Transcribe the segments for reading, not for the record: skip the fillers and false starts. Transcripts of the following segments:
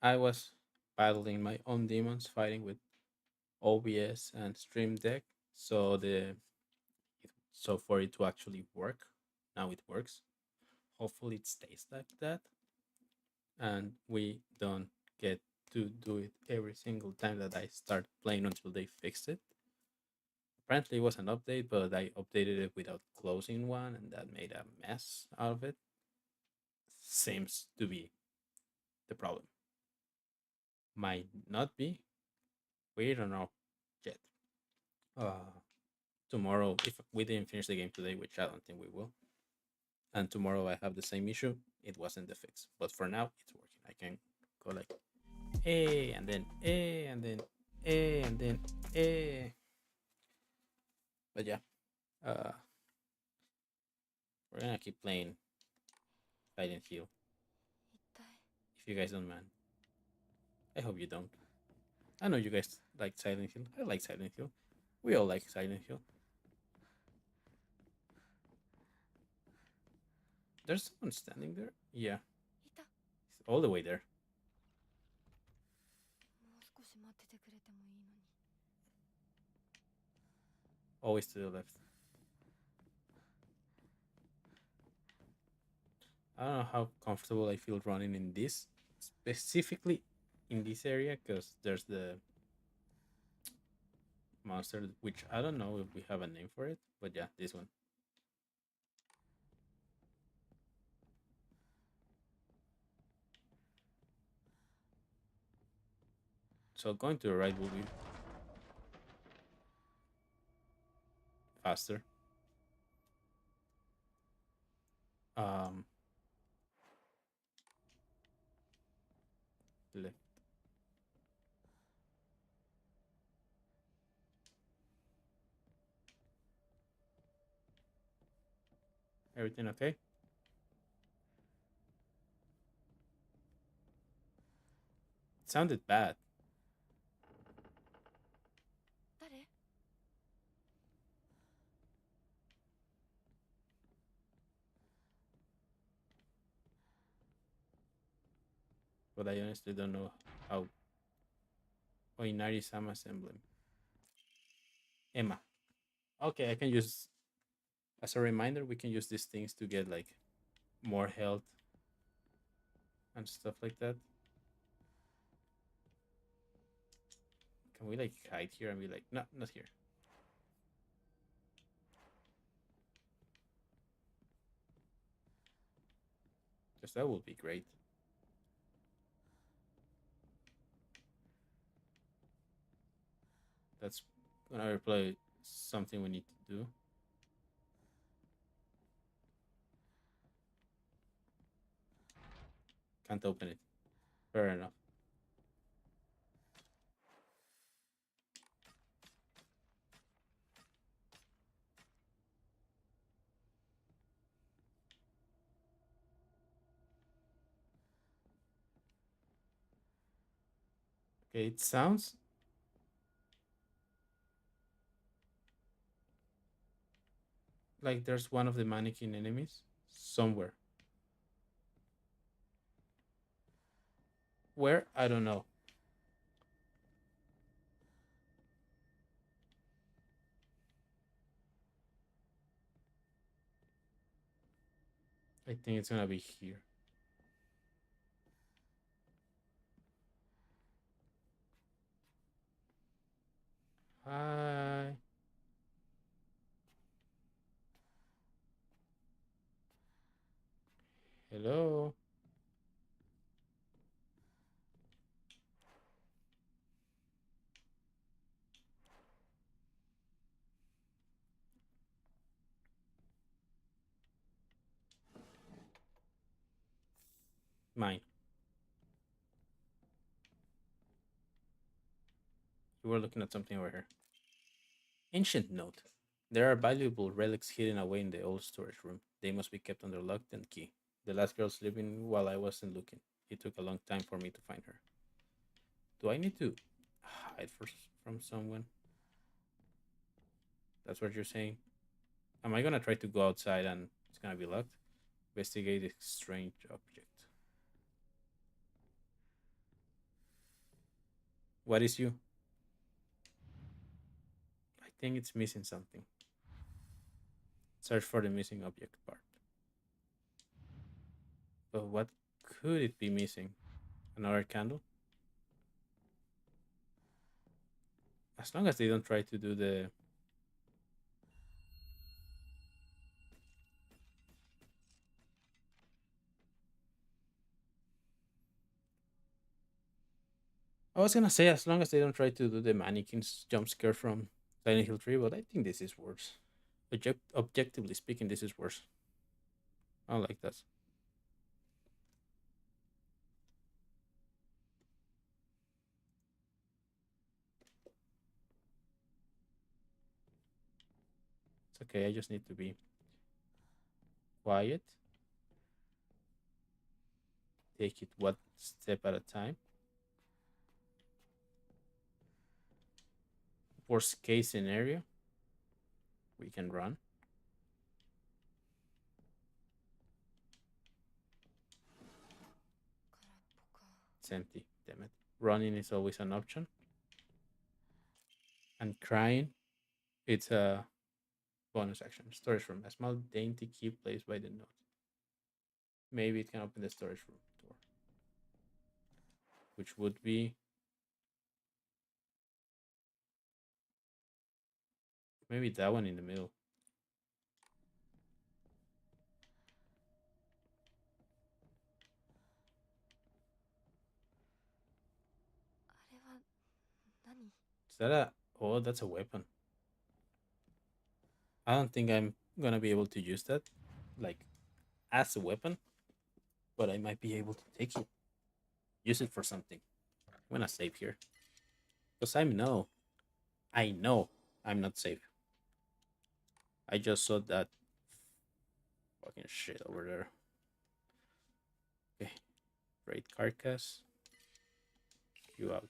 I was battling my own demons, fighting with OBS and Stream Deck. So so for it to actually work, now it works. Hopefully it stays like that, and we don't get to do it every single time that I start playing until they fix it. Apparently, it was an update, but I updated it without closing one, and that made a mess out of it. Seems to be the problem. Might not be. We don't know yet. Uh, Tomorrow, if we didn't finish the game today, which I don't think we will, and tomorrow I have the same issue, it wasn't the fix. But for now, it's working. I can go like A and then A and then A and then A. But yeah, uh, we're gonna keep playing Silent Hill. If you guys don't mind, I hope you don't. I know you guys like Silent Hill. I like Silent Hill. We all like Silent Hill. There's someone standing there. Yeah, he's all the way there. Always to the left. I don't know how comfortable I feel running in this, specifically in this area, because there's the monster, which I don't know if we have a name for it, but yeah, this one. So going to the right will be faster. Um, Left. Everything okay? It sounded bad, but I honestly don't know how. Oinari-sama's emblem. Emma. Okay, I can use as a reminder. We can use these things to get like more health and stuff like that. Can we like hide here and be like, no, not here? Because that would be great. That's gonna replay something we need to do. Can't open it. Fair enough. Okay, it sounds like there's one of the mannequin enemies somewhere. Where? I don't know. I think it's gonna be here. Hi. Hello. Mine. You were looking at something over here. Ancient note. There are valuable relics hidden away in the old storage room. They must be kept under lock and key. The last girl sleeping while I wasn't looking. It took a long time for me to find her. Do I need to hide from someone? That's what you're saying? Am I gonna try to go outside and it's gonna be locked? Investigate a strange object. What is you? I think it's missing something. Search for the missing object part. But what could it be missing? Another candle? As long as they don't try to do the. I was gonna say as long as they don't try to do the mannequins jump scare from Silent Hill 3, but I think this is worse. Objectively speaking, this is worse. I don't like that. It's okay, I just need to be quiet, take it one step at a time. Worst case scenario, we can run. It's empty, damn it. Running is always an option. And crying, it's a bonus action. Storage room, a small dainty key placed by the note. Maybe it can open the storage room door, which would be maybe that one in the middle. Is that a? Oh, that's a weapon. I don't think I'm gonna be able to use that, like as a weapon, but I might be able to take it, use it for something. I'm gonna save here because I know I'm not safe. I just saw that fucking shit over there. Okay, great carcass. You out.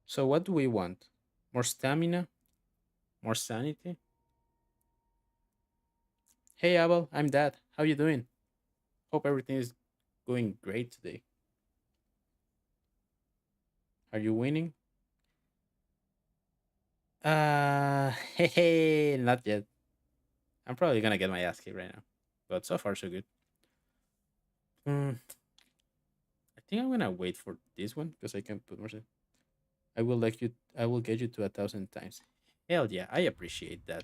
So what do we want? More stamina? More sanity? Hey Abel, I'm Dad. How you doing? Hope everything is going great today. Are you winning? Hey, not yet. I'm probably gonna get my ass kicked right now, but so far so good. Hmm, I think I'm gonna wait for this one because I can put more. I will let you. I will get you to 1,000 times. Hell yeah, I appreciate that.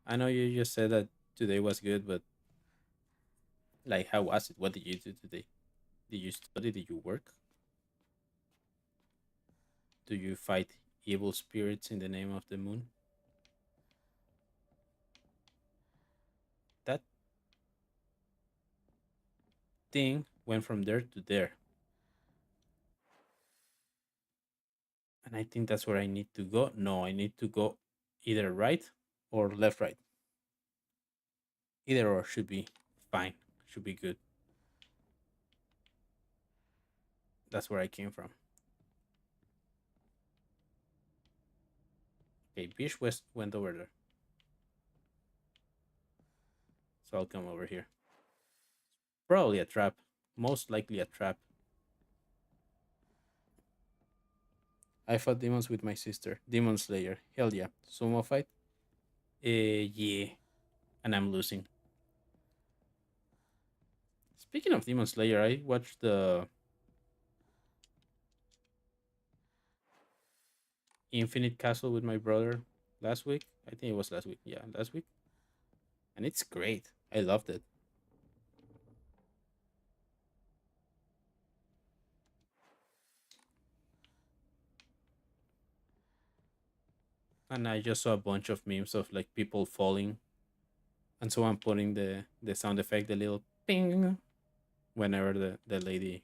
I know you just said that today was good, but like, how was it? What did you do today? Did you study? Did you work? Do you fight evil spirits in the name of the moon? That thing went from there to there, and I think that's where I need to go. No, I need to go either right or left, right. Either or should be fine. Should be good. That's where I came from. Okay, Bish West went over there. So I'll come over here. Probably a trap. Most likely a trap. I fought demons with my sister. Demon Slayer. Hell yeah. Sumo fight? Yeah. And I'm losing. Speaking of Demon Slayer, I watched the Infinite Castle with my brother last week. I think it was last week. Yeah, last week. And it's great. I loved it. And I just saw a bunch of memes of like people falling and so I'm putting the sound effect, the little ping whenever the lady.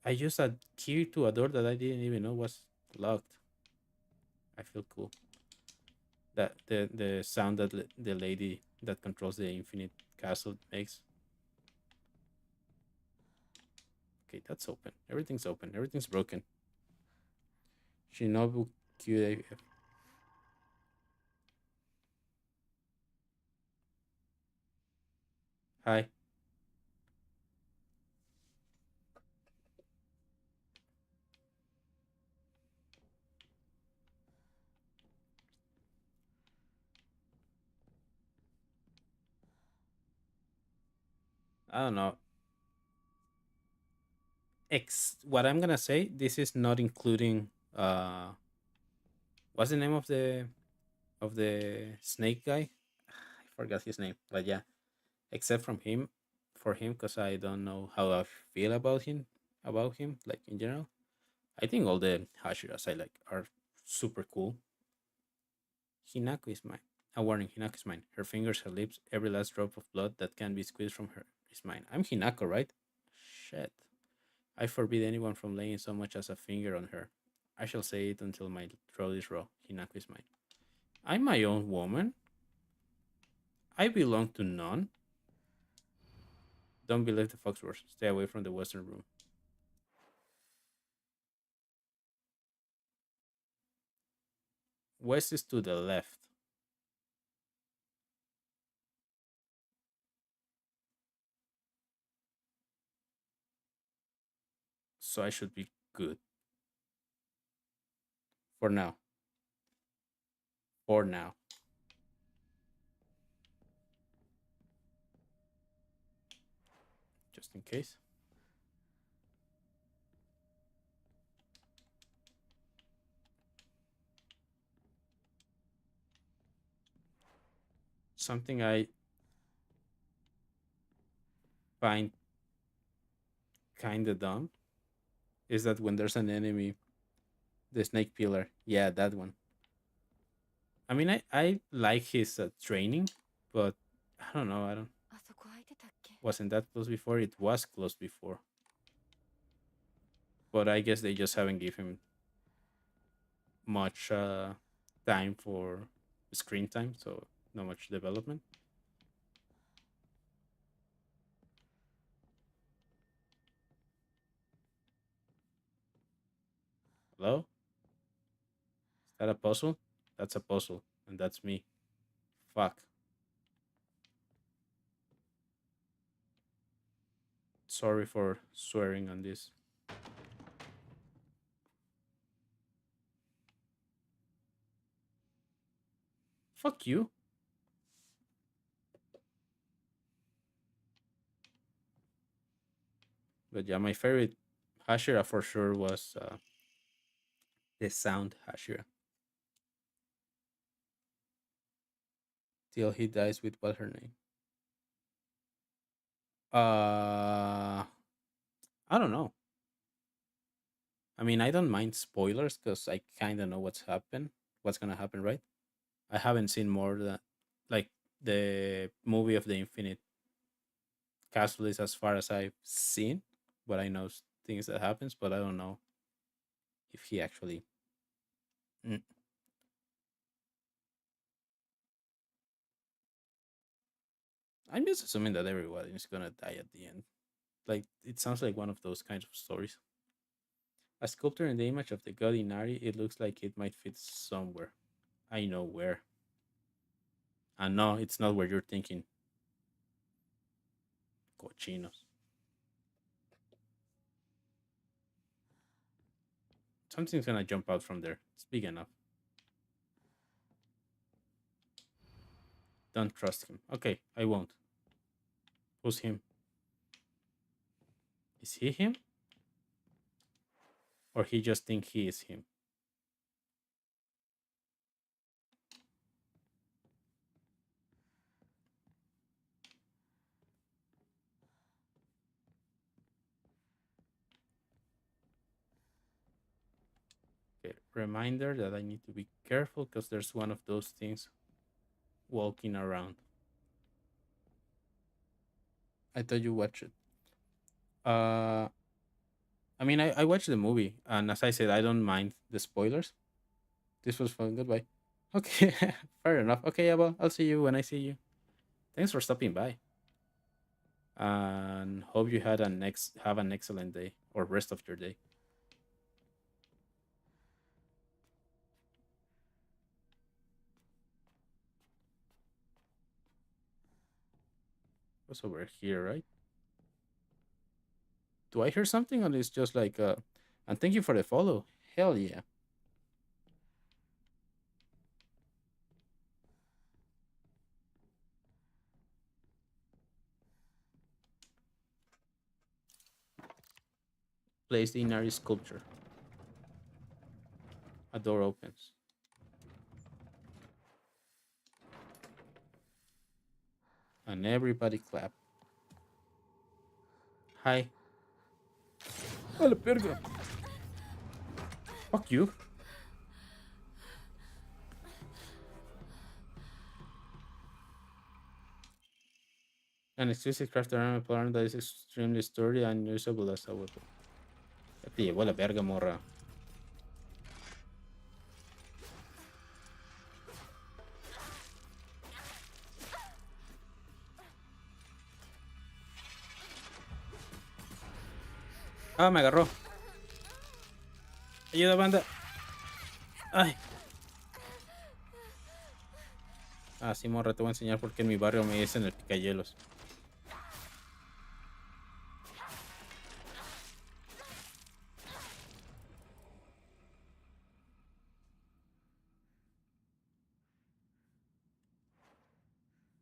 I used a key to a door that I didn't even know was locked. I feel cool. That the sound that the lady that controls the infinite castle makes. Okay, that's open. Everything's open. Everything's broken. Shinobu QAF. Hi. I don't know. What I'm gonna say, this is not including what's the name of the snake guy? I forgot his name, but yeah. Except from him, for him, because I don't know how I feel about him, like in general. I think all the Hashiras I like are super cool. Hinako is mine. A warning, Hinako is mine. Her fingers, her lips, every last drop of blood that can be squeezed from her is mine. I'm Hinako, right? Shit. I forbid anyone from laying so much as a finger on her. I shall say it until my throat is raw. Hinako is mine. I'm my own woman. I belong to none. Don't believe the Foxworth. Stay away from the Western room. West is to the left, so I should be good for now. For now, just in case. Something I find kind of dumb is that when there's an enemy, the snake pillar, yeah, that one. I mean, I like his training, but I don't know. I don't. あそこ開いてたっけ？ Wasn't that close before? It was close before, but I guess they just haven't given him much time for screen time, so not much development. Hello, is that a puzzle? That's a puzzle, and that's me. Fuck. Sorry for swearing on this. Fuck you. But yeah, my favorite Hashira for sure was the sound Hashira. Till he dies with what her name? Uh, I don't know. I mean, I don't mind spoilers because I kind of know what's gonna happen, right? I haven't seen more than like the movie of the Infinite Castle is as far as I've seen, but I know things that happens, but I don't know if he actually. Mm. I'm just assuming that everyone is gonna die at the end. Like it sounds like one of those kinds of stories. A sculpture in the image of the god Inari, it looks like it might fit somewhere. I know where. And no, it's not where you're thinking. Cochinos. Something's gonna jump out from there. It's big enough. Don't trust him. Okay, I won't. Who's him? Is he him? Or he just think he is him? Okay, reminder that I need to be careful because there's one of those things walking around. I thought you watched it. Uh, I mean, I watched the movie, and as I said, I don't mind the spoilers. This was fun. Goodbye. Okay, fair enough. Okay, yeah, well, I'll see you when I see you. Thanks for stopping by, and hope you had an have an excellent day or rest of your day. What's over here, right? Do I hear something, or it's just like And thank you for the follow. Hell yeah. Place the Inari sculpture. A door opens, and everybody clap. Hi. A la verga. Fuck you. An exclusive craft armor plan that is extremely sturdy and usable as a weapon. Ya te llevó a la verga, morra. Ah, me agarró. Ayuda, banda. Ay. Ah, sí, morra, te voy a enseñar por qué en mi barrio me dicen el picayelos.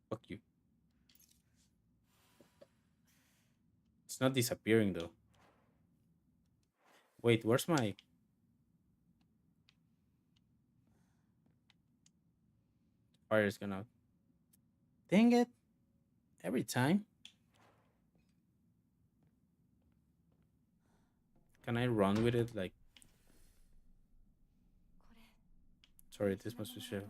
Fuck you. It's not disappearing though. Wait, where's my fire's gone out? Dang it. Every time. Can I run with it? Like, sorry, this must be shit.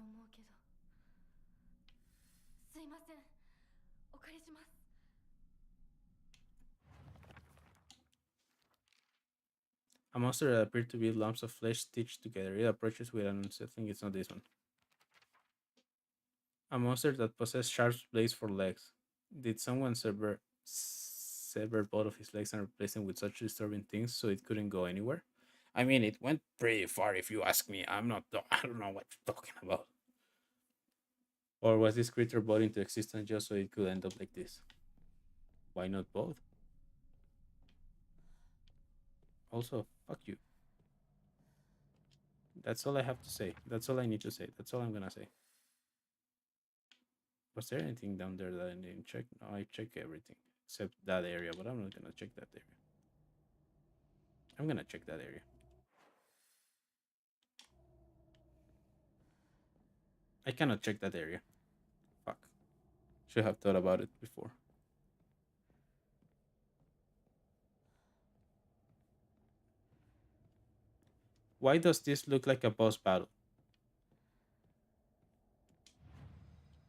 A monster that appeared to be lumps of flesh stitched together. It approaches with an unsettling. It's not this one. A monster that possessed sharp blades for legs. Did someone sever both of his legs and replace them with such disturbing things so it couldn't go anywhere? I mean, it went pretty far if you ask me. I'm not. I don't know what you're talking about. Or was this creature brought into existence just so it could end up like this? Why not both? Also, fuck you. That's all I have to say. That's all I need to say. That's all I'm gonna say. Was there anything down there that I didn't check? No, I check everything except that area, but I'm not gonna check that area. I'm gonna check that area. I cannot check that area. Fuck. Should have thought about it before. Why does this look like a boss battle?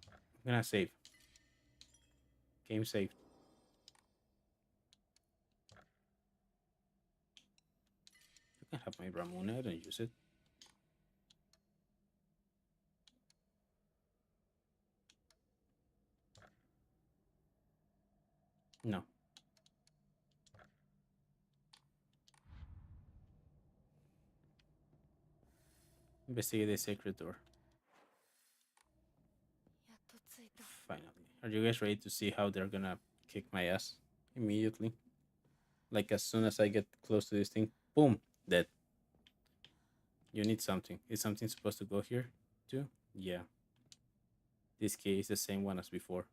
I'm gonna save. Game saved. You can have my Ramona. I don't use it. No. Investigate the sacred door. Finally. Are you guys ready to see how they're gonna kick my ass immediately? Like as soon as I get close to this thing, boom, dead. You need something. Is something supposed to go here too? Yeah. This key is the same one as before.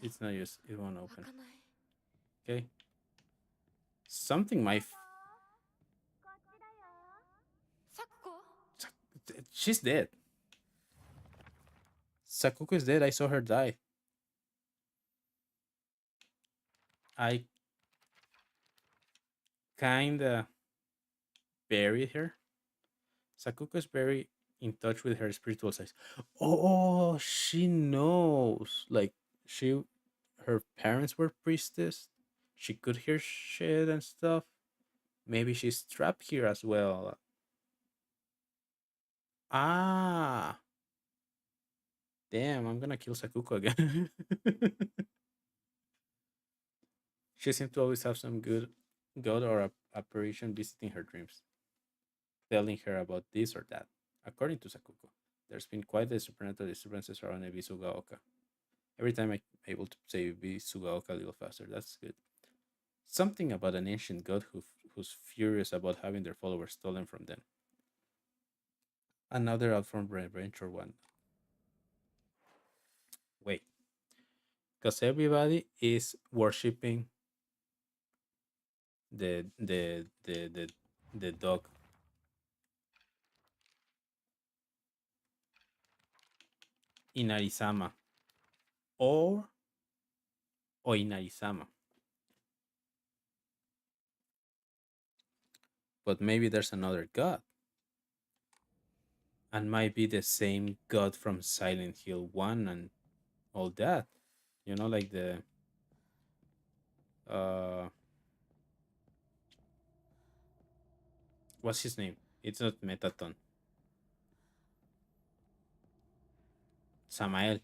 It's not used. It won't open. Okay. Something might. She's dead. Sakuko is dead. I saw her die. I kinda buried her. Sakuko is very in touch with her spiritual side. Oh, she knows. Like she, her parents were priestess. She could hear shit and stuff. Maybe she's trapped here as well. Ah, damn! I'm gonna kill Sakuko again. She seems to always have some good god or apparition visiting her dreams, telling her about this or that. According to Sakuko, there's been quite the supernatural disturbances around Ebisugaoka. Every time I'm able to say Ebisugaoka a little faster, that's good. Something about an ancient god who's furious about having their followers stolen from them. Another out from Revenge or one. Wait, because everybody is worshipping the dog in Arizama or Oinarizama. But maybe there's another god, and might be the same god from Silent Hill 1 and all that. You know, like the uh what's his name? It's not Metaton. Samael,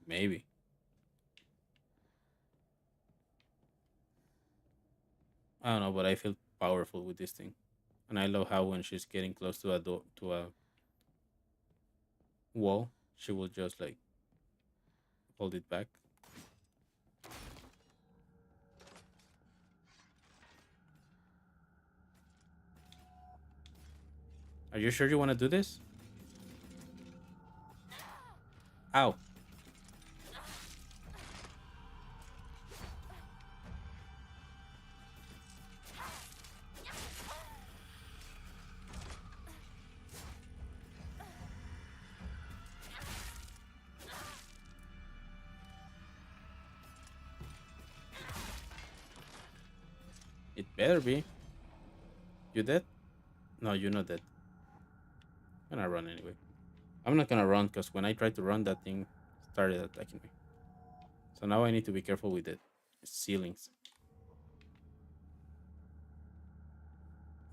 maybe. I don't know, but I feel powerful with this thing. And I love how when she's getting close to a door to a wall, she will just like hold it back. Are you sure you want to do this? Ow. It better be. You dead? No, you're not dead. I'm gonna run anyway. I'm not gonna run because when I tried to run, that thing started attacking me. So now I need to be careful with the ceilings.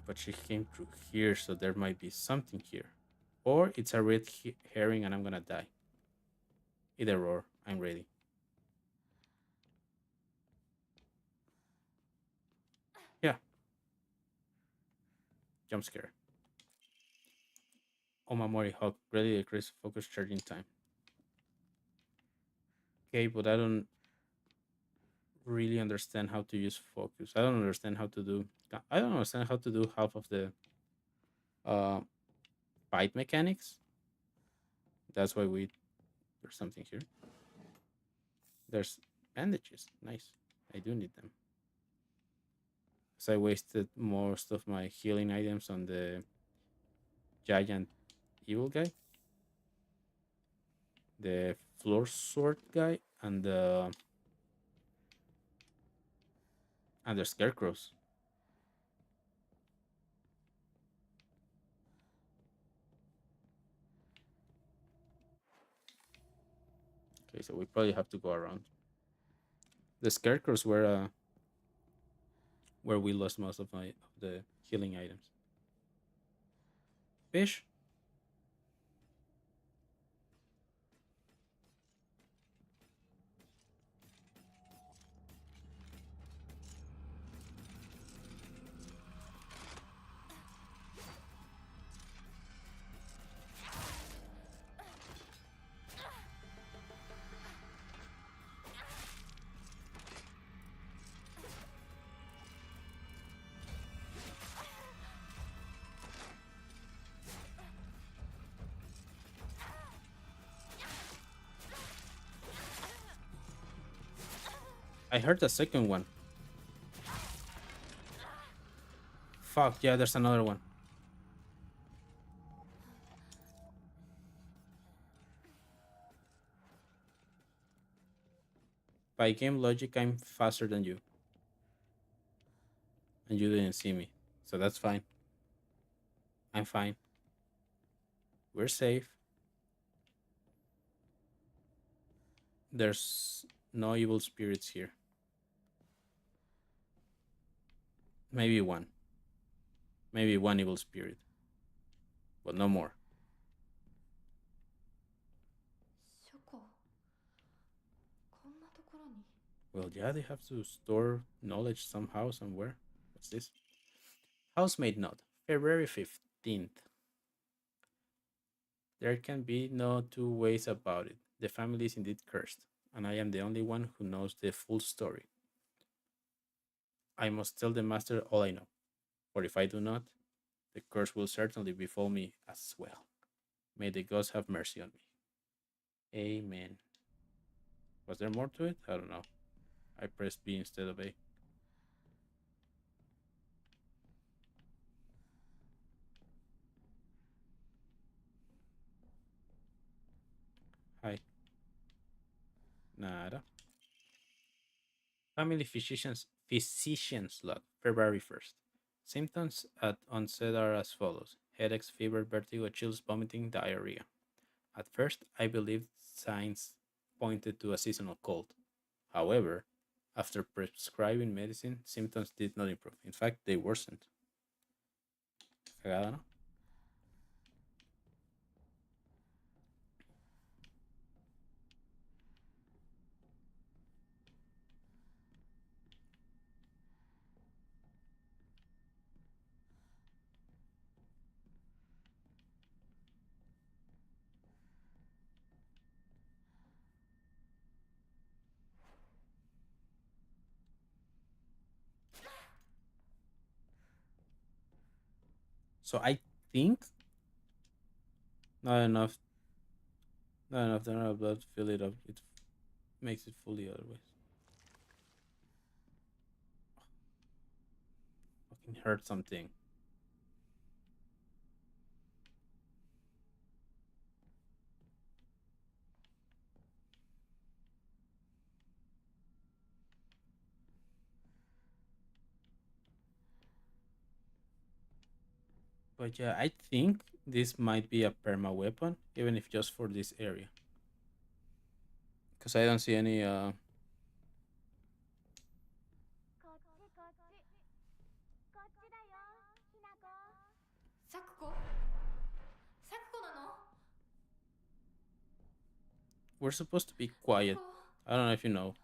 But she came through here, so there might be something here. Or it's a red herring and I'm gonna die. Either or, I'm ready. Yeah, jump scare. Omamori Hawk, ready decrease focus charging time. Okay, but I don't really understand how to use focus. I don't understand how to do. I don't understand how to do half of the uh, fight mechanics. That's why we. There's something here. There's bandages. Nice. I do need them. Because I wasted most of my healing items on the giant evil guy, the floor sword guy, and the scarecrows. Okay, so we probably have to go around. The scarecrows were where we lost most of my of the healing items. Fish. I heard the second one. Fuck, yeah, there's another one. By game logic, I'm faster than you, and you didn't see me. So that's fine. I'm fine. We're safe. There's no evil spirits here. Maybe one. Maybe one evil spirit, but no more. 書庫こんなところに Well, yeah, they have to store knowledge somehow, somewhere. What's this? Housemaid note, February 15th. There can be no two ways about it. The family is indeed cursed, and I am the only one who knows the full story. I must tell the master all I know, for if I do not, the curse will certainly befall me as well. May the gods have mercy on me. Amen. Was there more to it? I don't know. I pressed B instead of A. Hi. Nada. Family physician's log, February 1st. Symptoms at onset are as follows: headaches, fever, vertigo, chills, vomiting, diarrhea. At first, I believed signs pointed to a seasonal cold. However, after prescribing medicine, symptoms did not improve. In fact, they worsened. Cagada, ¿no? So I think not enough, not enough, not enough blood to fill it up. It makes it fully otherwise. Fucking hurt something. But yeah, I think this might be a perma weapon, even if just for this area. Because I don't see any サクコサクコなの we're supposed to be quiet. I don't know if you know.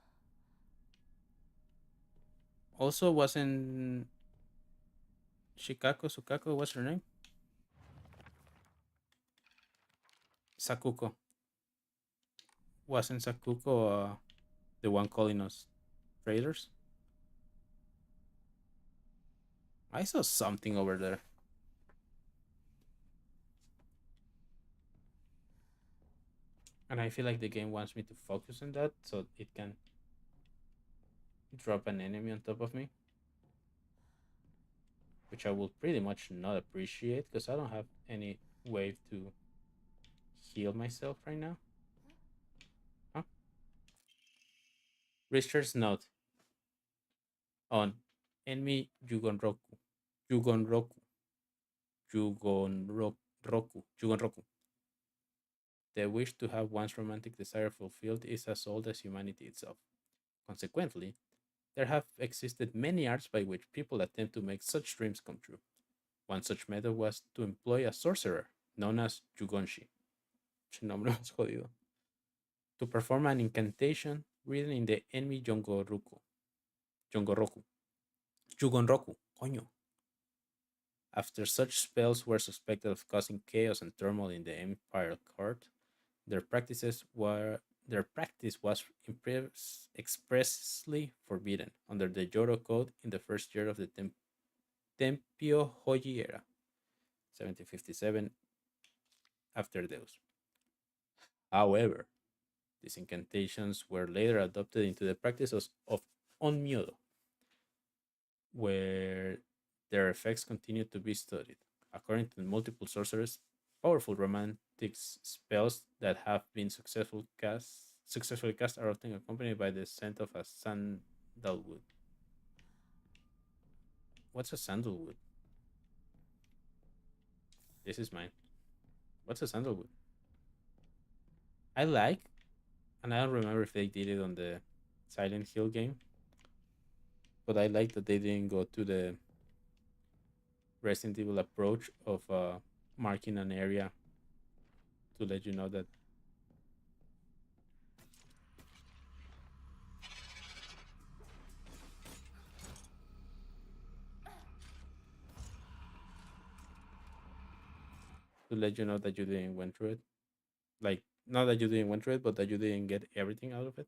Also, wasn't Shikako Sukako? What's her name? Sakuko. Wasn't Sakuko the one calling us traitors? I saw something over there. And I feel like the game wants me to focus on that so it can drop an enemy on top of me, which I will pretty much not appreciate because I don't have any way to heal myself right now. Huh? Richard's note on enemy Yugonroku. Yugonroku. Yugonroku. The wish to have one's romantic desire fulfilled is as old as humanity itself. Consequently, there have existed many arts by which people attempt to make such dreams come true. One such method was to employ a sorcerer known as Yugonshi. Nombre más jodido. To perform an incantation written in the enemy Yongoroku. Yugonroku. Coño. After such spells were suspected of causing chaos and turmoil in the Empire court, their practice was expressly forbidden under the Yoro Code in the first year of the Tempio Hoji era, 1757 after Deus. However, these incantations were later adopted into the practices of on mute, where their effects continue to be studied. According to multiple sources, powerful romantic spells that have been successfully cast are often accompanied by the scent of a sandalwood. What's a sandalwood? This is mine. What's a sandalwood? I like, and I don't remember if they did it on the Silent Hill game, but I like that they didn't go to the Resident Evil approach of marking an area to let you know that that you didn't went through it. Like, not that you didn't went through it, but that you didn't get everything out of it.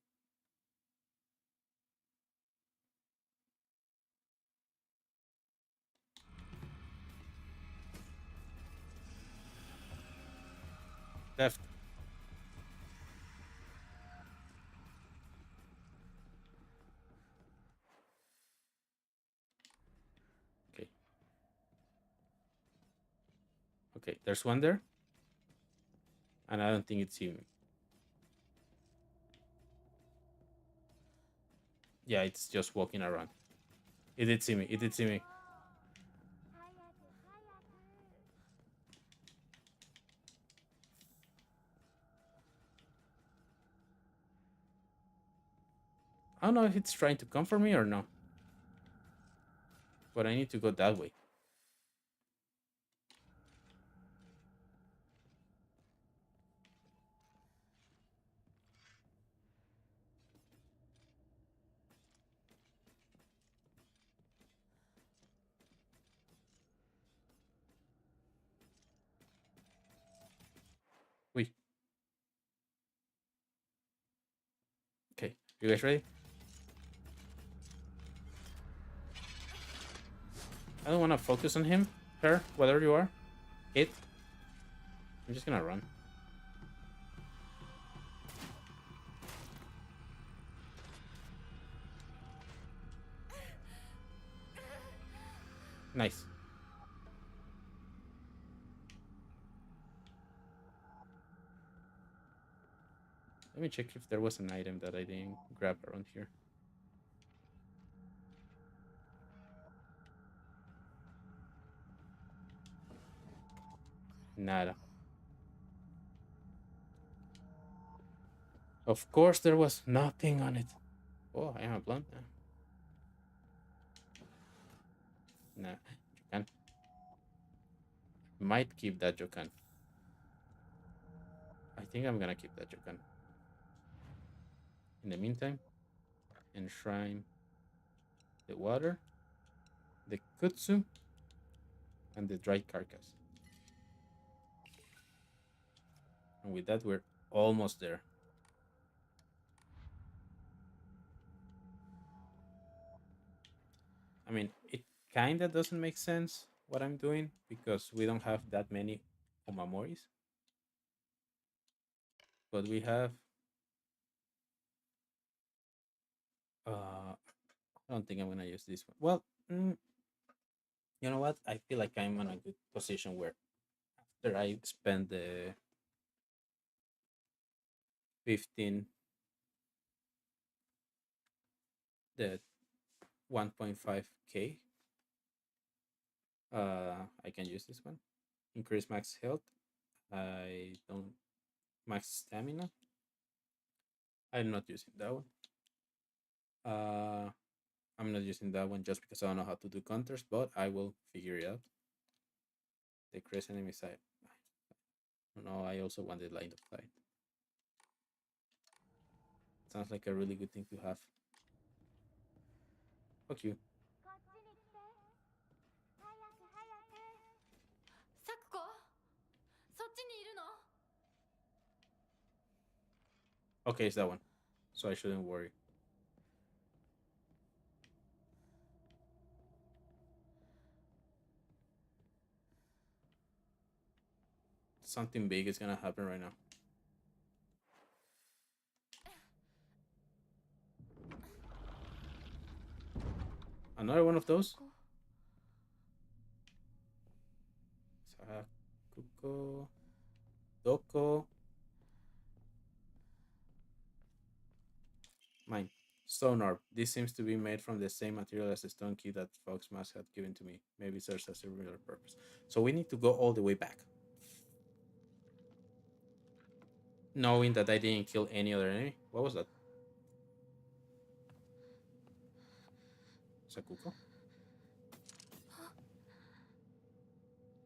Theft. Okay. Okay. There's one there, and I don't think it's him. Yeah, it's just walking around. It did see me. It did see me. I don't know if it's trying to come for me or no, but I need to go that way. Wait. Okay. You guys ready? I don't want to focus on him, her, whatever you are. It. I'm just gonna run. Nice. Let me check if there was an item that I didn't grab around here. Nada. Of course, there was nothing on it. Oh, I am a blunt now. Nah, you can. Might keep that Jokan. I think I'm gonna keep that Jokan. In the meantime, enshrine the water, the kutsu, and the dried carcass. And with that, we're almost there. I mean, it kinda doesn't make sense what I'm doing because we don't have that many omamoris, but we have. I don't think I'm gonna use this one. Well, you know what? I feel like I'm in a good position where after I spend the 15, the 1.5k, I can use this one. Increase max health. I don't max stamina. I'm not using that one. Uh, I'm not using that one just because I don't know how to do counters, but I will figure it out. Decrease enemy side. No, I also wanted line of sight. Sounds like a really good thing to have. Fuck you. サクコ、そっちにいるの？ Okay, it's that one. So I shouldn't worry. Something big is gonna happen right now. Another one of those? こ Sakuko. Doko. Mine. Stone orb. This seems to be made from the same material as the stone key that Fox must have given to me. Maybe it serves a similar purpose. So we need to go all the way back. Knowing that I didn't kill any other enemy. What was that? Sakuko?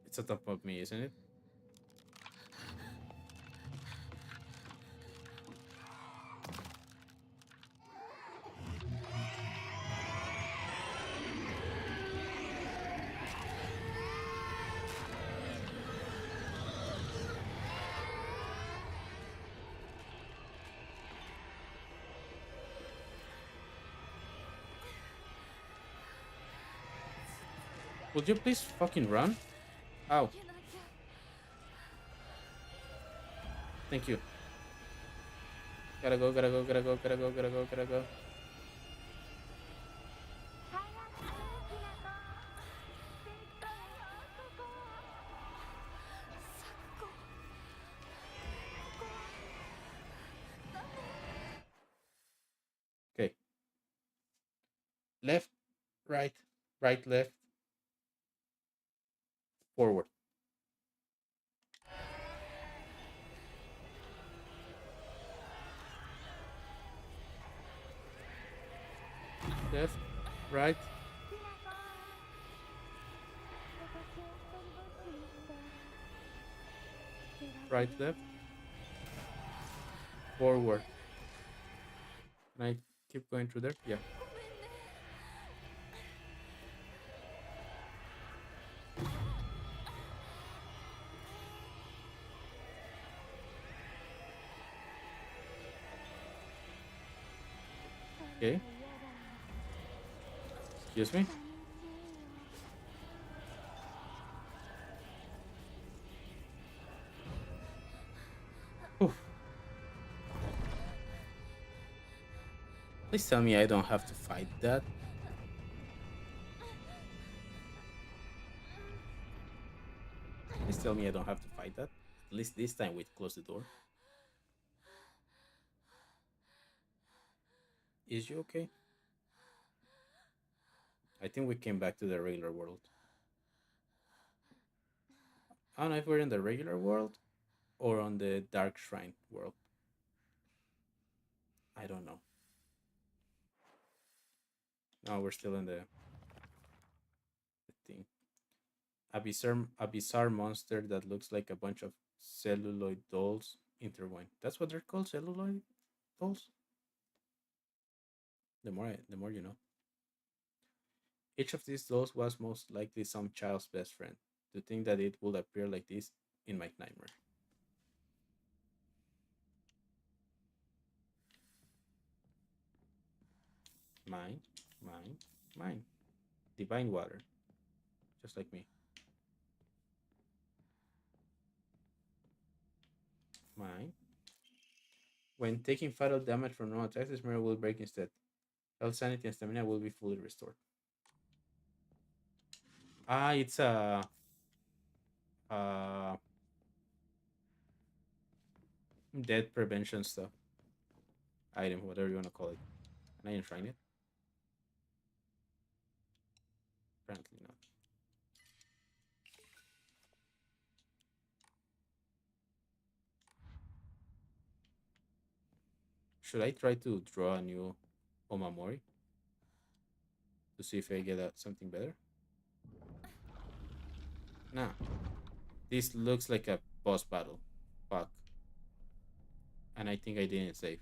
It's on top of me, isn't it? Would you please fucking run? Ow. けなきゃ Thank you. Gotta go, gotta go, gotta go, gotta go, gotta go, gotta go. 咲子ここはダメ Okay. Left, right, right, left, forward. Left, right, right, left, forward. Can I keep going through there? Yeah. ごめんね Okay. Excuse me. Whew. Please tell me I don't have to fight that. Please tell me I don't have to fight that. At least this time we close the door. Is you okay? I think we came back to the regular world. I don't know if we're in the regular world or on the Dark Shrine world. I don't know. No, we're still in the thing. A bizarre monster that looks like a bunch of celluloid dolls intertwined. That's what they're called, celluloid dolls. The more you know. Each of these dolls was most likely some child's best friend. To think that it would appear like this in my nightmare. Mine, mine, mine. Divine water, just like me. Mine. When taking fatal damage from normal attacks, this mirror will break instead. Health, sanity, and stamina will be fully restored. Ah, it's a death prevention stuff. Item, whatever you want to call it. Can I enshrine it? Apparently not. Should I try to draw a new Omamori to see if I get something better? Nah. This looks like a boss battle. Fuck. And I think I didn't save.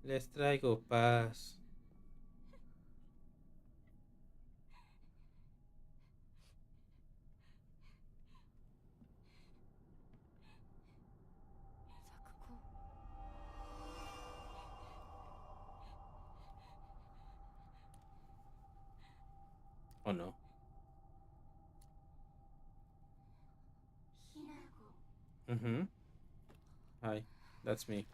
Les traigo paz. 咲子 Oh no. Mm-hmm. Hi, that's me.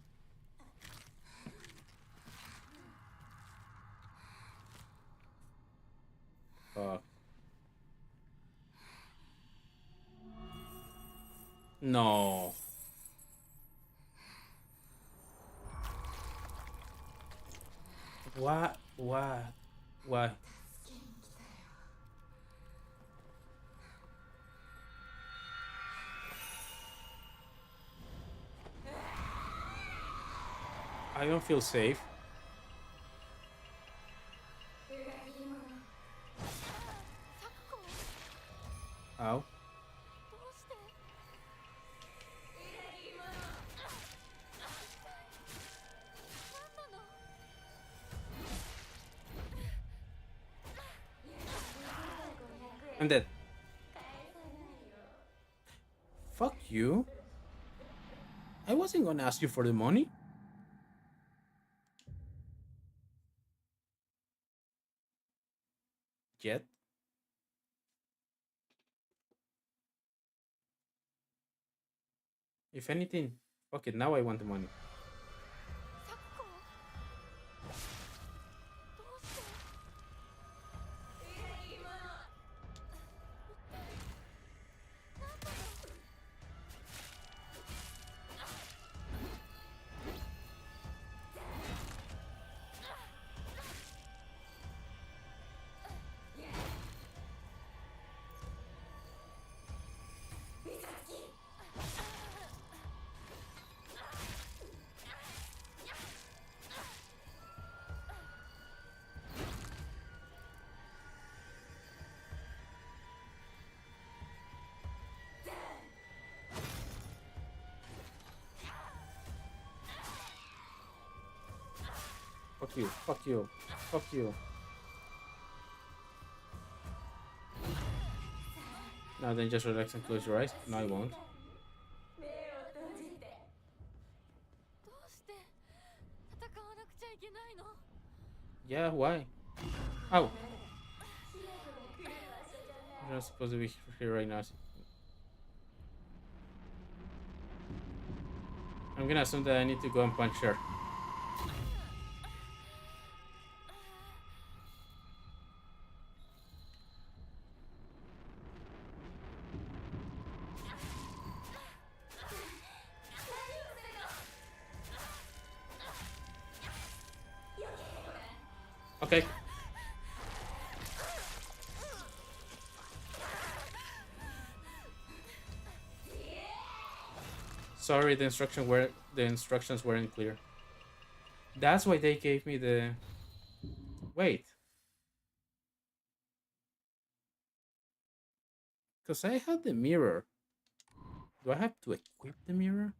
Fuck. No. What? What? Why? 助けに来たよ。I don't feel safe. 裏切り者。咲子、ど Ow. うして。裏切り者。何なの。I'm dead. 返さないよ。Fuck you. I wasn't gonna ask you for the money. Yet. If anything, fuck it. Now I want the money. 咲子、どうして。裏切り者。一体何なの。美咲。Fuck you. Fuck you. Fuck you. Now then just relax and close your eyes. No, I won't. 目を閉じて。どうして戦わなくちゃいけないの。 Yeah, why? Ow. 来る場所じゃない。 You're not supposed to be here right now. I'm gonna assume that I need to go and punch her. Okay. Sorry, the instructions weren't clear. That's why they gave me the. Wait, because I had the mirror. Do I have to equip the mirror?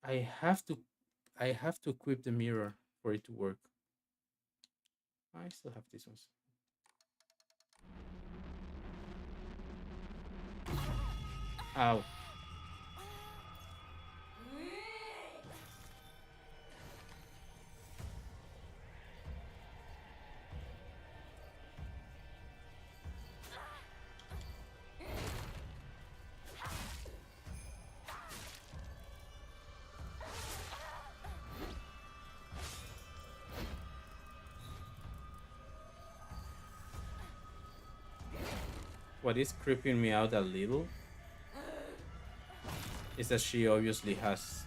I have to. I have to equip the mirror for it to work. I still have these ones. Ow. What is creeping me out a little is that she obviously has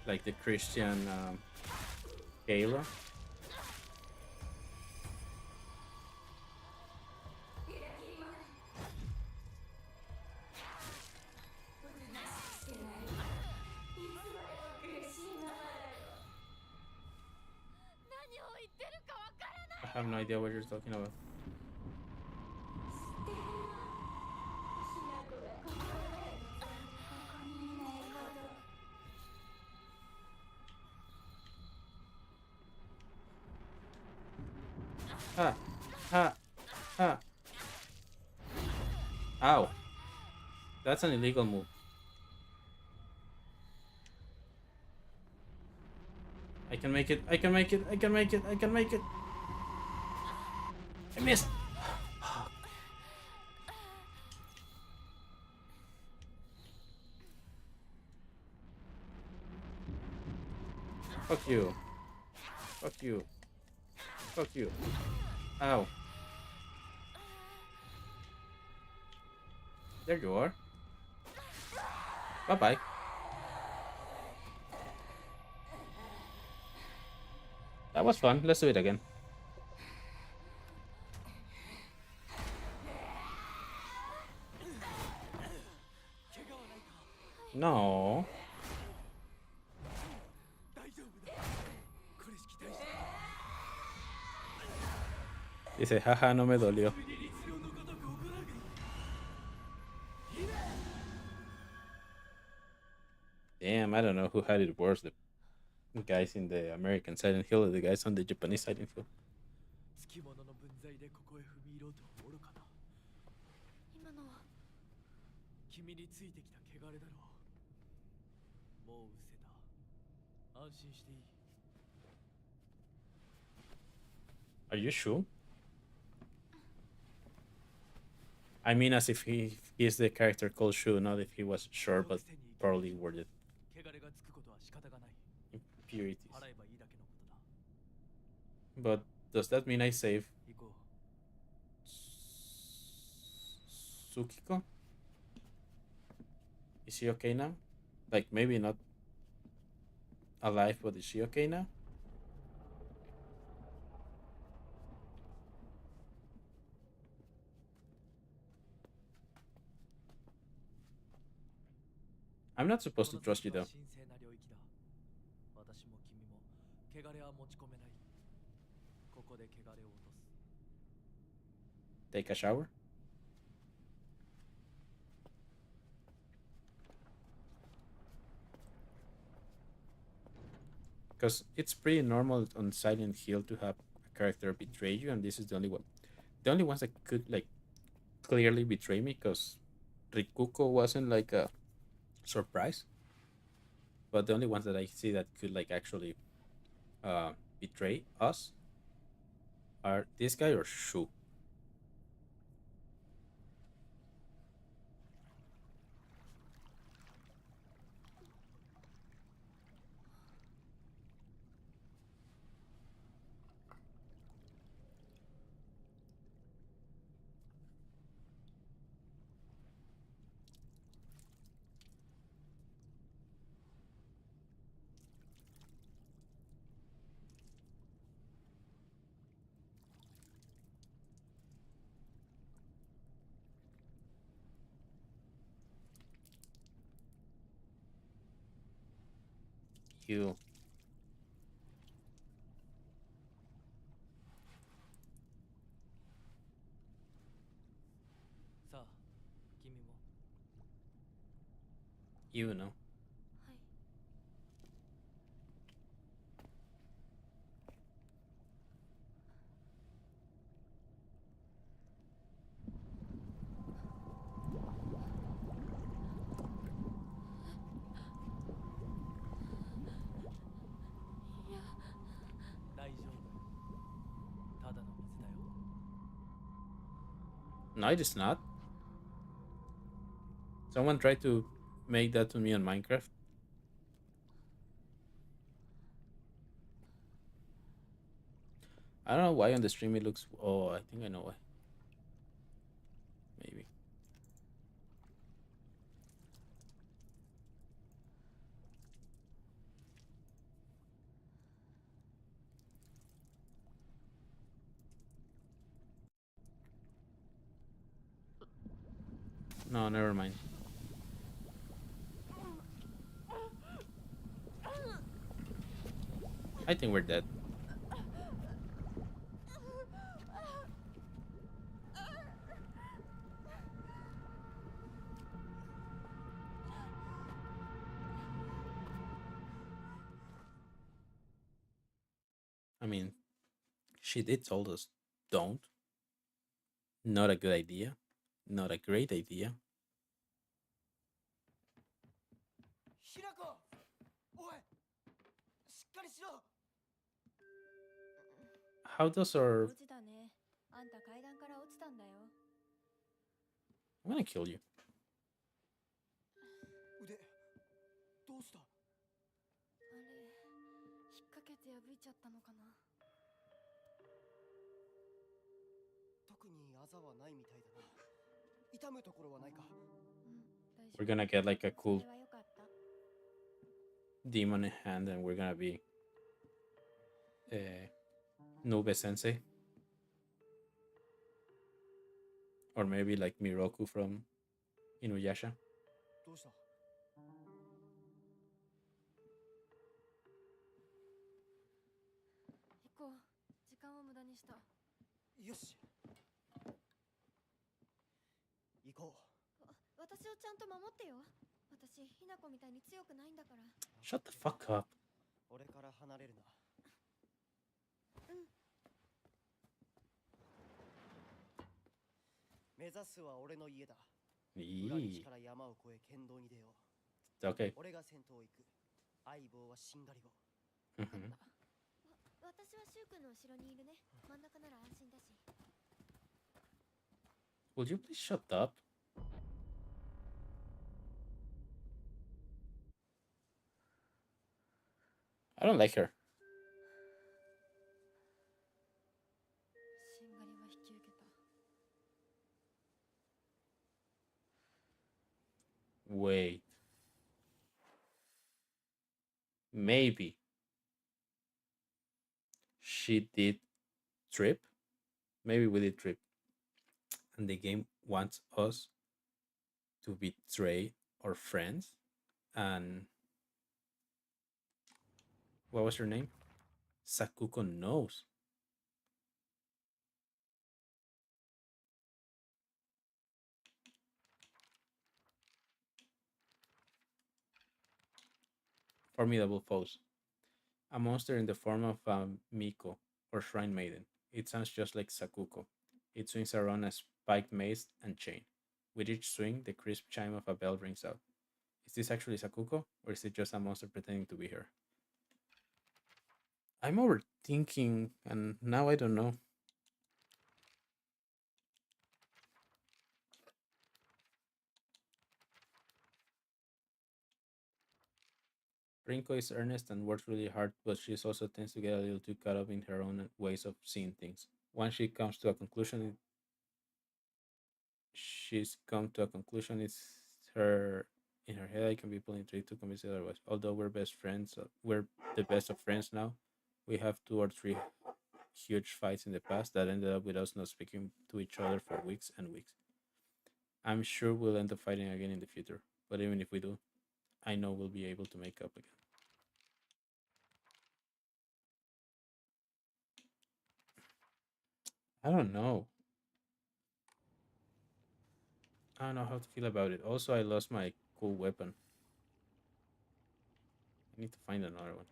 like the Christian halo. I have no idea what you're talking about. Ha! Ha! Ha! Ow! That's an illegal move. I can make it. I can make it. I can make it. I can make it. I missed. Fuck you. Fuck you. Fuck you. Ow. There you are. Bye bye. That was fun. Let's do it again. No. Dice, jaja, no me dolió. Damn, I don't know who had it worse. The guys in the American Silent Hill or the guys on the Japanese Silent Hill. つきものの分際でここへ踏み入ろうとおるかな。今のは君についてきた汚れだろう。もう失せた。安心していい。Are you sure? I mean, as if he's the character called Shu, not if he was sure, but probably worded 汚れがつくことは仕方がない。 impurities. 払えばいいだけのことだ。 But does that mean I save 行こう。 Tsukiko? Is she okay now? Like, maybe not alive, but is she okay now? I'm not supposed to この trust you 先は though. 神聖な領域だ。私も君も汚れは持ち込めない。ここで汚れを落とす。 Take a shower? Because it's pretty normal on Silent Hill to have a character betray you, and this is the only one. The only ones that could like clearly betray me, because Rikuko wasn't like a surprise, but the only ones that I see that could like actually betray us are this guy or Shu. You. さあ、君も。 You know. はい。いや大丈夫。ただの水だよ。 No, it is not. Someone tried to make that to me on Minecraft. I don't know why on the stream it looks. Oh, I think I know why. Maybe. No, never mind. I think we're dead. I mean, she did told us don't. Not a good idea. Not a great idea. ひらこ、おい、しっかりしろ。How does our... 落ちたね。あんた階段から落ちたんだよ。I'm gonna kill you. 腕どうした？あれ、引っ掛けて破いちゃったのかな。特にあざはないみたいだな。痛むところはないか？うん、大丈 We're 夫。 gonna get like a そ cool れはよかった。demon in hand and we're gonna be Nube Sensei. Or maybe like Miroku from Inuyasha. どうした？行こう。時間を無駄にした。よし行こ私をちゃんと守ってよ。私、ひなこみたいに強くないんだから。Shut the fuck up. う。俺から離れるな。うん。目指すは俺の家だ。裏道 Eee. から山を越え県道に出よう。 Okay. 俺が先頭を行く。相棒はしんがりを。わかっ Mhm. た。私はシュウ君の後ろにいるね。真ん中なら安心だし。 Would you please shut up? I don't like her. しんがりは引き受けた。 Wait. Maybe she did trip. Maybe we did trip. And the game wants us to betray our friends. And what was her name? Sakuko knows. Formidable foes. A monster in the form of a Miko or Shrine Maiden. It sounds just like Sakuko. It swings around a spiked mace and chain. With each swing, the crisp chime of a bell rings out. Is this actually Sakuko, or is it just a monster pretending to be her? I'm overthinking, and now I don't know. Rinko is earnest and works really hard, but she also tends to get a little too caught up in her own ways of seeing things. Once she comes to a conclusion, she's come to a conclusion. It's her in her head. I can be pulling trade to convince it otherwise. Although we're best friends, we're the best of friends now. We have two or three huge fights in the past that ended up with us not speaking to each other for weeks and weeks. I'm sure we'll end up fighting again in the future, but even if we do, I know we'll be able to make up again. I don't know. I don't know how to feel about it. Also, I lost my cool weapon. I need to find another one.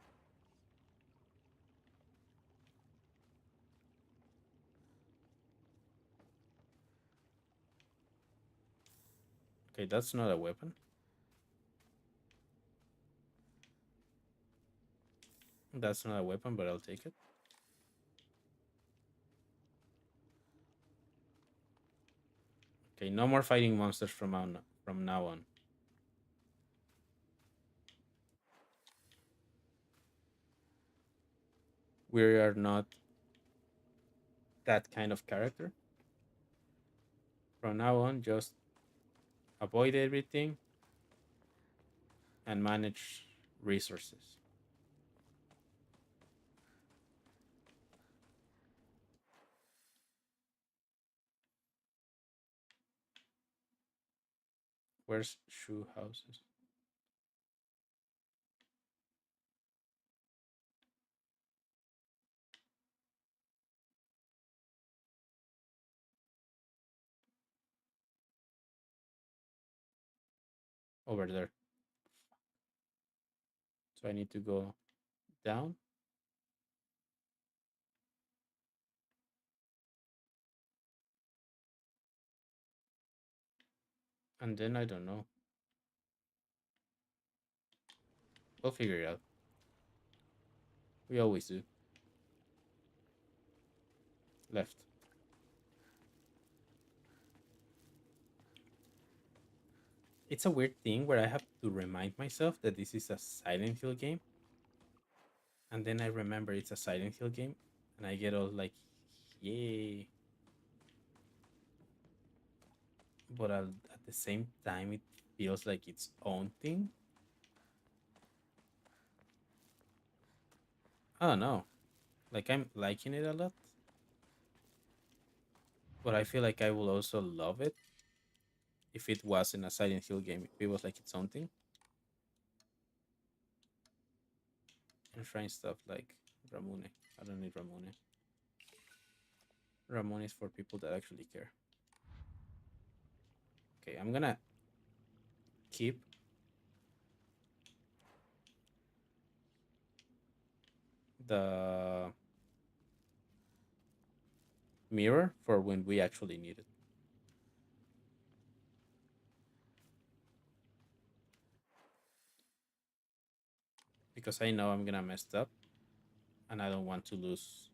Okay, that's not a weapon. That's not a weapon, but I'll take it. Okay, no more fighting monsters from now on. We are not that kind of character. From now on, just avoid everything and manage resources. Where's shoe houses? Over there. So I need to go down. And then I don't know. We'll figure it out. We always do. left. It's a weird thing where I have to remind myself that this is a Silent Hill game, and then I remember it's a Silent Hill game, and I get all like, yay! But at the same time, it feels like its own thing. I don't know. Like I'm liking it a lot, but I feel like I will also love it if it wasn't a Silent Hill game. If it was like its own thing. And trying stuff like Ramune. I don't need Ramune. Ramune is for people that actually care. Okay, I'm gonna keep the mirror for when we actually need it. Because I know I'm gonna mess up and I don't want to lose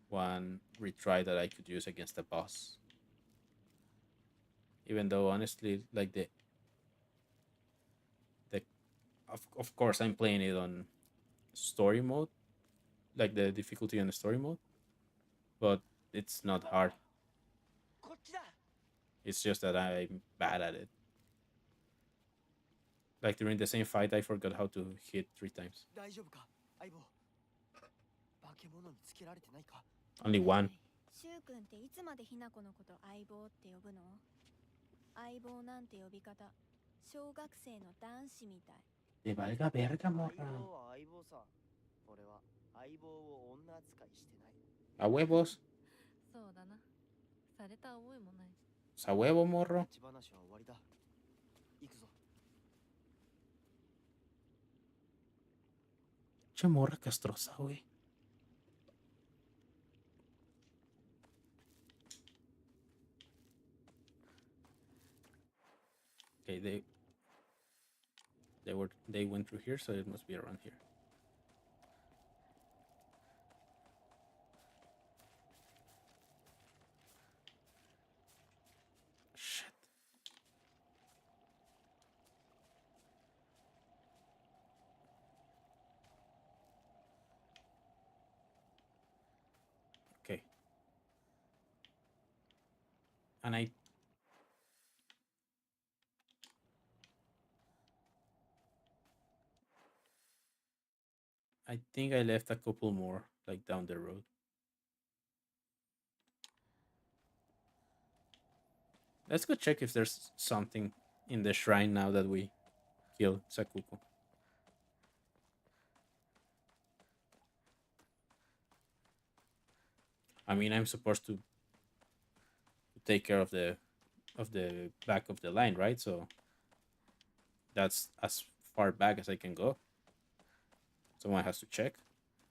one retry that I could use against the boss. Even though honestly, like the of course I'm playing it on story mode, like the difficulty on the story mode, but it's not hard. こっちだ。 It's just that I'm bad at it. Like during the same fight, I forgot how to hit 3 times. 大丈夫か相棒。化け物につけられてないか。 Only one. シュウ君っていつまでひな子のこと相棒って呼ぶの？相棒なんて呼び方、小学生の男子みたい。 Te valga verga, 相 morra. 棒は相棒さ。俺は相棒を女扱いしてない。 A huevos. そうだな。された覚えもない。 A huevo, morro. 立ち話は終わりだ。行くぞ。 Che morra castrosa, güey. Okay, they went through here, so it must be around here. Shit. Okay. And I think I left a couple more like down the road. Let's go check if there's something in the shrine now that we killed Sakuko. I mean, I'm supposed to take care of the back of the line, right? So that's as far back as I can go. Someone has to check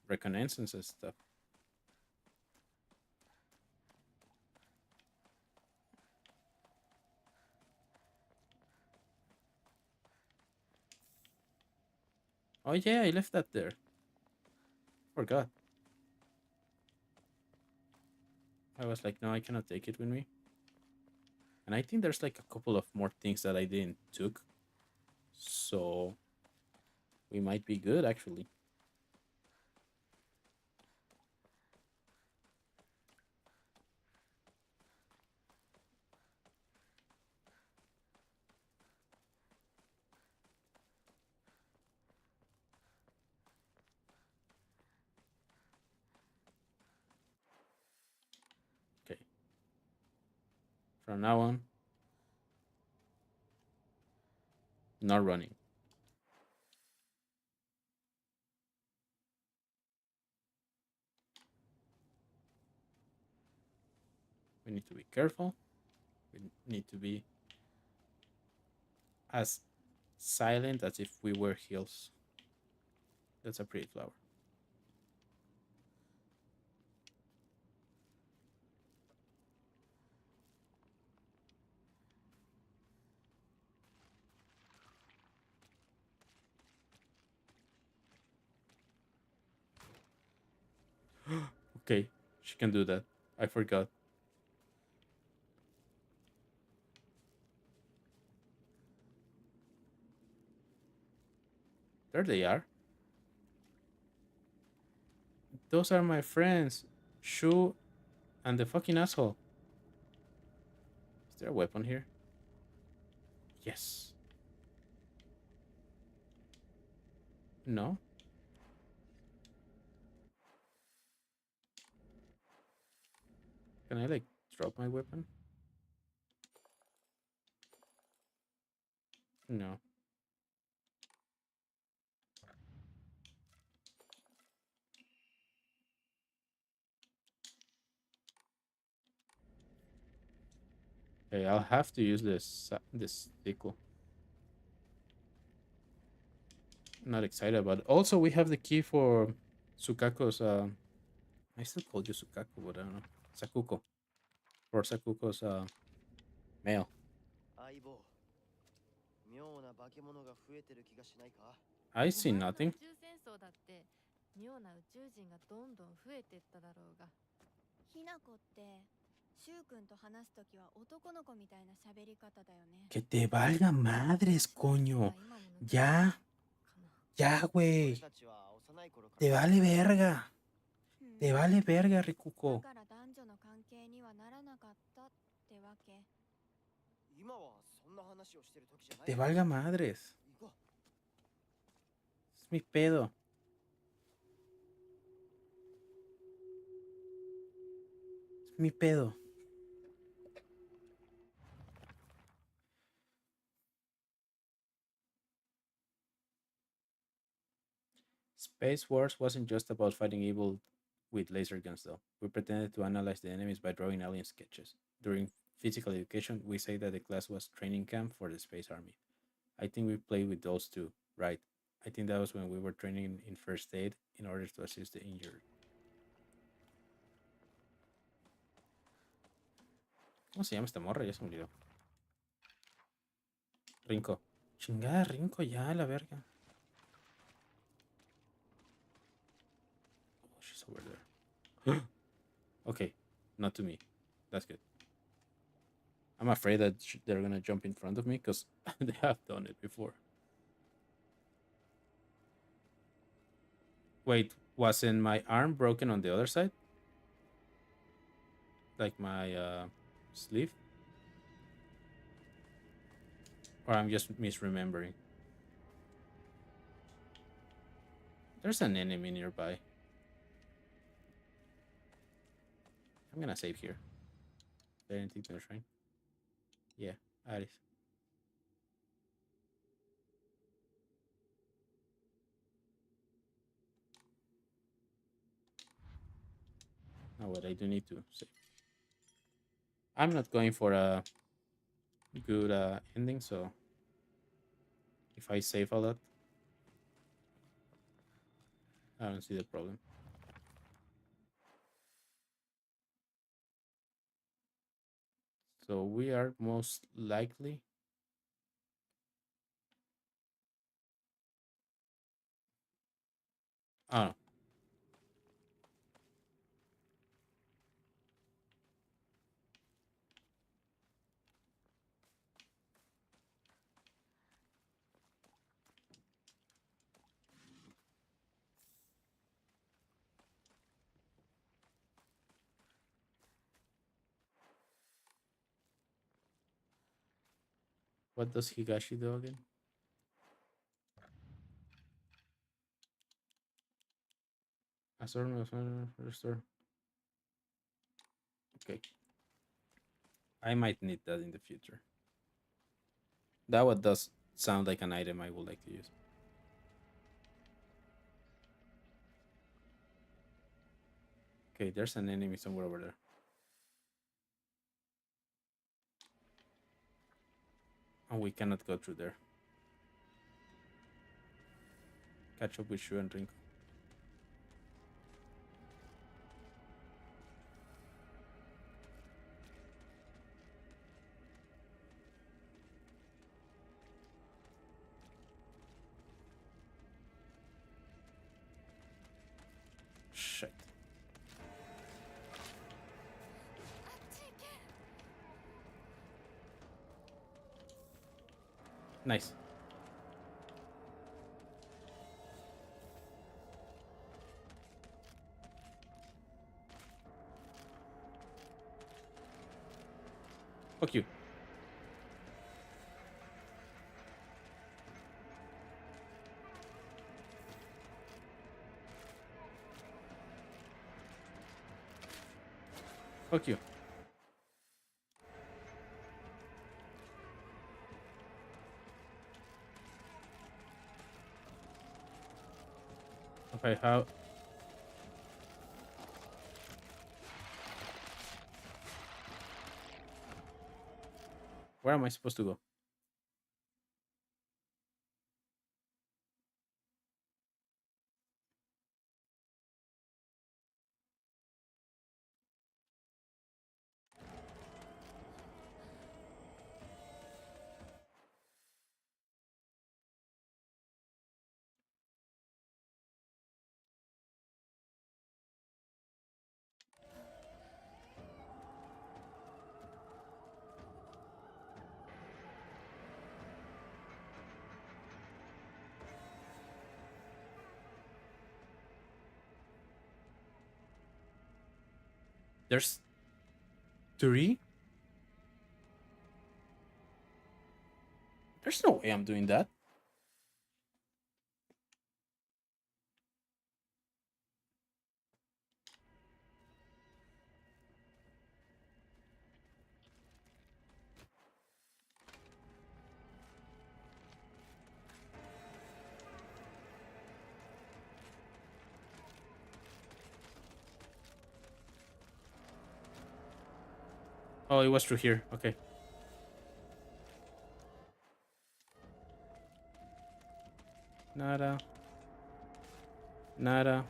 reconnaissance and stuff. Oh yeah, I left that there. Forgot. I was like, no, I cannot take it with me. And I think there's like a couple of more things that I didn't took. So we might be good actually. Okay. From now on, not running. We need to be careful. We need to be as silent as if we were hills. That's a pretty flower. Okay, she can do that. I forgot. There they are. Those are my friends. Shu and the fucking asshole. Is there a weapon here? Yes. No? Can I like drop my weapon? No. Okay, I'll have to use this sickle. I'm not excited about it. Also, we have the key for Sukako's. I still call you Sukaku, but I don't know. Sakuko. For Sakuko's mail. 相棒、妙な化け物が増えてる気がしないか？ I お see 前の宇 nothing. 宙戦争だって妙な宇宙人がどんどん増えてっただろうが。ひなこってシュウ君と話すときは男の子みたいな喋り方だよね。 Que te valga madres, coño. Ya. Ya, 俺 güey. たちは幼い頃か Te ら vale verga. うん Te vale verga, だ Rikuko. から男女の関係にはならなかったってわけ。今はそんな話をしてる時じゃない Te valga madres. 行こ Es mi pedo. Es mi pedo. Space Wars wasn't just about fighting evil with laser guns, though. We pretended to analyze the enemies by drawing alien sketches. During physical education, we say that the class was training camp for the Space Army. I think we played with those too, right? I think that was when we were training in first aid in order to assist the injured. ¿Cómo se llama esta morra? Ya se me olvidó. Rinko. Chingada, Rinko, ya, la verga. Oh, she's over there. Okay, not to me. That's good. I'm afraid that they're gonna jump in front of me because they have done it before. Wait, wasn't my arm broken on the other side? Like my sleeve? Or I'm just misremembering. There's an enemy nearby. I'm gonna save here. Is there anything to the shrine? Yeah, Aris. Oh, what I do need to save. I'm not going for a good ending, so if I save a lot, I don't see the problem. So we are most likely. Oh, what does Higashi do again? Restore. Okay. I might need that in the future. That one does sound like an item I would like to use. Okay, there's an enemy somewhere over there. And we cannot go through there. Catch up with Shu and Rinko. Shit. Nice. Fuck you. Fuck you. Okay, how? Where am I supposed to go? There's three? There's no way I'm doing that. Oh, it was through here. Okay. Nada. Nada.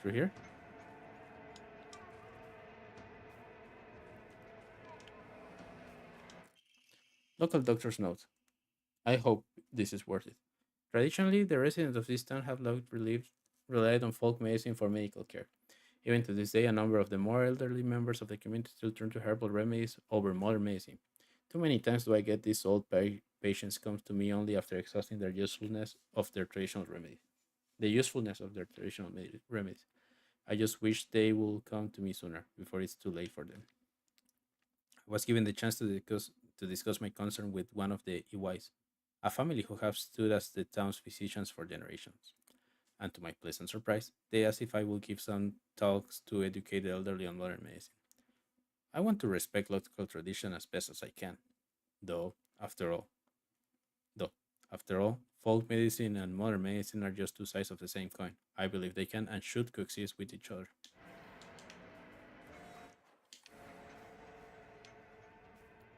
Through here? Local doctor's note. I hope this is worth it. Traditionally, the residents of this town have relied on folk medicine for medical care. Even to this day, a number of the more elderly members of the community still turn to herbal remedies over modern medicine. Too many times do I get these patients come to me only after exhausting their usefulness of their traditional remedies. The usefulness of their traditional remedies. I just wish they would come to me sooner, before it's too late for them. I was given the chance to discuss my concern with one of the Iwais, a family who have stood as the town's physicians for generations. And to my pleasant surprise, they asked if I would give some talks to educate the elderly on modern medicine. I want to respect local tradition as best as I can, though, after all, though, after all, folk medicine and modern medicine are just two sides of the same coin. I believe they can and should coexist with each other.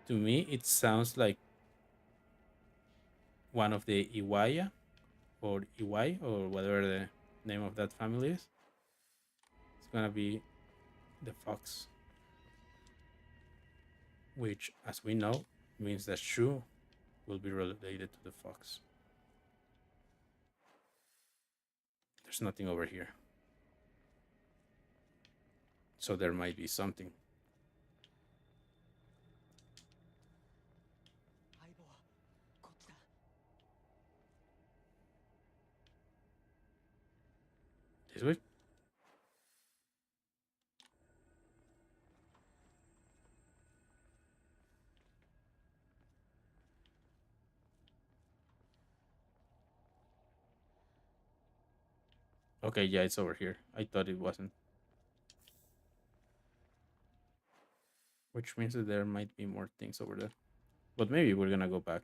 To me, it sounds like one of the Iwaya or Iwai or whatever the name of that family is. It's gonna be the fox, which, as we know, means that Shu will be related to the fox. There's nothing over here, so there might be something. 相棒こっちだ This way? Okay, yeah, it's over here. I thought it wasn't. Which means that there might be more things over there. But maybe we're gonna go back.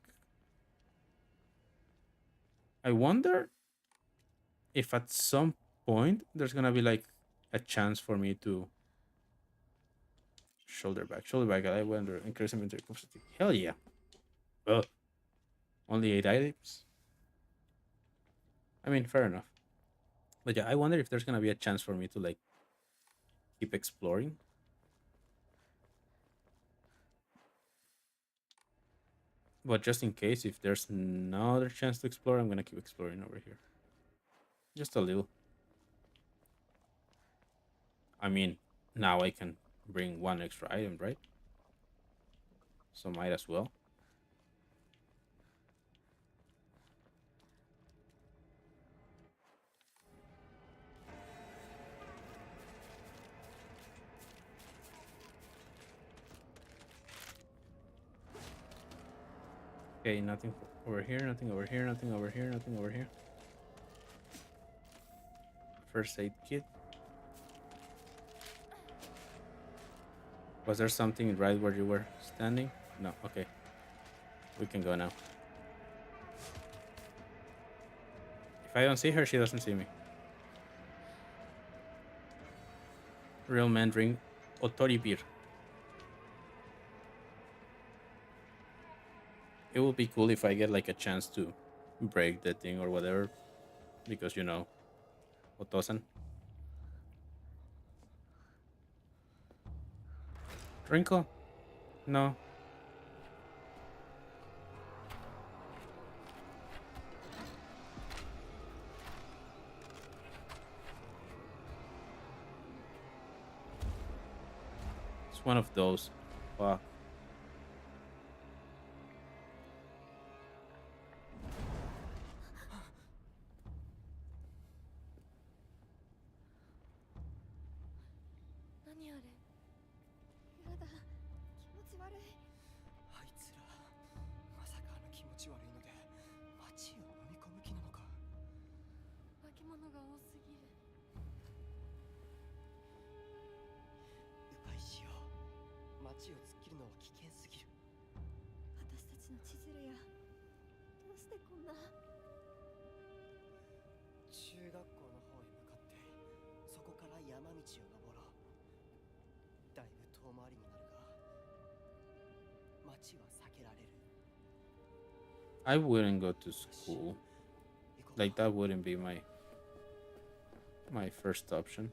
I wonder if at some point there's gonna be like a chance for me to shoulder back. Shoulder back, I wonder. Increase inventory capacity. Hell yeah. Ugh. Only 8 items? I mean, fair enough. But yeah, I wonder if there's gonna be a chance for me to like keep exploring. But just in case, if there's no other chance to explore, I'm gonna keep exploring over here. Just a little. I mean, now I can bring one extra item, right? so might as well. Okay, nothing over here, nothing over here, nothing over here, nothing over here. First aid kit. Was there something right where you were standing? No, okay. We can go now. If I don't see her, she doesn't see me. Real men drink Otori beer. It would be cool if I get like a chance to break the thing or whatever. Because, you know, Otosan. Wrinkle? No. It's one of those. Fuck.何あれ。やだ、気持ち悪い。あいつらまさかあの気持ち悪いので町を飲み込む気なのか。化け物が多すぎる。迂回しよう。町を突っ切るのは危険すぎる。私たちの千鶴や。どうしてこんな。中学校の方へ向かってそこから山道を登ろう。だいぶ遠回りになるが町は避けられる。 I wouldn't go to school. Like that wouldn't be my first option.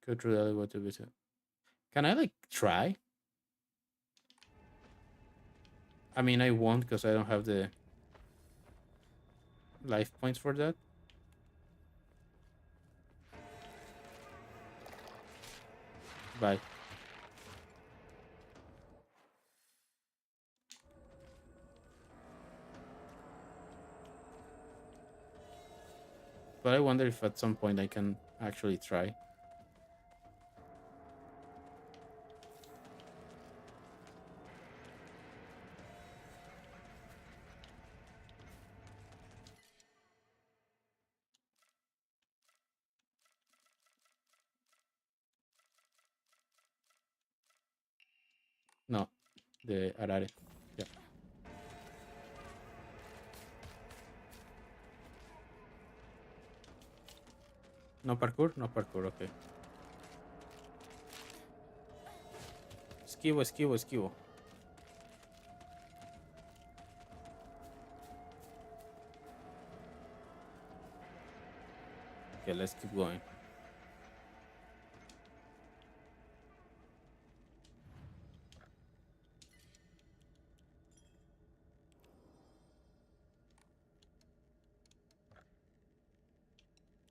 Go through the alleyway to visit. Can I like try? I mean, I won't because I don't have the life points for that. Bye. But I wonder if at some point I can actually try. No, the Arare. Yeah. No parkour? No parkour, okay. Esquivo, esquivo, esquivo. Okay, let's keep going.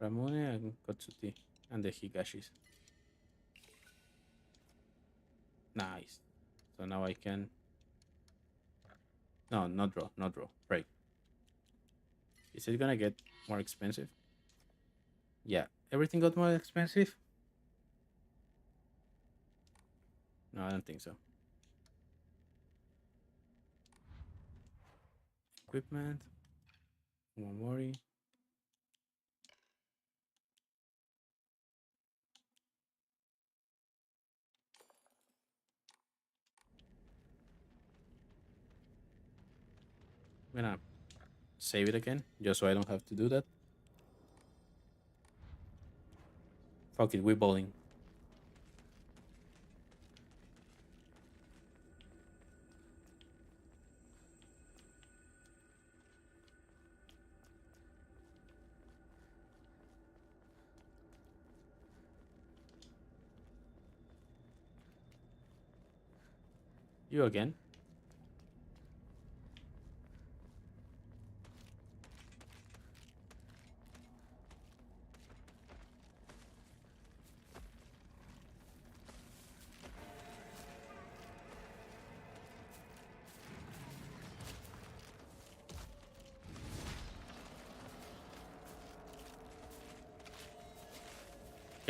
Ramune and Kotsuti and the Higashis. Nice. So now I can. No, not draw, not draw. Break. Is it gonna get more expensive? Yeah, everything got more expensive? No, I don't think so. Equipment. Momori. I'm gonna save it again, just so I don't have to do that. Fuck it, we're bowling. You again?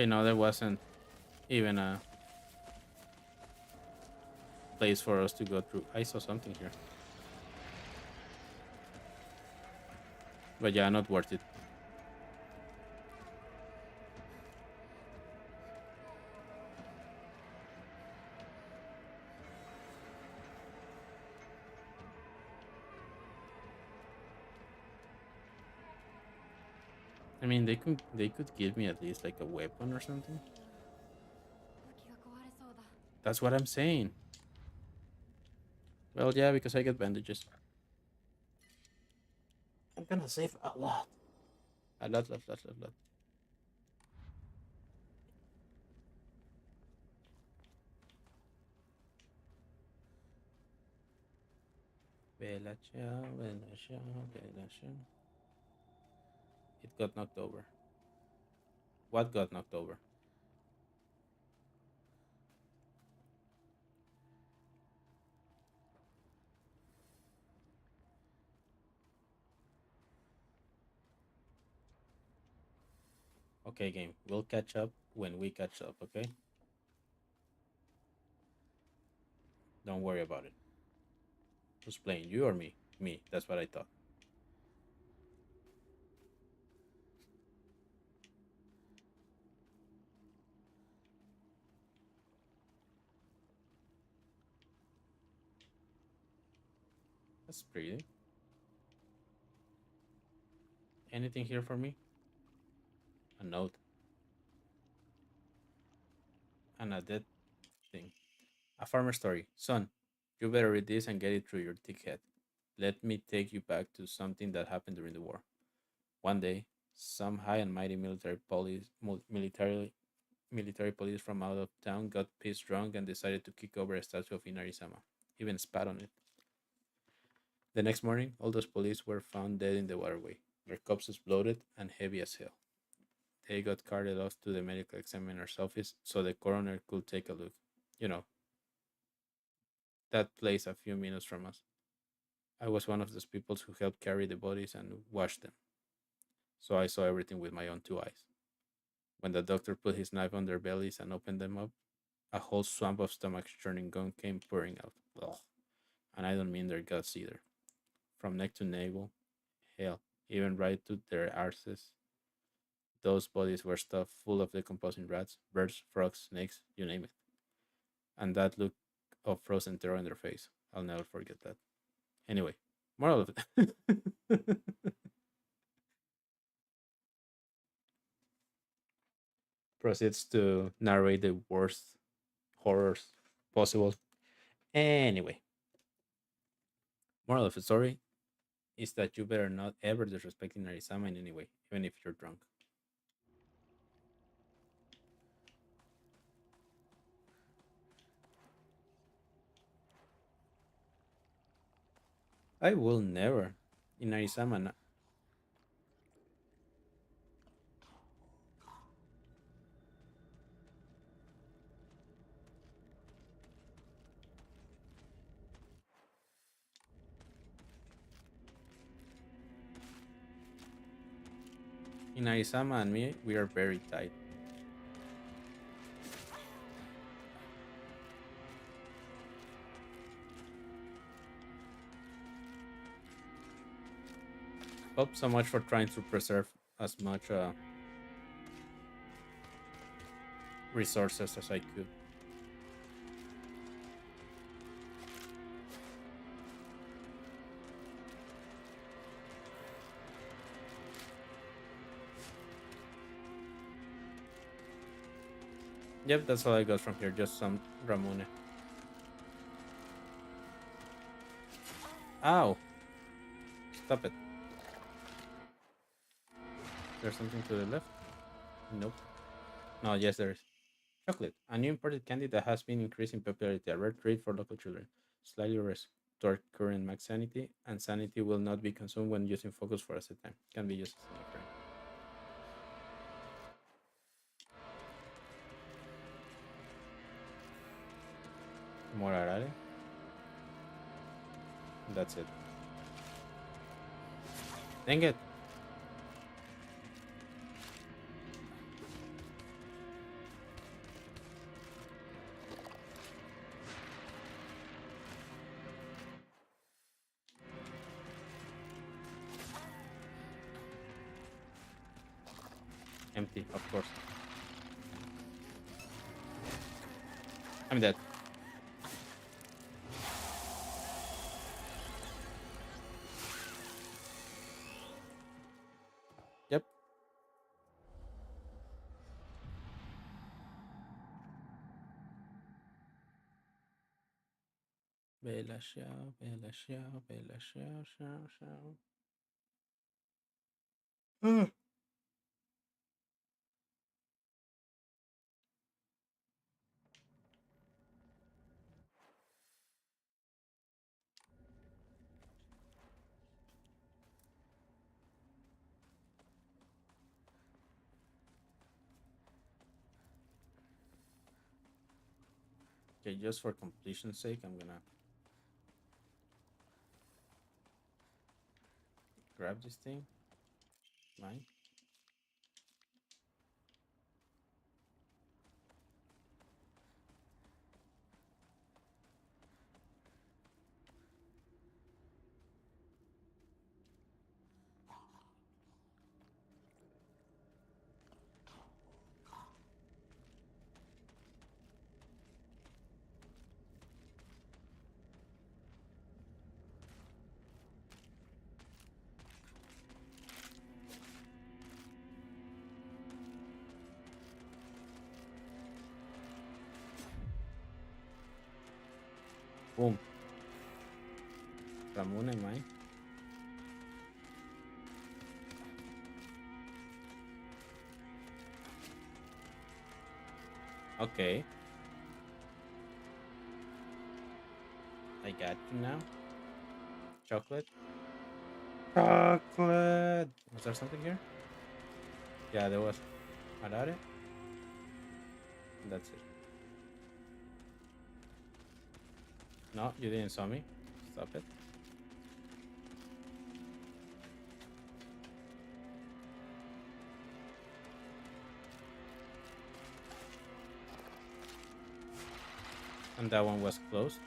Okay, no, there wasn't even a place for us to go through. I saw something here. But yeah, not worth it. I mean, they could give me at least like a weapon or something. 武器が壊れそうだ。 That's what I'm saying. Well, yeah, because I get bandages. I'm gonna save a lot. A lot, lot, lot, lot, lot. Bella ciao, bella ciao, bella ciao. It got knocked over. What got knocked over? Okay, game. We'll catch up when we catch up, okay? Don't worry about it. Who's playing, you or me? Me. That's what I thought. That's pretty. Anything here for me? A note and a dead thing. A farmer story. Son, you better read this and get it through your thick head. Let me take you back to something that happened during the war. One day, some high and mighty military police from out of town got pissed drunk and decided to kick over a statue of Inarizama, even spat on it. The next morning, all those police were found dead in the waterway, their corpses bloated and heavy as hell. They got carted off to the medical examiner's office so the coroner could take a look. You know, that place a few minutes from us. I was one of those people who helped carry the bodies and wash them, so I saw everything with my own two eyes. When the doctor put his knife on their bellies and opened them up, a whole swamp of stomach churning gunk came pouring out. Ugh. And I don't mean their guts either. From neck to navel, hell, even right to their arses, those bodies were stuffed full of decomposing rats, birds, frogs, snakes, you name it. And that look of frozen terror in their face, I'll never forget that. Anyway, moral of it. Proceeds to narrate the worst horrors possible. Anyway, moral of the story is that you better not ever disrespect Narisama in any way, even if you're drunk. I will never. Inarizama. Inarizama and me, we are very tight. Hope so much for trying to preserve as much resources as I could. Yep, that's all I got from here. Just some Ramune. Ow! Stop it. There's something to the left? Nope. No, yes, there is. Chocolate, a new imported candy that has been increasing popularity, a rare treat for local children. Slightly restored current max sanity, and sanity will not be consumed when using focus for a set time. Can be used as an offering. More arare. That's it. Dang it! Empty, of course. I'm dead. Yep. Bella Xiao, Bella Xiao, Bella Xiao, Xiao, Xiao. Okay, just for completion's sake, I'm gonna grab this thing. Mine. Boom. Ramune, mine. Okay. I got you now. Chocolate. Chocolate. Was there something here? Yeah, there was. Arare. And that's it. No, you didn't saw me. Stop it. And that one was closed.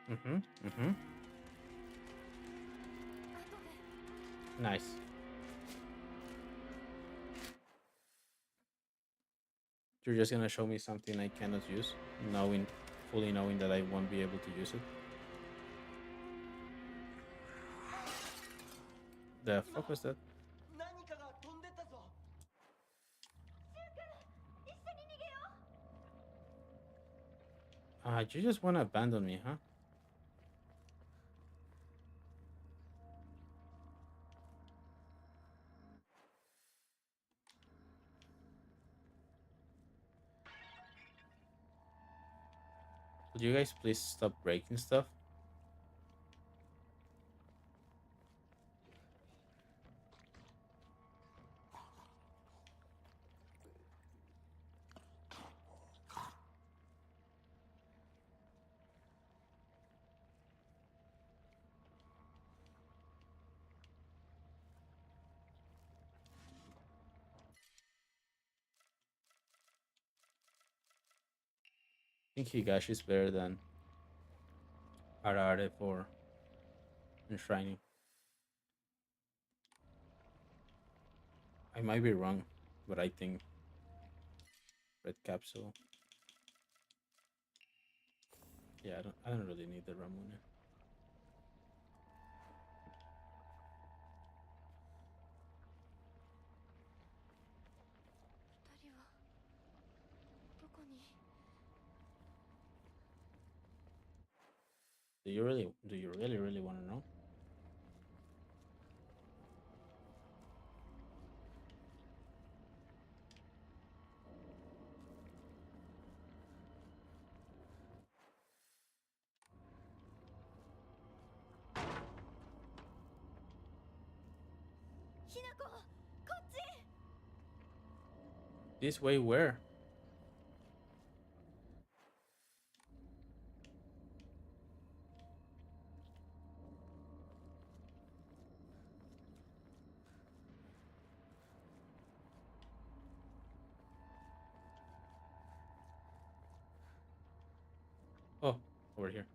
Mm-hmm. Mm-hmm. 後で Nice. You're just gonna show me something I cannot use, knowing fully knowing that I won't be able to use it. The 今 fuck was that? 何かが飛んでったぞ。 You just wanna abandon me, huh? Would you guys please stop breaking stuff? I think Higashi is better than Arare for enshrining. I might be wrong, but I think red capsule. Yeah, I don't really need the Ramune. 二人はどこに？ Do you really want to know? ひなここっち This way where? Oh, over here.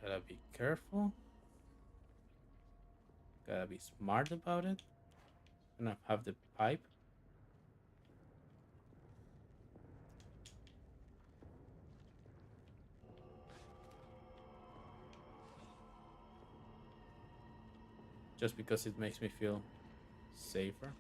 Gotta be careful. Gotta be smart about it. Gonna have the pipe. Just because it makes me feel safer.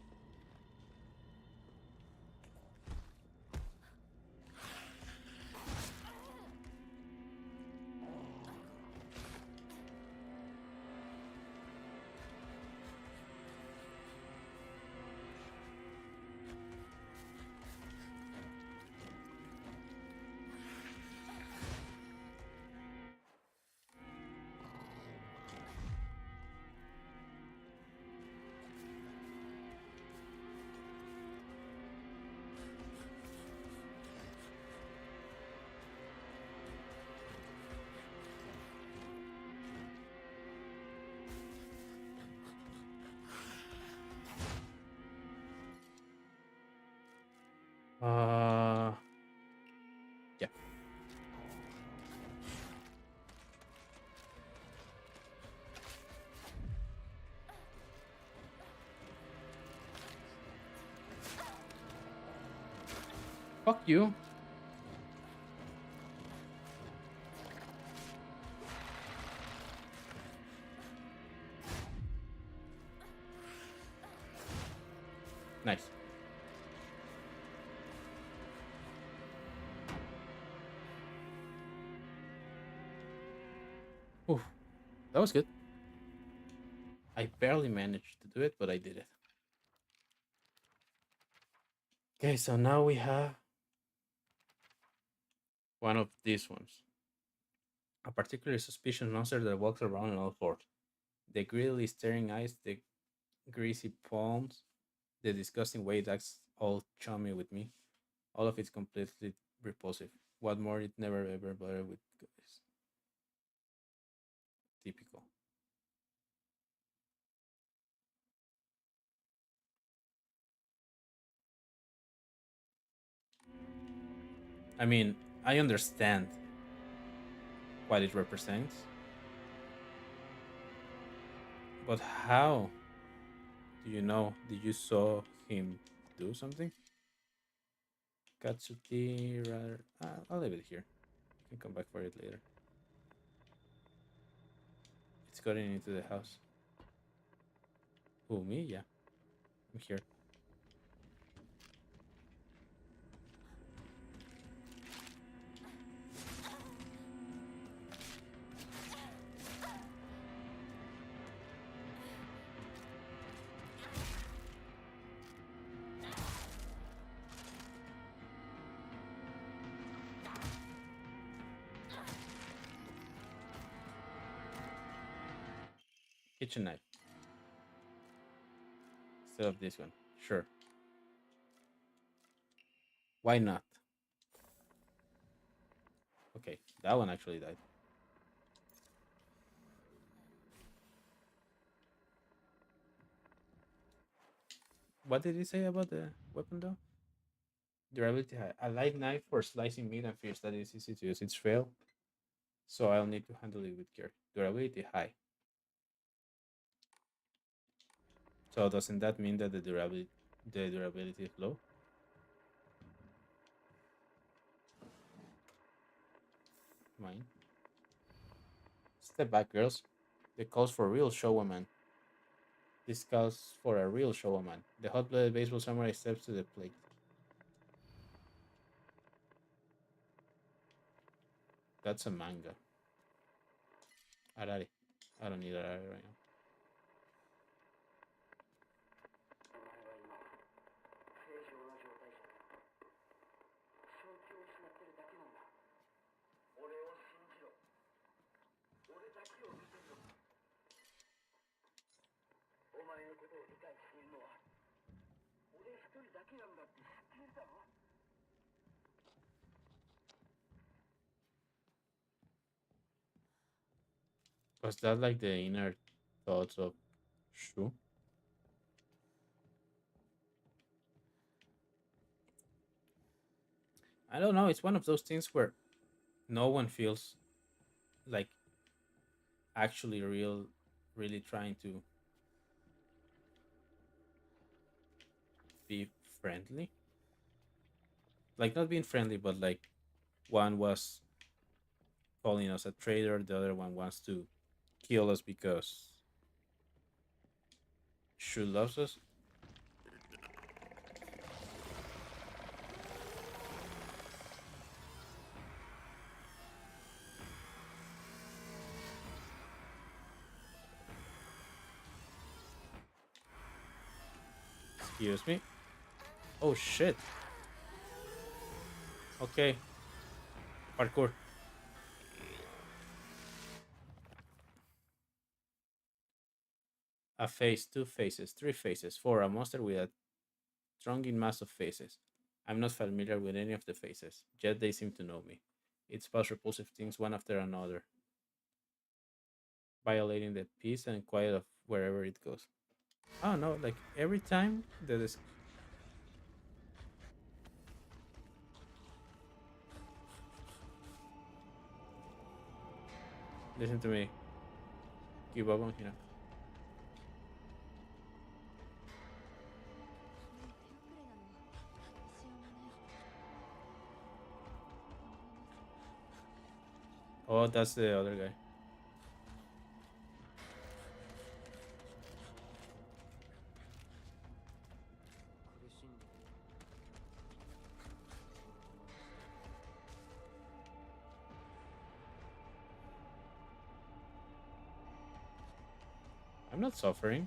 Uh, yeah. Fuck you. Nice. Oof, that was good. I barely managed to do it, but I did it. Okay, so now we have one of these ones. A particularly suspicious monster that walks around on all fours. The greedily staring eyes, the greasy palms, the disgusting way it acts all chummy with me. All of it's completely repulsive. What more, it never ever bothered with guys. Typical. I mean, I understand what it represents, but how do you know? Did you saw him do something? Katsuki, rather. I'll leave it here. You can come back for it later. It's getting into the house. Who, me? Yeah, I'm here. Kitchen knife instead of this one. Sure. Why not? Okay, that one actually died. What did he say about the weapon though? Durability high. A light knife for slicing meat and fish that is easy to use. It's fail, so I'll need to handle it with care. Durability high. So doesn't that mean that the durability is low? Mine. Step back, girls. The calls for real showwoman. This calls for a real showwoman. The hot-blooded baseball samurai steps to the plate. That's a manga. Arari. I don't need Arari right now. 'Cause that like the inner thoughts of Shu? I don't know. It's one of those things where no one feels like actually really trying to be friendly. Like not being friendly, but like one was calling us a traitor, the other one wants to kill us because she loves us. Excuse me. Oh shit. Okay, parkour. A face, two faces, three faces, four. A monster with a thronging mass of faces. I'm not familiar with any of the faces, yet they seem to know me. It spells repulsive things one after another, violating the peace and quiet of wherever it goes. I don't know, like every time that is. Listen to me. Keep up on here. もう手遅れなの。しょうがない。ごめんなさい。 Oh, that's the other guy. 苦しんでる。I'm not suffering.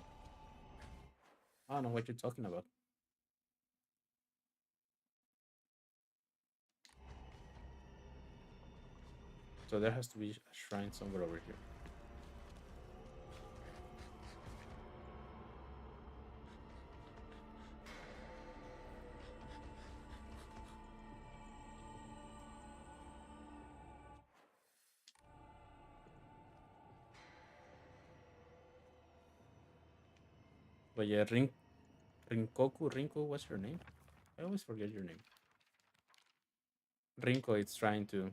I don't know what you're talking about. So there has to be a shrine somewhere over here. But yeah, Rinko, what's your name? I always forget your name. Rinko is trying to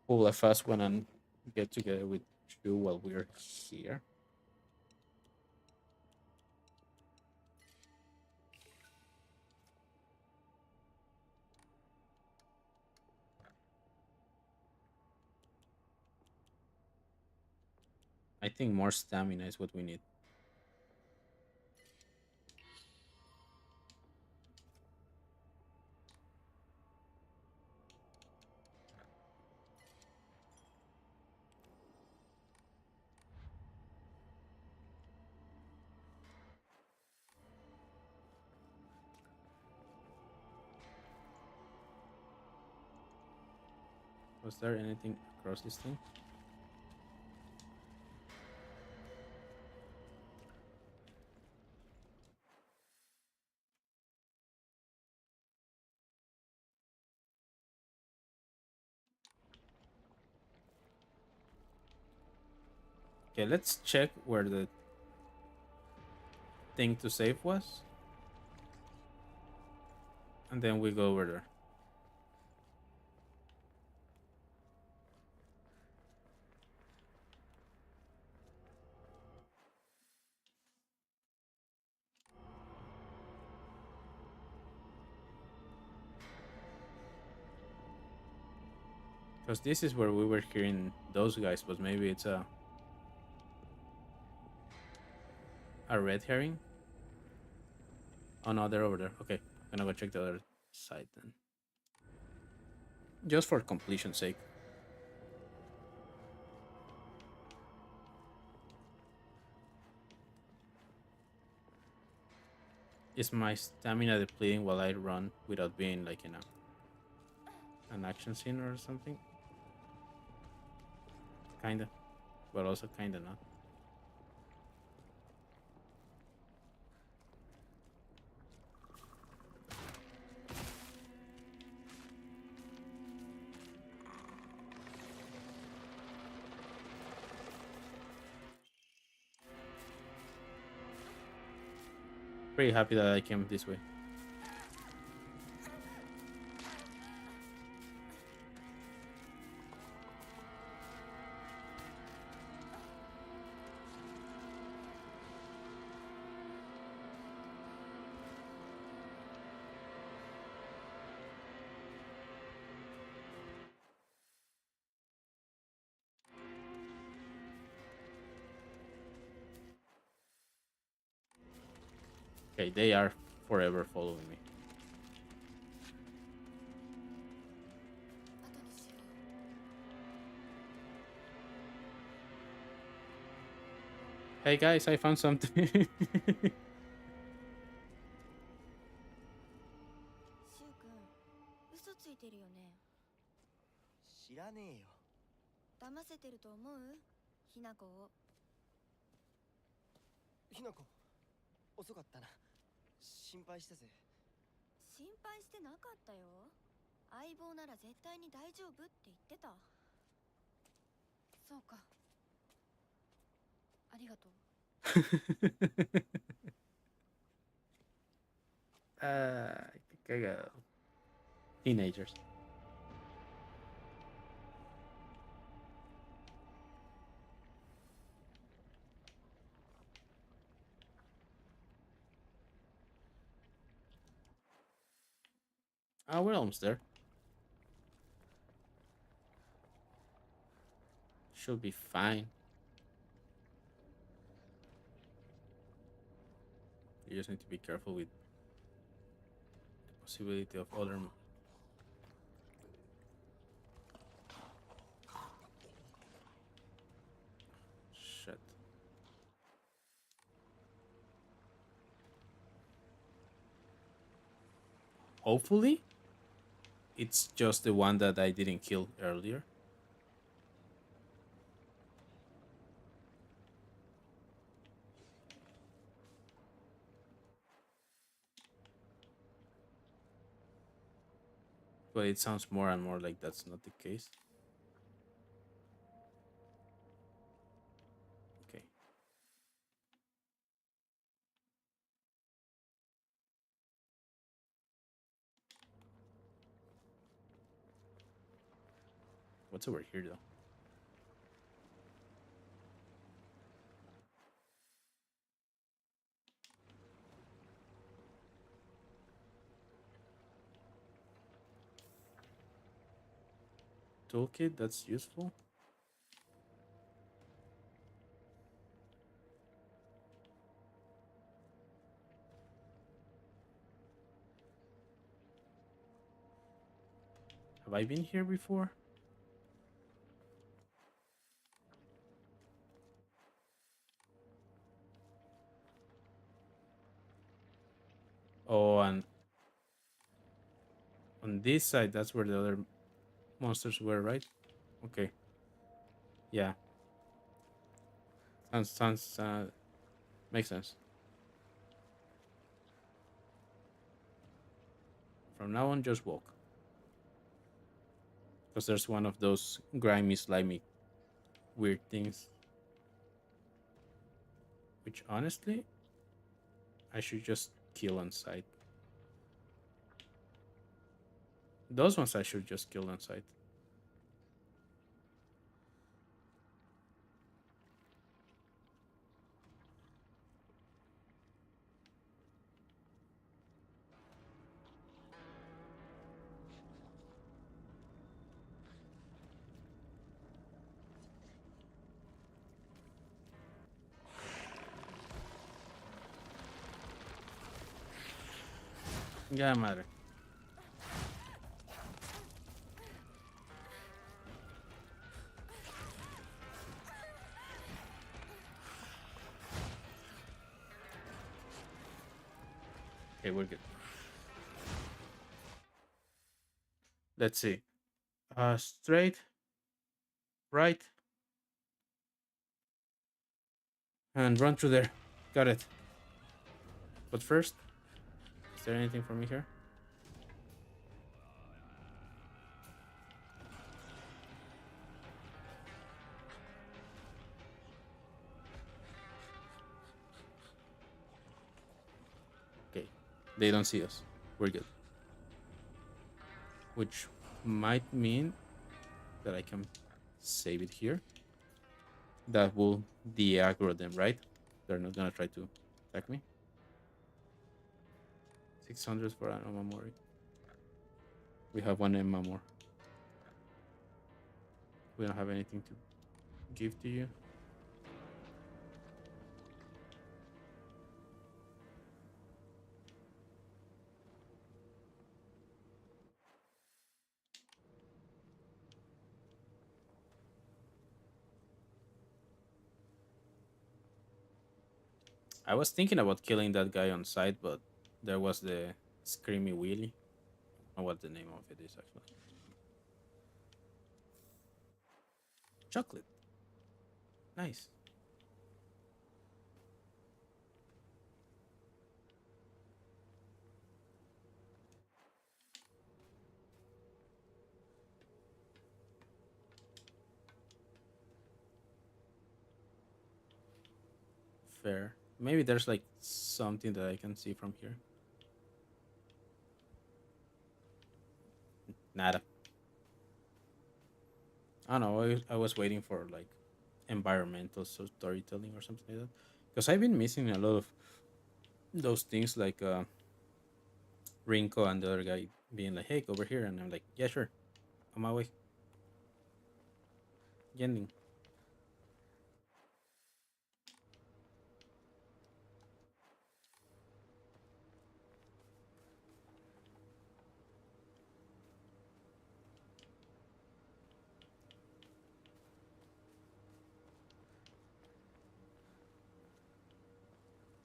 pull a fast one and get together with you while we're here. I think more stamina is what we need. Was there anything across this thing? Okay, let's check where the thing to save was, and then we go over there. Because this is where we were hearing those guys, but maybe it's a red herring. Oh no, they're over there. Okay, gonna go check the other side then. Just for completion's sake. Is my stamina depleting while I run without being like in an action scene or something? Kinda, but also kinda not. Pretty happy that I came this way. Okay, they are forever following me. 後にしよう。 Hey guys, I found something. シュウ君嘘ついてるよね。知らねえよ。騙せてると思うひなこを。ひなこ遅かったな。心配したぜ。心配してなかったよ。相棒なら絶対に大丈夫って言ってた。そうか。ありがとう。Cagado. Teenagers. Oh, we're almost there. Should be fine. You just need to be careful with the possibility of other. Shit. Hopefully, it's just the one that I didn't kill earlier. But it sounds more and more like that's not the case. Okay. What's over here though? Toolkit, that's useful. Have I been here before? Oh, and on this side, that's where the other monsters were, right? Okay. Yeah. Sounds makes sense. From now on, just walk. Because there's one of those grimy, slimy, weird things. Which, honestly, I should just kill on sight. Those ones I should just kill on sight. Yeah, madre. Okay, we're good. Let's see. Straight, right, and run through there. Got it. But first, is there anything for me here? Okay, they don't see us. We're good. Which might mean that I can save it here. That will de-aggro them, right? They're not gonna try to attack me. 600 for an Omamori. We have one Emma more. We don't have anything to give to you. I was thinking about killing that guy on sight, but there was the Screamy Wheelie. I don't know what the name of it is actually. Chocolate. Nice. Fair. Maybe there's like something that I can see from here. Nada. I don't know. I was waiting for like environmental storytelling or something like that. Because I've been missing a lot of those things like Rinko and the other guy being like, hey, go over here. And I'm like, yeah, sure. On my way. Yending.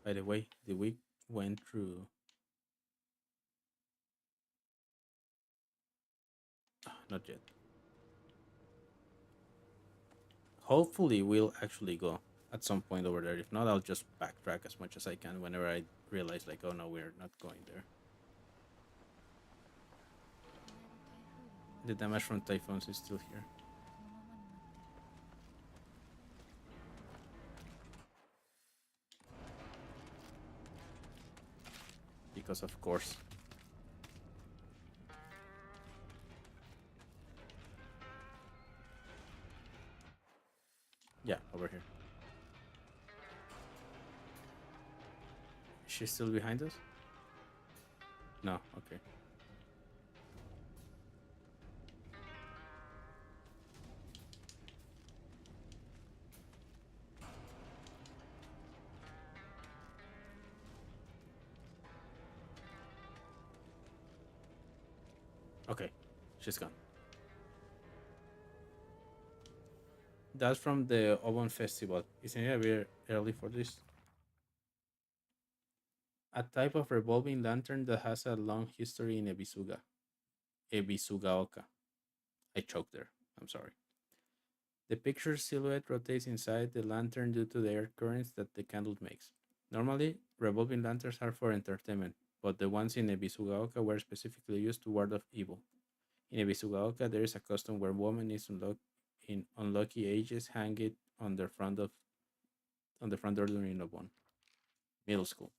By the way, the week went through. Not yet. Hopefully, we'll actually go at some point over there. If not, I'll just backtrack as much as I can whenever I realize, like, oh no, we're not going there. The damage from typhoons is still here. Because, of course. Yeah, over here. Is she still behind us? No, okay. Okay, she's gone. That's from the Obon Festival. Isn't it a bit early for this? A type of revolving lantern that has a long history in Ebisuga. Ebisugaoka. I choked there. I'm sorry. The picture's silhouette rotates inside the lantern due to the air currents that the candle makes. Normally, revolving lanterns are for entertainment, but the ones in Ebisugaoka were specifically used to ward off evil. In Ebisugaoka, there is a custom where women in unlucky ages hang it on the front door during Obon. Middle school.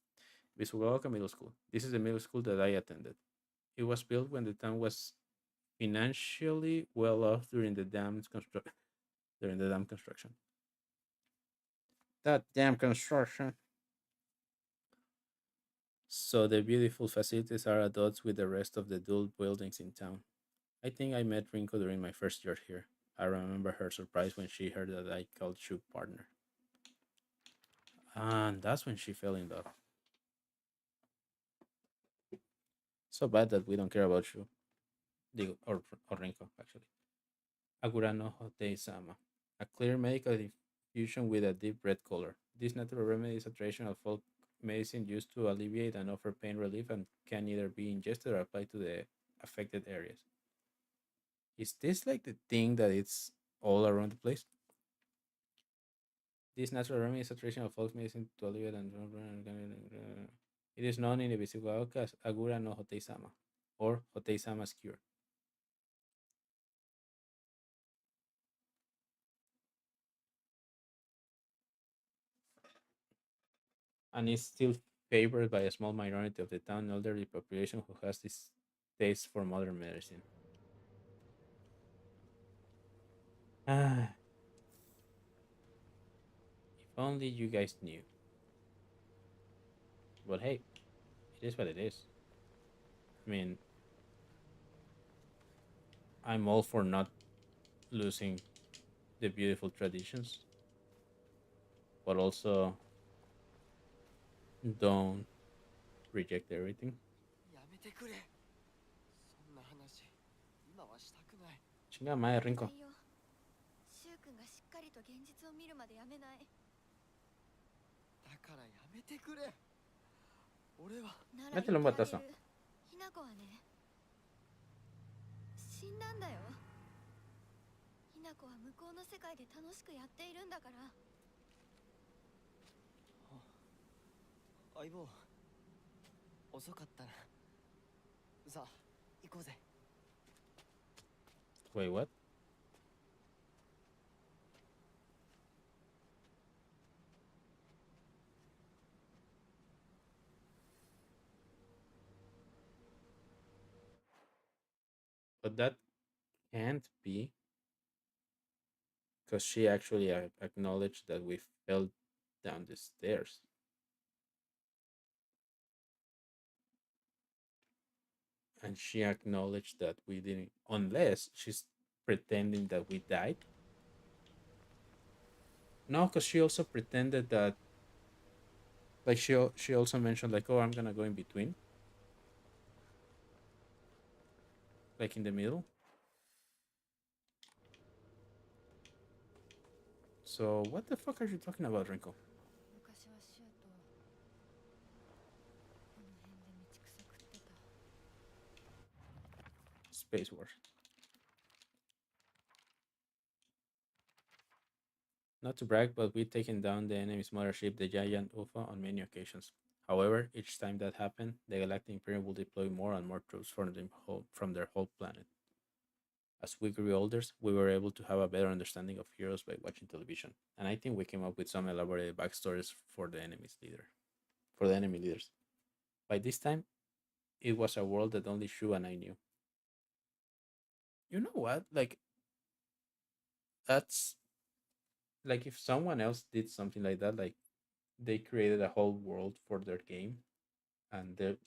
Ebisugaoka Middle School. This is the middle school that I attended. It was built when the town was financially well off during the dam construction. That damn construction. So the beautiful facilities are at odds with the rest of the dual buildings in town. I think I met Rinko during my first year here. I remember her surprise when she heard that I called Shu partner. And that's when she fell in love. So bad that we don't care about Shu. Or Rinko, actually. Agura no Hotei Sama. A clear medical infusion with a deep red color. This natural remedy is a traditional folk medicine used to alleviate and offer pain relief and can either be ingested or applied to the affected areas. Is this like the thing that it's all around the place? This natural remedy is a traditional folk medicine to alleviate and it is known in the Visigoaka as Agura no Hotei Sama or Hotei Sama's cure. And is still favored by a small minority of the town elderly population who has this taste for modern medicine. Ah, if only you guys knew. But hey, it is what it is. I mean, I'm all for not losing the beautiful traditions, but also don't reject everything. やめてくれ。そんな話今はしたくない。 Chinga madre, 反 Rinko. 対よ。シュウ君がしっかりと現実を見るまでやめない。だからやめてくれ。俺はなら言って Métele un あげ batazo. る。ひな子はね、死んだんだよ。ひな子は向こうの世界で楽しくやっているんだから。相棒遅かったな。さあ行こうぜ。 Wait, what? But that can't be because she actually acknowledged that we fell down the stairs. And she acknowledged that we didn't, unless she's pretending that we died. No, because she also pretended that, like, she also mentioned, like, oh, I'm gonna go in between, like in the middle. So what the fuck are you talking about, Rinko? 昔はシューとこの辺で道草食ってた。 Space Wars. Not to brag, but we've taken down the enemy's mothership, the giant UFO, on many occasions. However, each time that happened, the Galactic Imperium will deploy more and more troops from their whole planet. As we grew older, we were able to have a better understanding of heroes by watching television, and I think we came up with some elaborated backstories for the enemy leaders. By this time, it was a world that only Shu and I knew. You know what? Like, that's like if someone else did something like that, like they created a whole world for their game and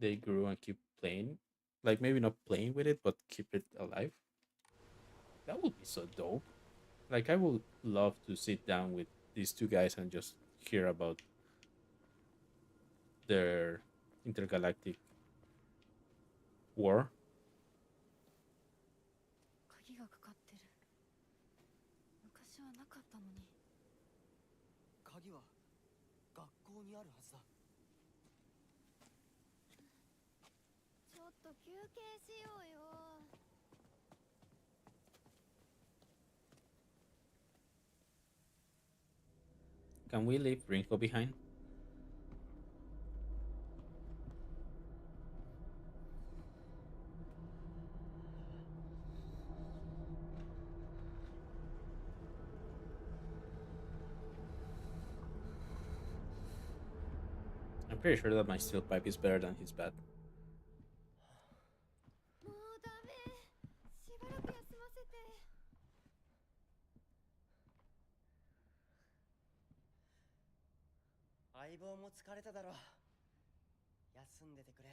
they grew and keep playing, like maybe not playing with it but keep it alive. That would be so dope. Like I would love to sit down with these two guys and just hear about their intergalactic war. 鍵がかかってる。昔はなかったのに。鍵は学校にあるはずだ。ちょっと休憩しようよ。Can we leave Rinko behind? I'm pretty sure that my steel pipe is better than his bat. もうダメ。しばらく休ませて。相棒も疲れただろう。休んでてくれ。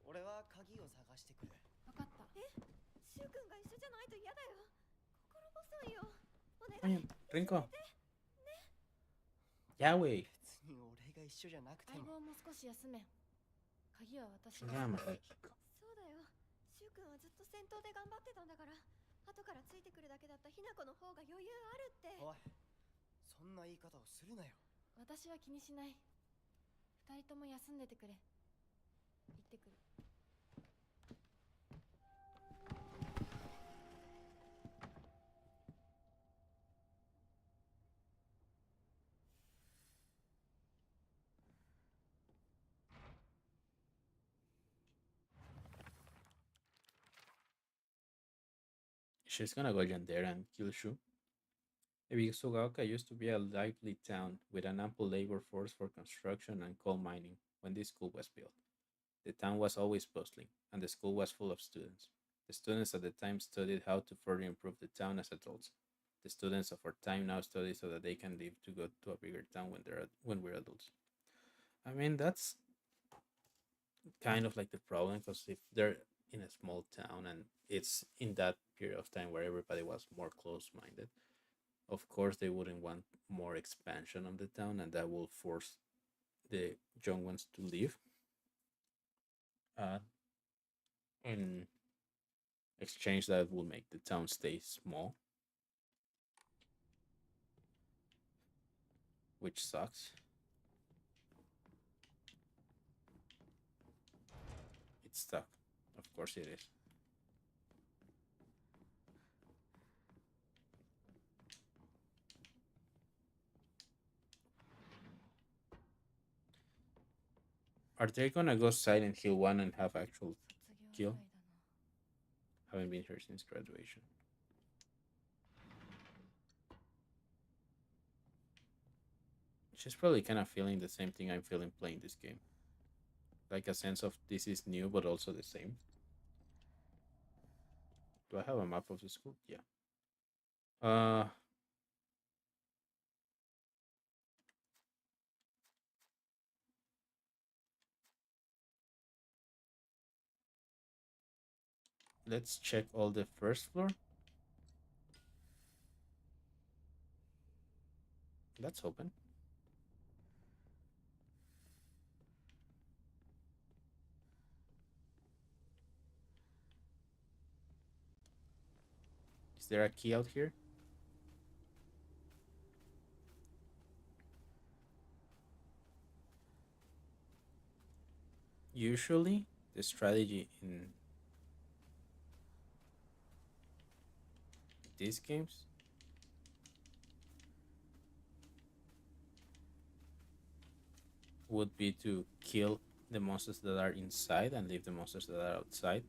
俺は鍵を探してくる。わかった。シュウ君が一緒じゃないと嫌だよ。心細いよ。お願い。 Oye, Rinko. Ya, güey. 別に俺が一緒じゃなくて相も。棒も少し休め。鍵は私が。 Llámate. そうだよ。シュウ君はずっと戦闘で頑張ってたんだから、後からついてくるだけだったひな子の方が余裕あるって。おい、そんな言い方をするなよ。私は気にしない。二人とも休んでてくれ。行ってくる。She's gonna go down there and kill Shu. Ebisugaoka used to be a lively town with an ample labor force for construction and coal mining when this school was built. The town was always bustling, and the school was full of students. The students at the time studied how to further improve the town as adults. The students of our time now study so that they can leave to go to a bigger town when we're adults. I mean, that's kind of like the problem because if they're in a small town and it's in that period of time where everybody was more close-minded, of course they wouldn't want more expansion of the town, and that will force the young ones to leave. In exchange, that will make the town stay small. which sucks. It's stuck. Of course it is. Are they gonna go Silent Hill 1 and have actual 卒業以 kill? 来だな。 Haven't been here since graduation. She's probably kind of feeling the same thing I'm feeling playing this game. Like a sense of this is new, but also the same. Do I have a map of the school? Yeah. Uh, let's check all the first floor. That's open. Is there a key out here? Usually, the strategy in these games would be to kill the monsters that are inside and leave the monsters that are outside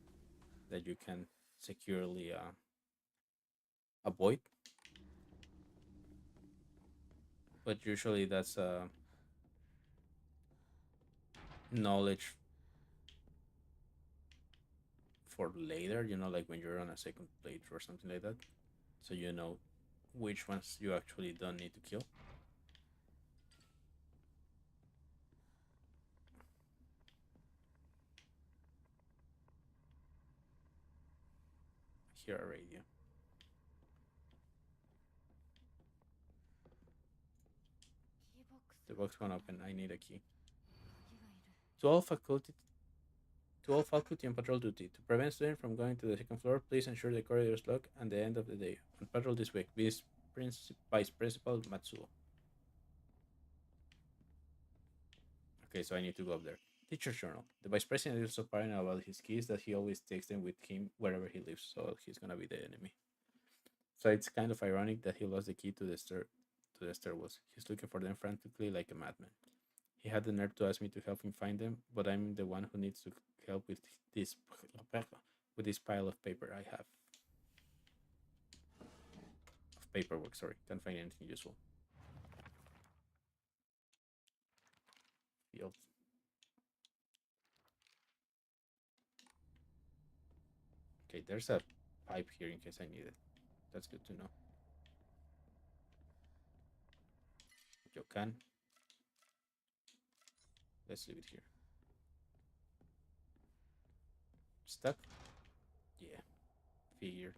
that you can securely avoid. But usually, that's knowledge for later, like when you're on a second playthrough or something like that. So you know which ones you actually don't need to kill. Here a radio. The box won't open. I need a key. 鍵がいる。 To all faculty to all faculty on patrol duty. To prevent students from going to the second floor, please ensure the corridor is locked and the end of the day. On patrol this week, Vice Principal Matsuo. Okay, so I need to go up there. Teacher's journal. The vice president is so paranoid about his keys that he always takes them with him wherever he lives, so he's gonna be the enemy. So it's kind of ironic that he lost the key to the stairwells. He's looking for them frantically like a madman. He had the nerve to ask me to help him find them, but I'm the one who needs to help this with this pile of paper I have. Of paperwork, sorry. Can't find anything useful. Field. Okay, there's a pipe here in case I need it. That's good to know. You can. Let's leave it here. Stuck? Yeah. Figured.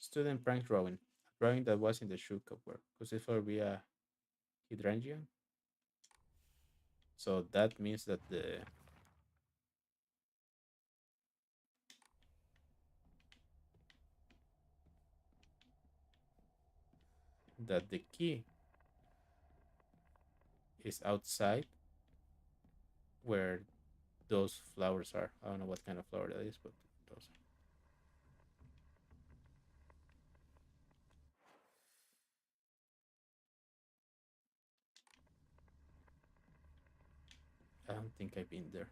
Student prank drawing. A drawing that was in the shoe cupboard. Could this for be a hydrangea? So that means that the key is outside where those flowers are. I don't know what kind of flower that is, but those. I don't think I've been there.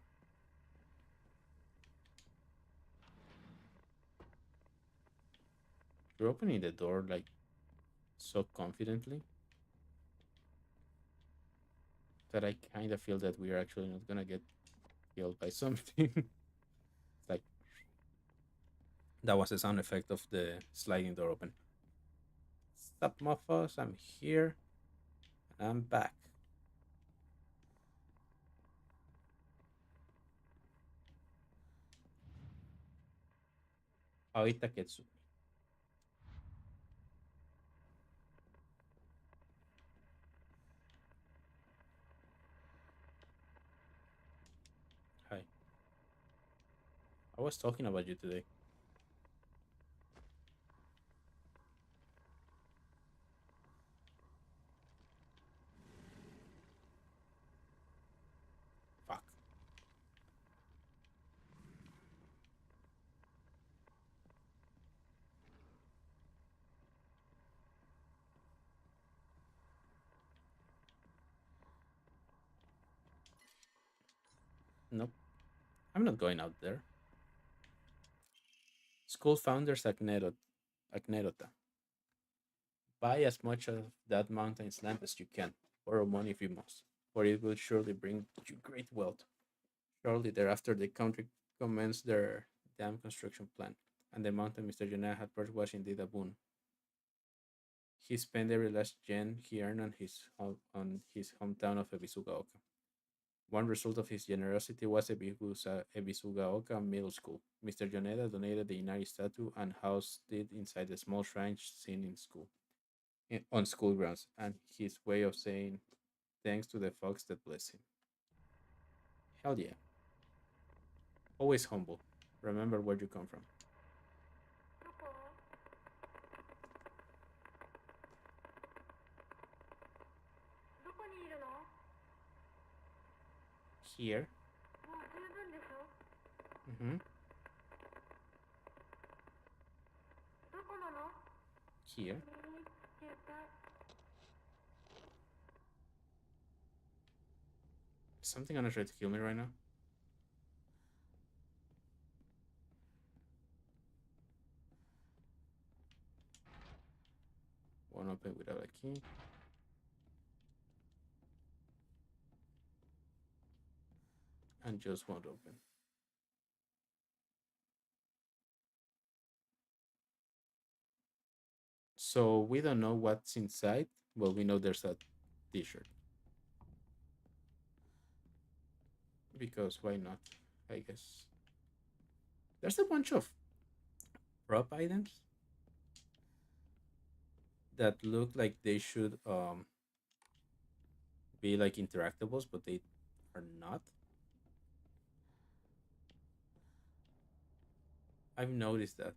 You're opening the door like so confidently that I kind of feel that we are actually not gonna get killed by something. It's like that was the sound effect of the sliding door open. Stop, muffos! I'm here. And I'm back. Ahorita Ketsu. Hi. I was talking about you today. Nope, I'm not going out there. School founders Agnerota. Buy as much of that mountain's land as you can. Borrow money if you must, for it will surely bring you great wealth. Shortly thereafter, the country commenced their dam construction plan, and the mountain Mr. Jonah had purchased was indeed a boon. He spent every last yen he earned on his hometown of Ebisugaoka. One result of his generosity was Ebisugaoka Middle School. Mr. Yoneda donated the Inari statue and housed it inside the small shrine seen in school, on school grounds, and his way of saying thanks to the folks that bless him. Hell yeah. Always humble. Remember where you come from. どこ？どこにいるの？も Here. う十分でしょ？ Hmm. どこなの？ Here. 携帯。Is something gonna try to kill me right now? Won't open without a key. And just won't open. So we don't know what's inside. Well, we know there's a t-shirt. Because why not? I guess. There's a bunch of prop items that look like they should be like interactables, but they are not. I've noticed that.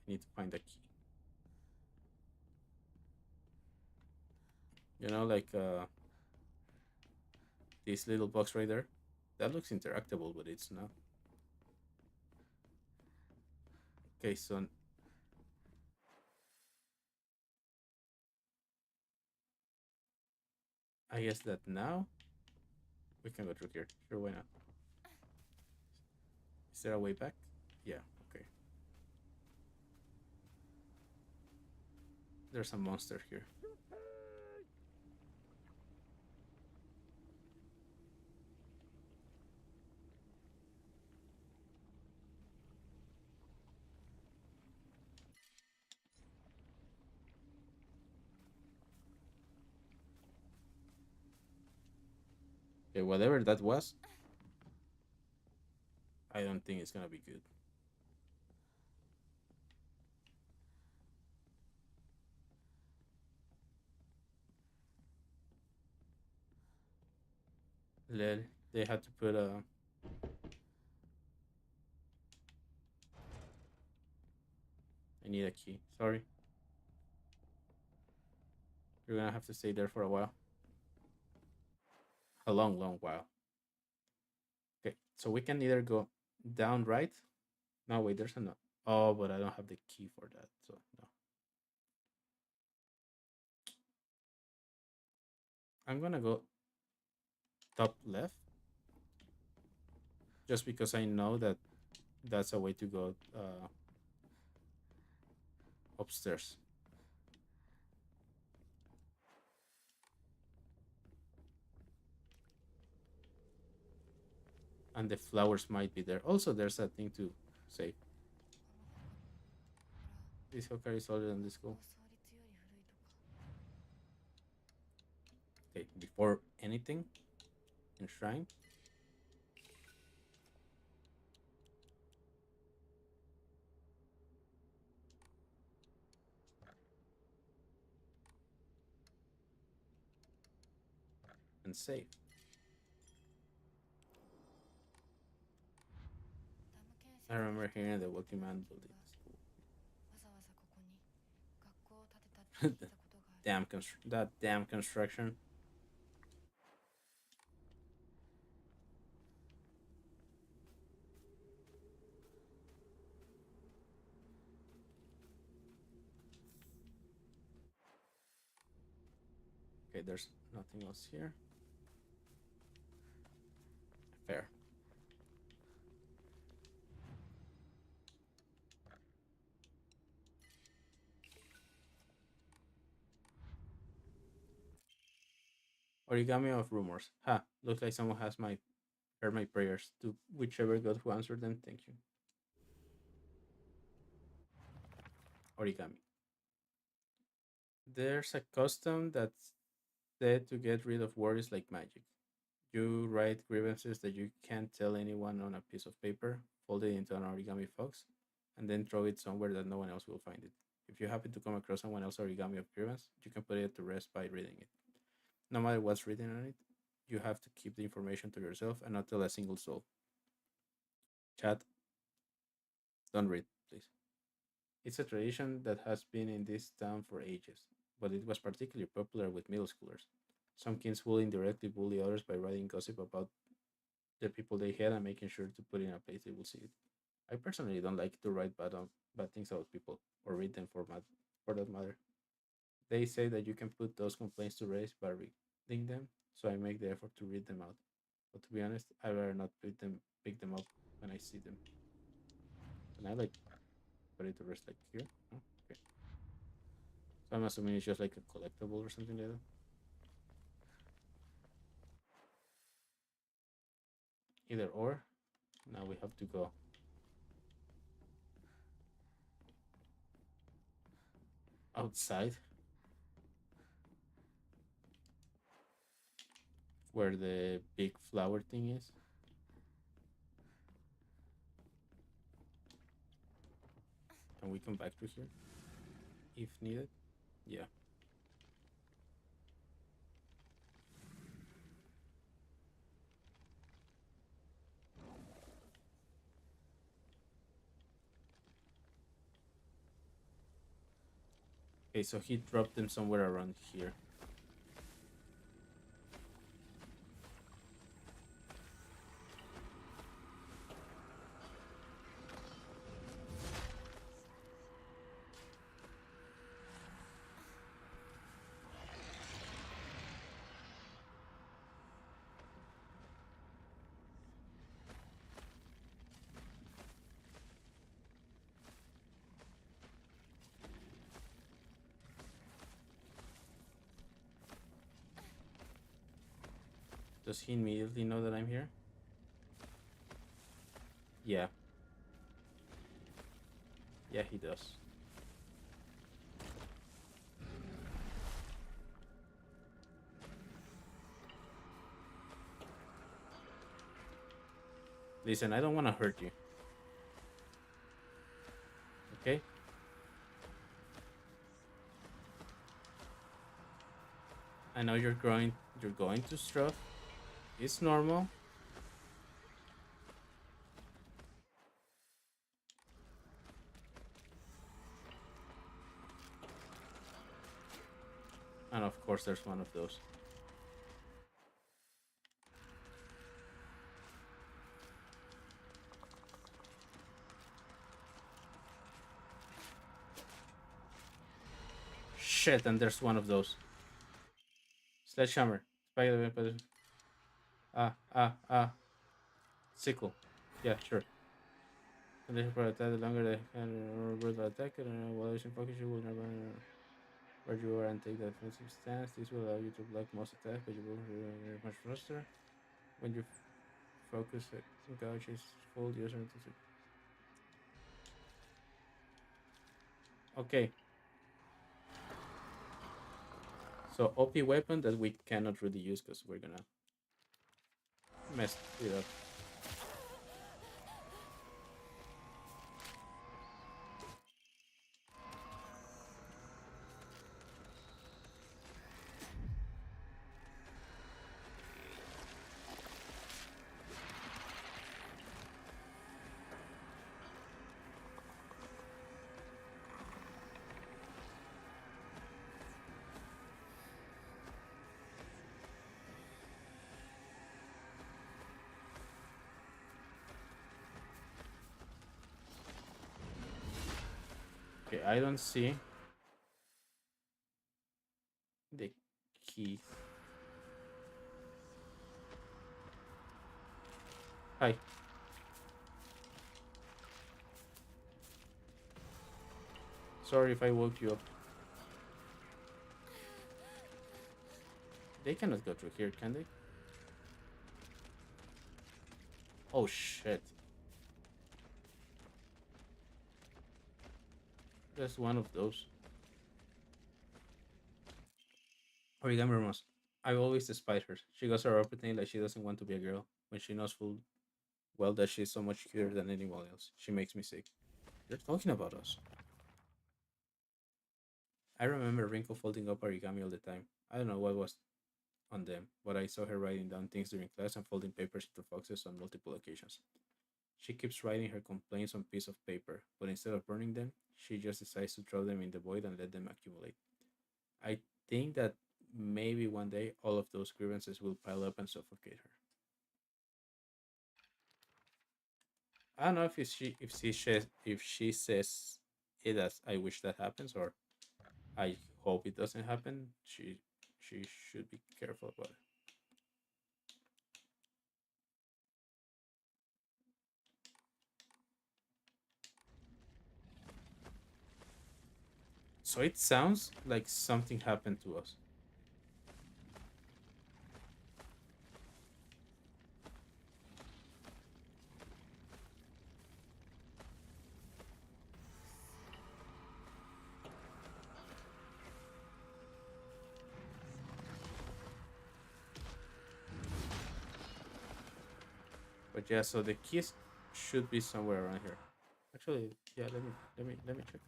I need to find a key. You know, like this little box right there. That looks interactable, but it's not. Okay, so I guess that now we can go through here. Sure, why not? Is there a way back? Yeah, okay. There's a monster here. Okay, whatever that was, I don't think it's gonna be good. They had to put a. I need a key. Sorry. You're gonna have to stay there for a while. A long, long while. Okay, so we can either go down right. No, wait, there's a no. Oh, but I don't have the key for that, so no. I'm gonna go top left just because I know that that's a way to go upstairs. And the flowers might be there. Also, there's a thing to say. This Hokari is older than this school. 創立より古いとか。 Okay, before anything, enshrine. And save. ダム建 I 設 remember が hearing the 大 Walking 変な Man こと building が school. わざわざここに学校を建てたって聞いたことがある。 That damn construction. Okay, there's nothing else here. Fair. Origami of rumors. Ha! Looks like someone has heard my prayers. To whichever god who answered them, thank you. Origami. There's a custom that's said to get rid of worries like magic. You write grievances that you can't tell anyone on a piece of paper, fold it into an origami fox, and then throw it somewhere that no one else will find it. If you happen to come across someone else's origami of grievance, you can put it to rest by reading it. No matter what's written on it, you have to keep the information to yourself and not tell a single soul. Chat, don't read, please. It's a tradition that has been in this town for ages, but it was particularly popular with middle schoolers. Some kids will indirectly bully others by writing gossip about the people they hate and making sure to put it in a place they will see it. I personally don't like to write bad things about people or read them for that matter. They say that you can put those complaints to rest by reading them, so I make the effort to read them out. But to be honest, I rather not pick them up when I see them. Can I like put it to rest like here? No? Okay. So I'm assuming it's just like a collectible or something like that. Either or. Now we have to go outside where the big flower thing is. Can we come back to here if needed? Yeah. Okay, so he dropped them somewhere around here. Does he immediately know that I'm here? Yeah. Yeah, he does. Listen, I don't want to hurt you. Okay? I know you're going to struck. It's normal. And of course there's one of those. Shit, and there's one of those. Sledgehammer. Spider. Ah. Sickle. Yeah, sure. Condition for attack, the longer they can remember the attack, and while using focus, you will never where you are and take the defensive stance. This will allow you to block most attacks, but you will be much faster. When you focus, gouge is full user into. Okay, so OP weapon that we cannot really use because we're gonna mess it up. Okay, I don't see the key. Hi. Sorry if I woke you up. They cannot go through here, can they? Oh shit. That's one of those. Origami Ramos. I've always despised her. She goes around pretending like she doesn't want to be a girl when she knows full well that she's so much cuter than anyone else. She makes me sick. They're talking about us. I remember Wrinkle folding up origami all the time. I don't know what was on them, but I saw her writing down things during class and folding papers into boxes on multiple occasions. She keeps writing her complaints on piece of paper, but instead of burning them, she just decides to throw them in the void and let them accumulate. I think that maybe one day all of those grievances will pile up and suffocate her. I don't know if she says it as I wish that happens or I hope it doesn't happen. She should be careful about it. So it sounds like something happened to us. But yeah, so the keys should be somewhere around here. Actually, yeah, let me check.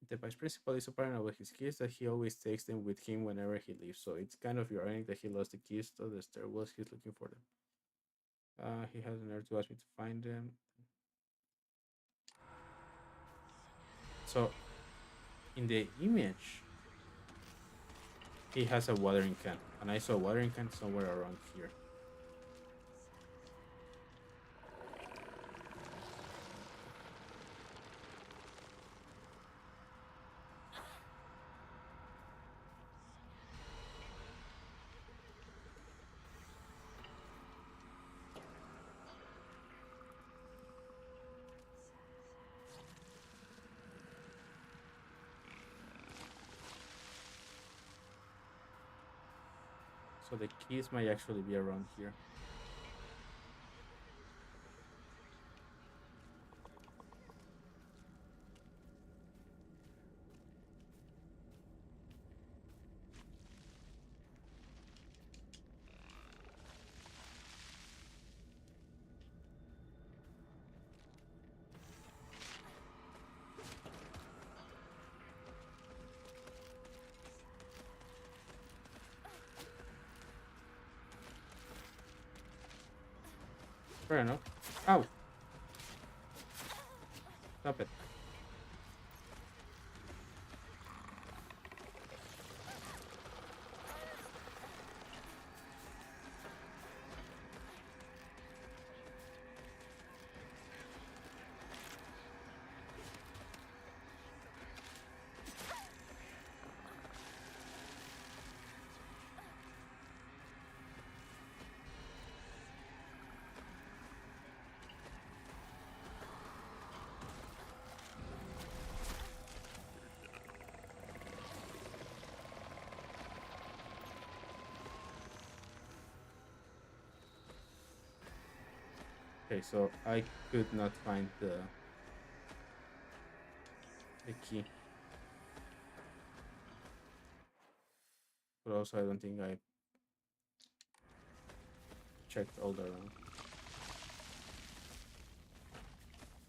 The vice principal is so paranoid with his keys that he always takes them with him whenever he leaves. So it's kind of ironic that he lost the keys to the stairwells. He's looking for them. He has the nerve to ask me to find them. So in the image, he has a watering can, and I saw a watering can somewhere around here. So the keys might actually be around here. Fair enough. Ow! Stop it. Okay, so I could not find the key, but also I don't think I checked all the around.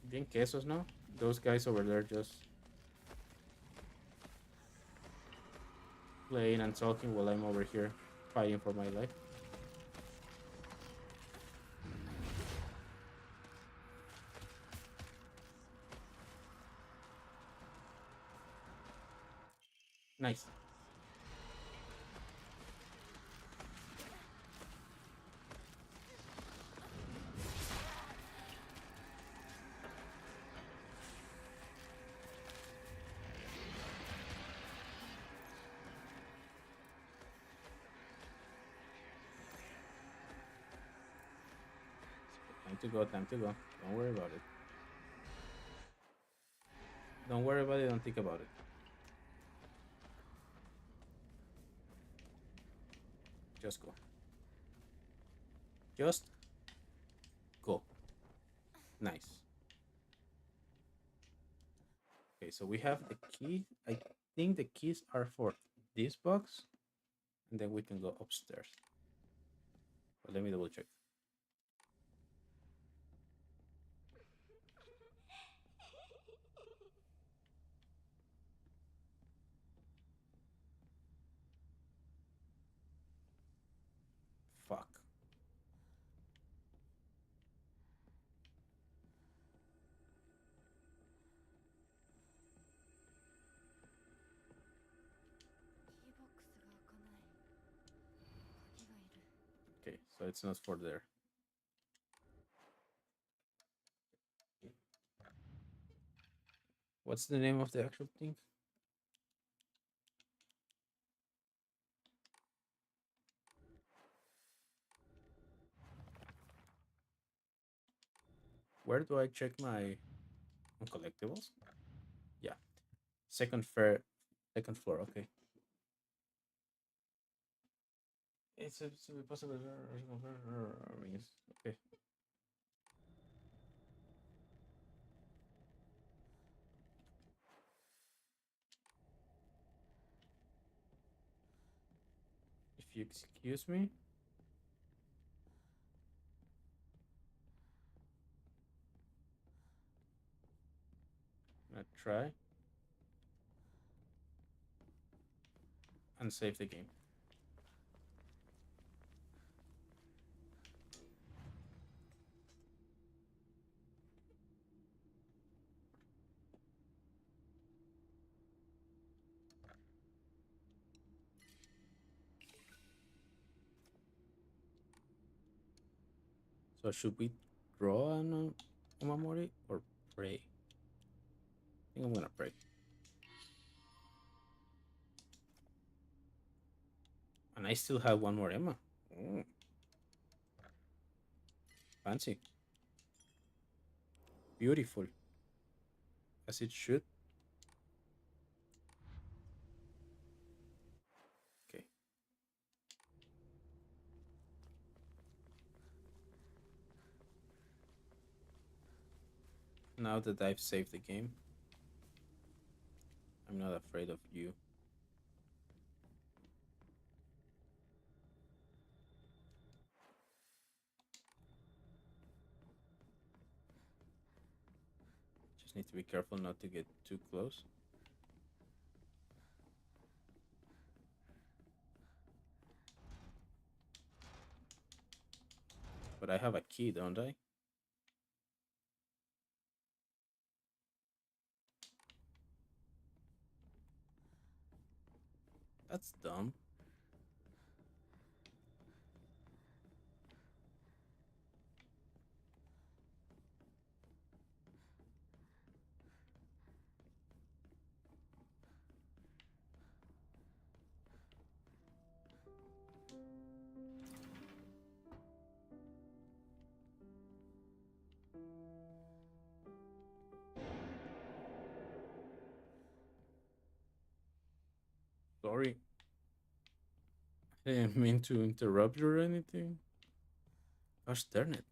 Bien quesos, no? Those guys over there just playing and talking while I'm over here fighting for my life. Nice. to go, time to go. Don't worry about it. Don't worry about it, don't think about it. Just go. Just go. Nice. Okay, so we have the key. I think the keys are for this box, and then we can go upstairs. But let me double check. Fuck. Okay, so it's not for there. What's the name of the actual thing? Where do I check my collectibles? Yeah, second floor. Okay. It's possible. Okay. If you excuse me, I'm gonna try and save the game. So should we draw an Omamori or pray? I think I'm gonna pray. And I still have one more Emma. Mm, fancy. Beautiful. As it should. Okay. Now that I've saved the game, I'm not afraid of you. Just need to be careful not to get too close. But I have a key, don't I? That's dumb. Sorry. I didn't mean to interrupt you or anything. Gosh darn it.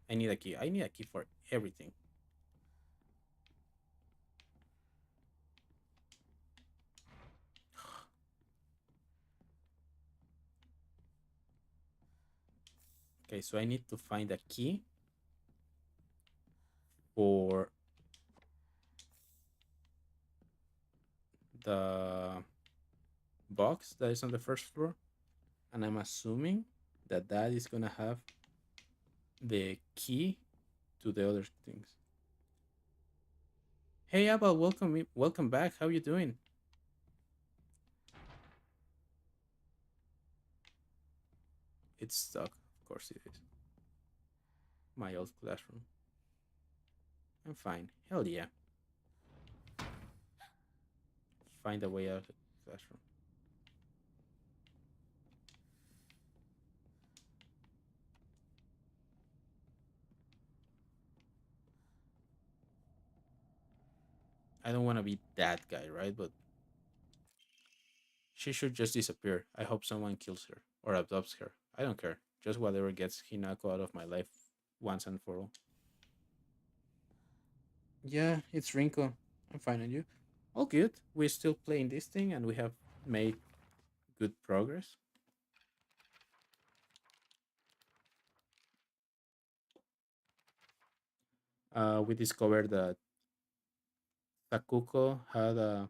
I need a key. I need a key for everything. Okay, so I need to find a key for the box that is on the first floor. And I'm assuming that that is gonna have the key to the other things. Hey Abba, welcome back. How you doing? It's stuck. Of course it is. My old classroom. I'm fine. Hell yeah. Find a way out of the classroom. I don't want to be that guy, right? But she should just disappear. I hope someone kills her or adopts her. I don't care. Just whatever gets Hinako out of my life once and for all. Yeah, it's Rinko. I'm fine, and you? All good. We're still playing this thing, and we have made good progress. We discovered that Takuko had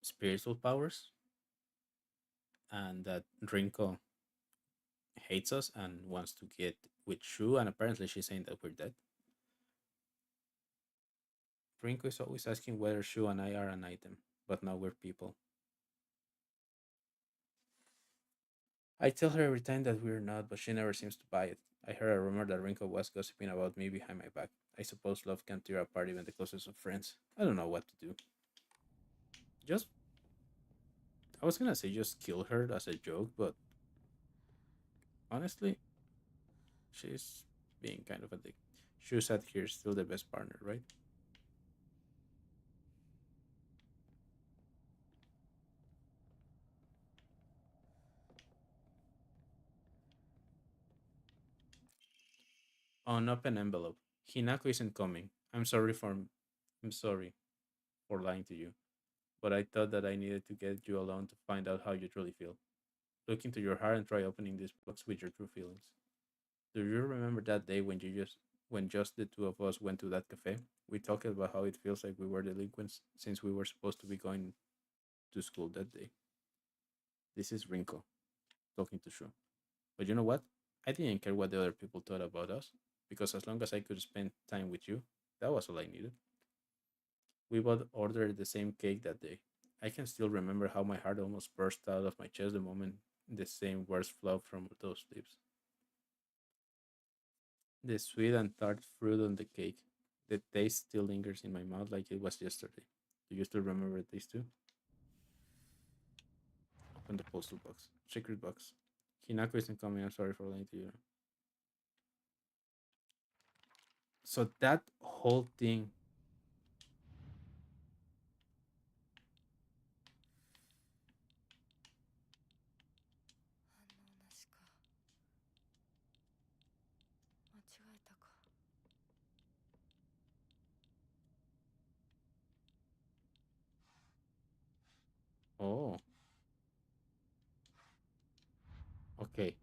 spiritual powers, and that Rinko hates us and wants to get with Shu, and apparently she's saying that we're dead. Rinko is always asking whether Shu and I are an item, but now we're people. I tell her every time that we're not, but she never seems to buy it. I heard a rumor that Rinko was gossiping about me behind my back. I suppose love can tear apart even the closest of friends. I don't know what to do. Just, I was gonna say just kill her as a joke, but honestly, she's being kind of a dick. Shu said here's still the best partner, right? Unopened envelope. Hinako isn't coming. I'm sorry for lying to you, but I thought that I needed to get you alone to find out how you truly feel. Look into your heart and try opening this box with your true feelings. Do you remember that day when just the two of us went to that cafe? We talked about how it feels like we were delinquents since we were supposed to be going to school that day. This is Rinko talking to Shu. But you know what? I didn't care what the other people thought about us because as long as I could spend time with you, that was all I needed. We both ordered the same cake that day. I can still remember how my heart almost burst out of my chest the moment the same words flowed from those lips. The sweet and tart fruit on the cake. The taste still lingers in my mouth like it was yesterday. Do you still remember this too? Open the postal box. Secret box. Hinako isn't coming. I'm sorry for lying to you. So that whole thing, 反応なしか。間違えたか。oh, okay.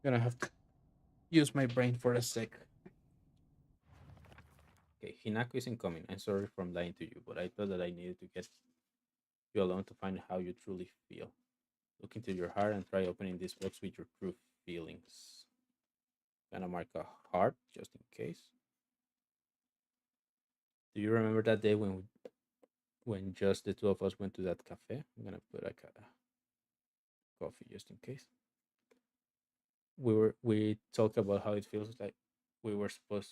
Gonna have to use my brain for a sec. Okay, Hinako isn't coming. I'm sorry for lying to you, but I thought that I needed to get you alone to find how you truly feel. Look into your heart and try opening this box with your true feelings. Gonna mark a heart just in case. Do you remember that day when just the two of us went to that cafe? I'm gonna put a coffee just in case. We talked about how it feels like we were supposed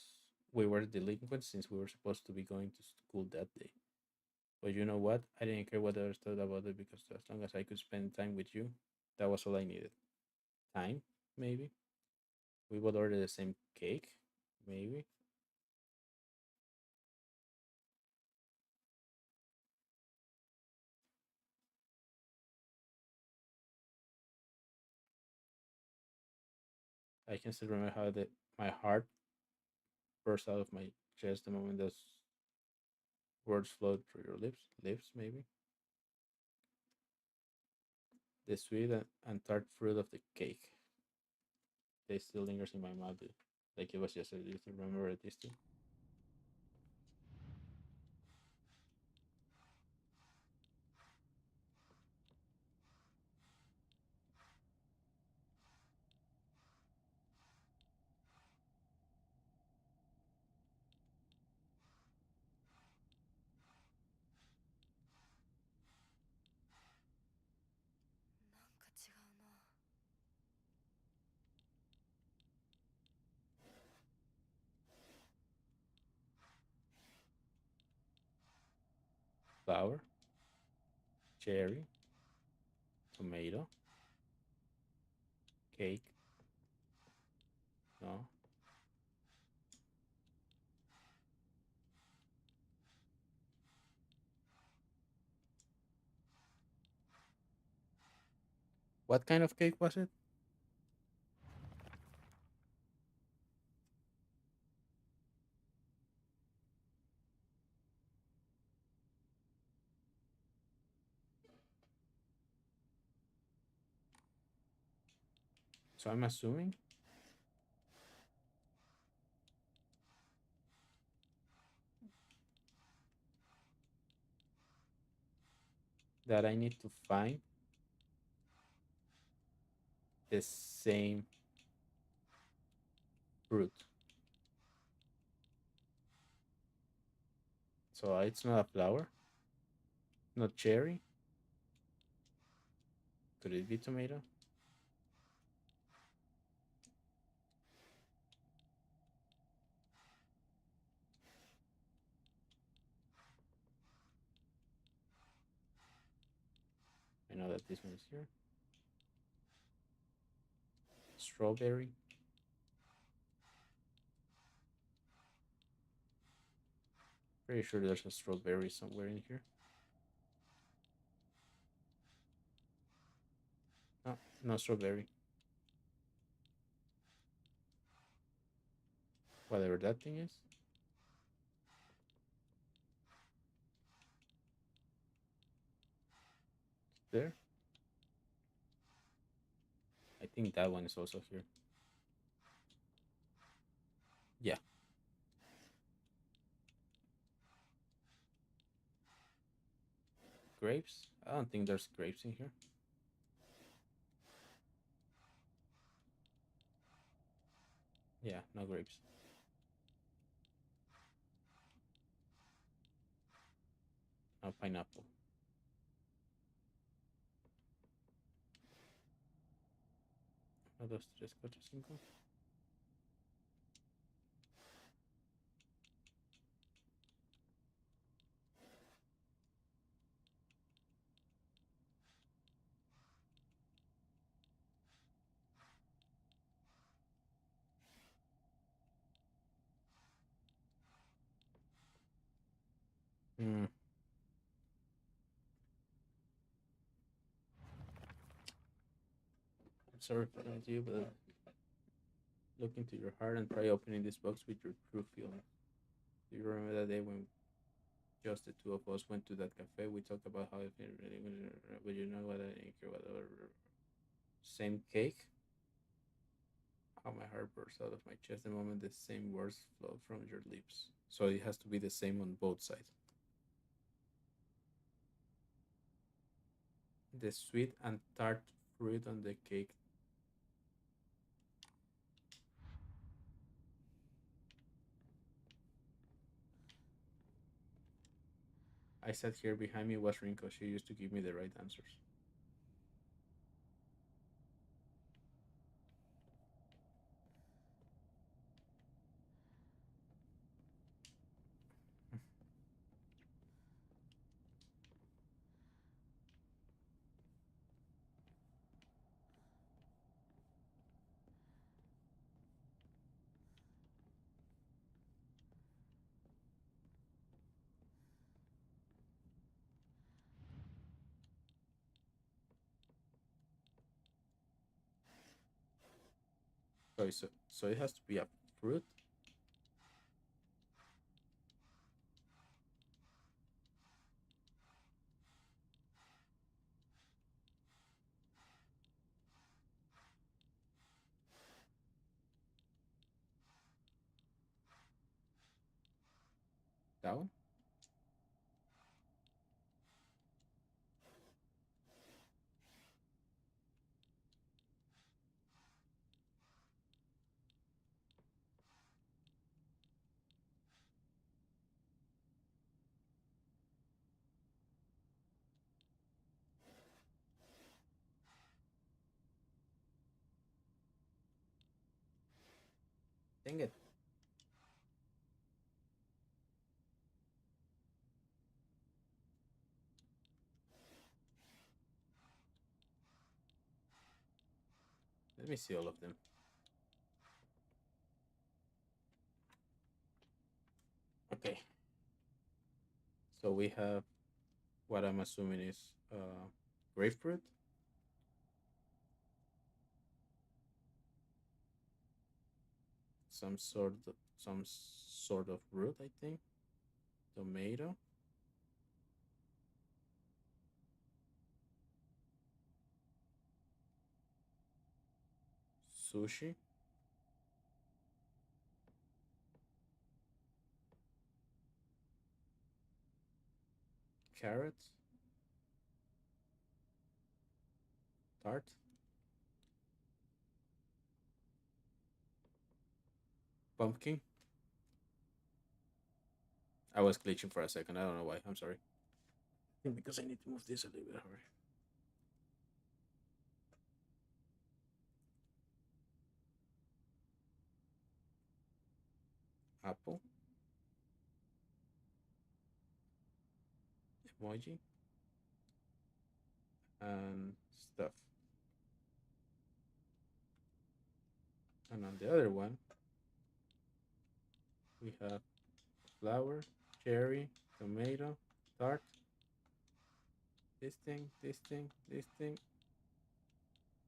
we were delinquents since we were supposed to be going to school that day. But you know what? I didn't care what others thought about it because as long as I could spend time with you, that was all I needed. Time, maybe. We would order the same cake, maybe. I can still remember how my heart burst out of my chest the moment those words flowed through your lips, maybe. The sweet and tart fruit of the cake. They still lingers in my mouth, like it was yesterday. Do you still remember this too? flour, cherry, tomato, cake. No. What kind of cake was it? So I'm assuming that I need to find the same fruit. So it's not a flower, not cherry. Could it be tomato? I know that this one is here. Strawberry. Pretty sure there's a strawberry somewhere in here. No, no strawberry. Whatever that thing is. There. I think that one is also here. Yeah. Grapes? I don't think there's grapes in here. Yeah, no grapes. No pineapple. 1, 2, 3, 4, 5. Hmm. I'm sorry for that, you, but look into your heart and try opening this box with your true feelings. Do you remember that day when just the two of us went to that cafe? We talked about how it really, but you know what? I didn't care whatever. Same cake. How my heart burst out of my chest the moment the same words flowed from your lips. So it has to be the same on both sides. The sweet and tart fruit on the cake. I sat here behind me was Rinko. She used to give me the right answers. So it has to be a fruit. That one. Dang it. Let me see all of them. Okay, so we have what I'm assuming is grapefruit, some sort of root, I think. Tomato, sushi, carrots, tart, pumpkin. I was glitching for a second. I don't know why. I'm sorry. I think because I need to move this a little bit. Hurry. Apple, emoji, and stuff. And on the other one, we have flower, cherry, tomato, tart, this thing, this thing, this thing,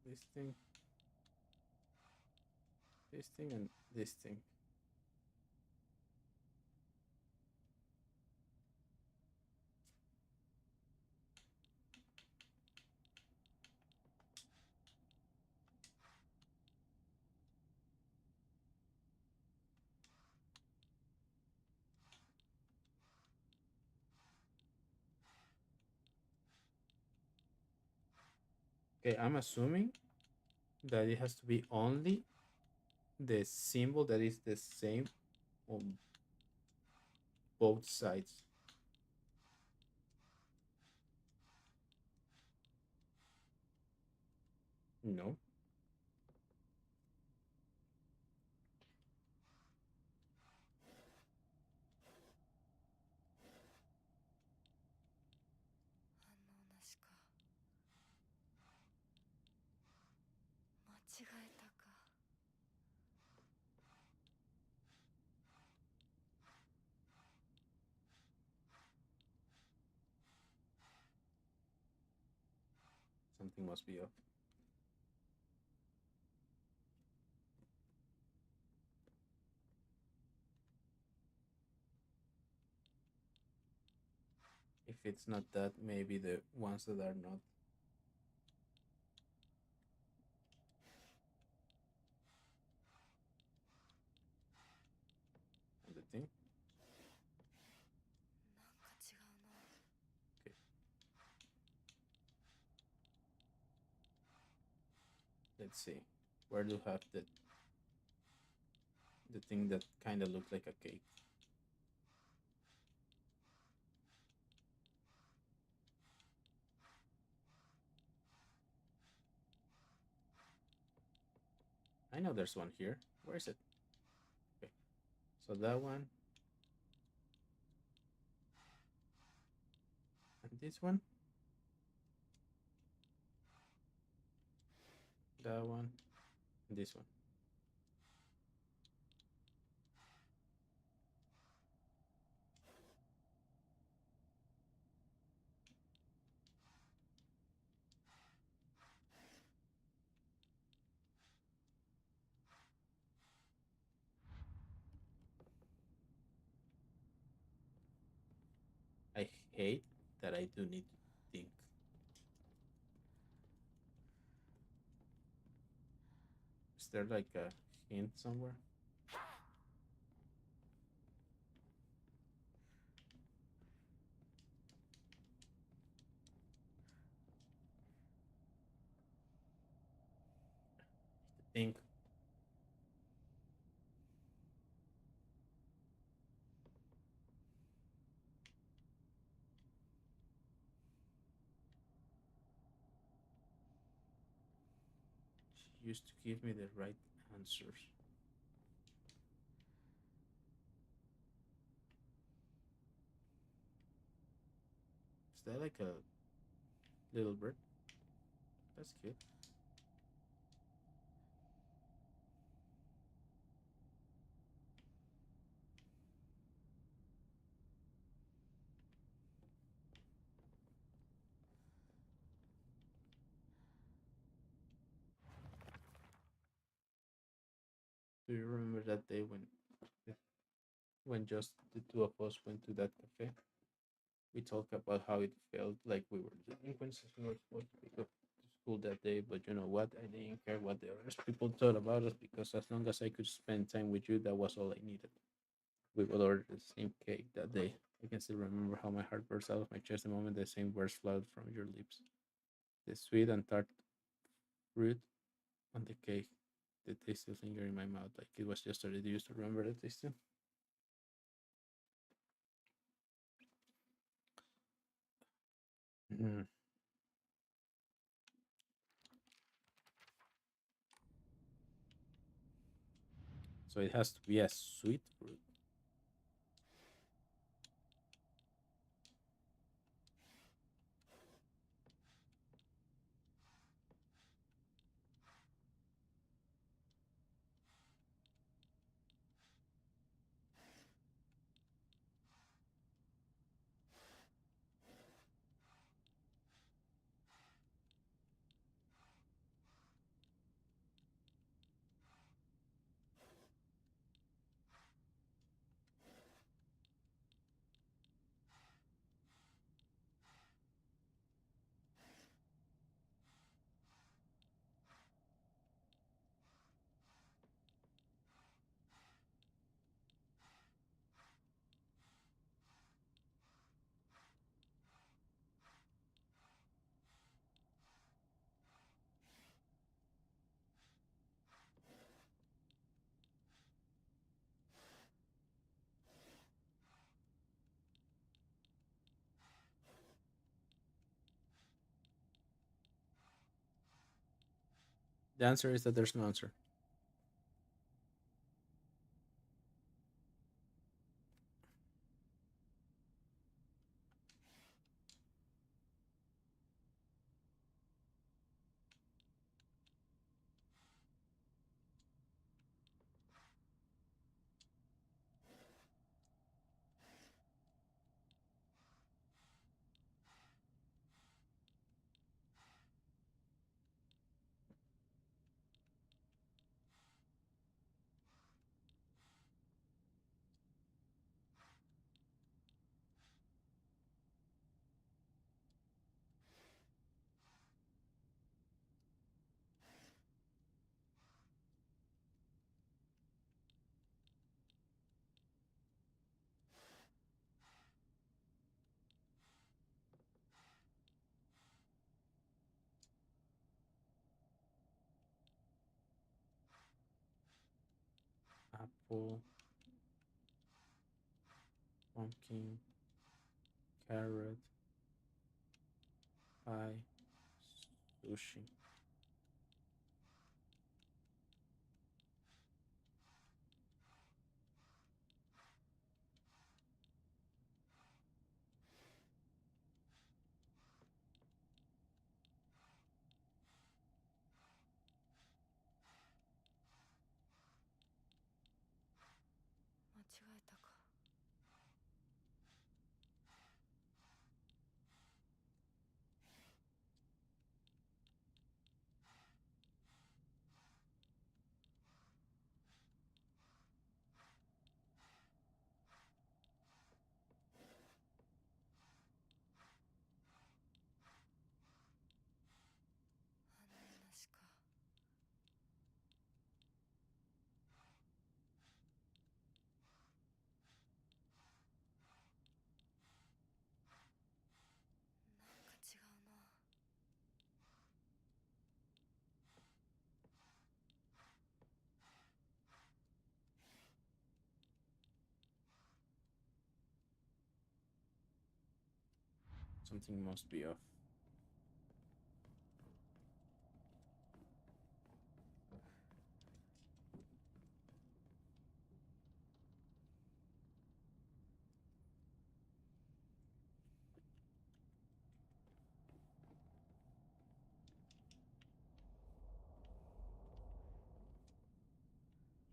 this thing, this thing, and this thing. Okay, I'm assuming that it has to be only the symbol that is the same on both sides. No. Something must be off. If it's not that, maybe the ones that are not on the thing. Okay. Let's see. Where do you have the thing that kind of looks like a cake? I know there's one here. Where is it? Okay. So that one and this one, that one, and this one. I hate that I do need to think. Is there like a hint somewhere? Think. She used to give me the right answers. Is that like a little bird? That's cute. Do you remember that day when just the two of us went to that cafe? We talked about how it felt like we were delinquents and we were supposed to go to school that day, but you know what? I didn't care what the other people thought about us because as long as I could spend time with you, that was all I needed. We would order the same cake that day. I can still remember how my heart burst out of my chest the moment the same words flowed from your lips. The sweet and tart fruit on the cake. The taste still linger in my mouth like it was yesterday. Do you still remember the taste too? Mhm. So it has to be a sweet fruit. The answer is that there's no answer. Apple, pumpkin, carrot, pie, sushi. Something must be off.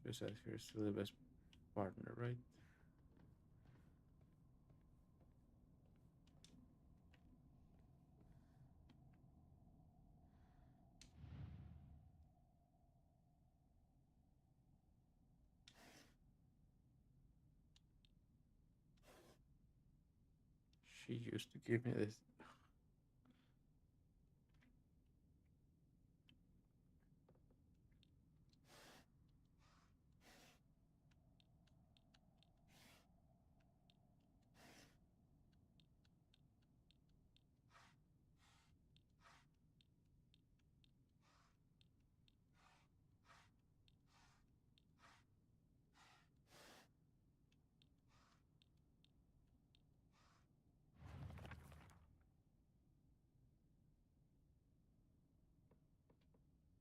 She said he's still the best partner, right? She used to give me this.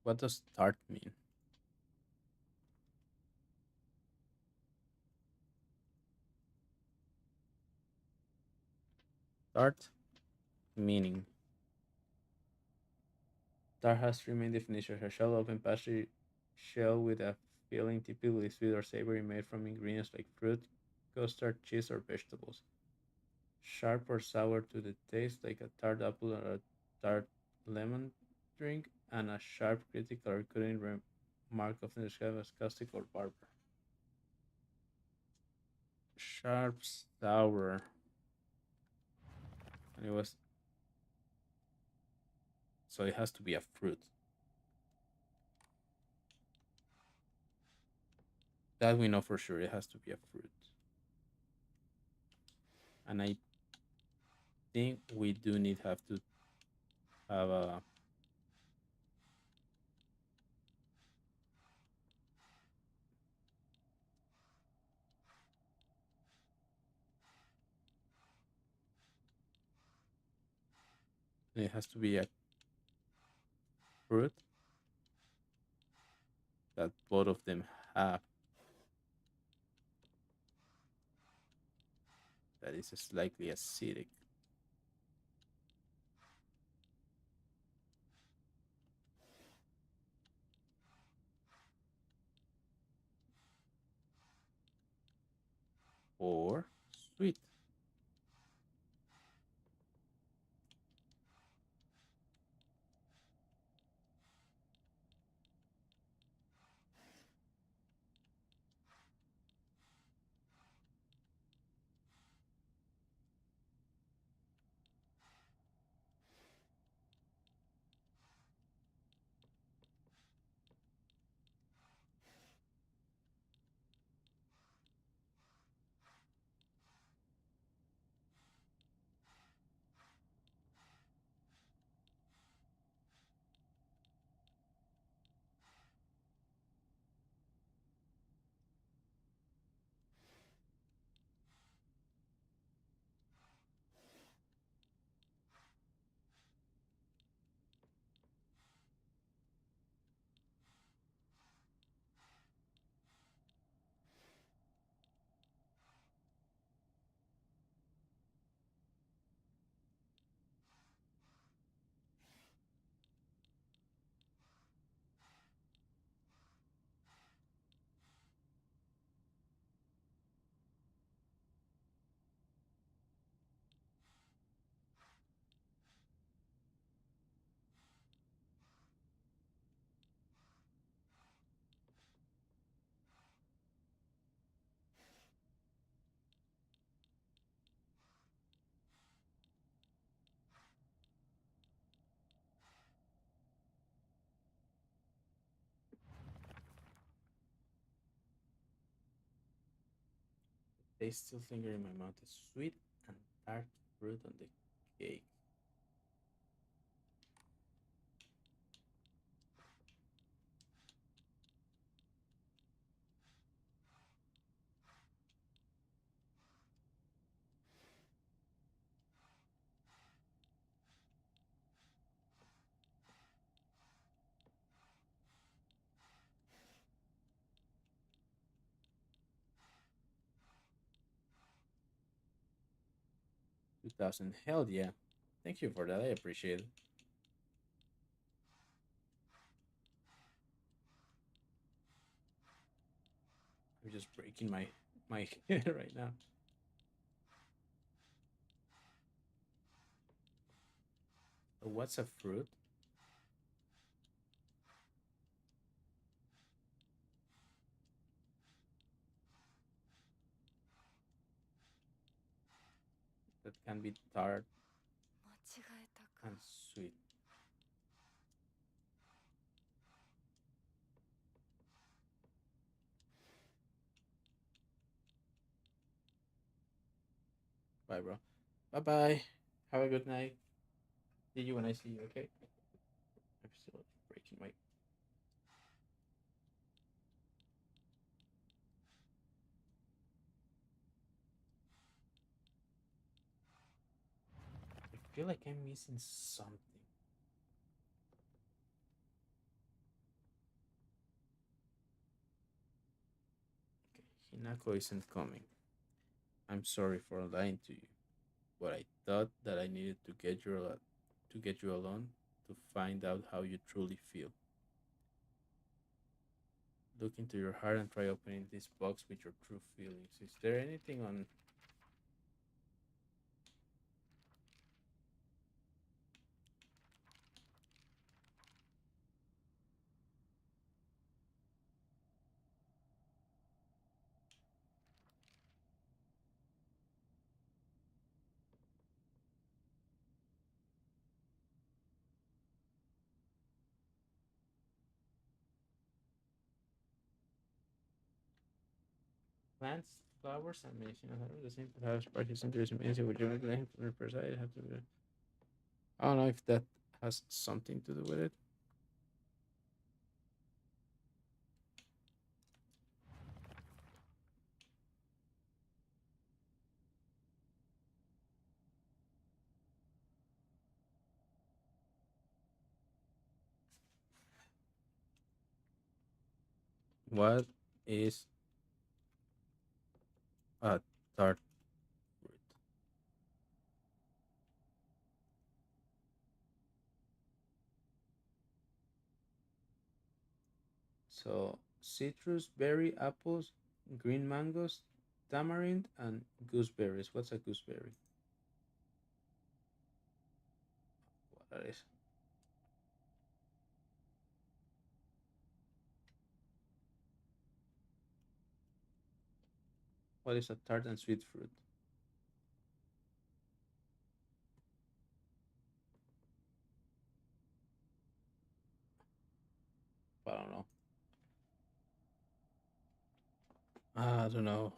What does tart mean? Tart meaning. Tart has three main definitions: a shell open pastry shell with a filling typically sweet or savory made from ingredients like fruit, custard, cheese, or vegetables. Sharp or sour to the taste, like a tart apple or a tart lemon drink, and a sharp, critical, or cutting remark often described as caustic or barber. Sharp, sour, and it was so it has to be a fruit. That we know for sure. It has to be a fruit, and I think we do need have to have a. It has to be a fruit that both of them have that is slightly acidic. Or sweet. 'They still linger in my mouth. The sweet and tart fruit on the cake. 2000. Hell yeah. Thank you for that. I appreciate it. I'm just breaking my head right now. What's a fruit? That that can be tart 間違えたか。 and sweet. Bye, bro. Bye bye. Have a good night. See you when I see you, okay? I'm still breaking my. I feel like I'm missing something. Okay, Hinako isn't coming. I'm sorry for lying to you, but I thought that I needed to get you alone to find out how you truly feel. Look into your heart and try opening this box with your true feelings. Is there anything on plants, flowers, and medicine? The same perhaps practice interest in medicine, which you from the first side have to. I don't know if that has something to do with it. What is a tart fruit? So citrus, berry, apples, green mangoes, tamarind, and gooseberries. What's a gooseberry? What that is? What is a tart and sweet fruit? I don't know. I don't know.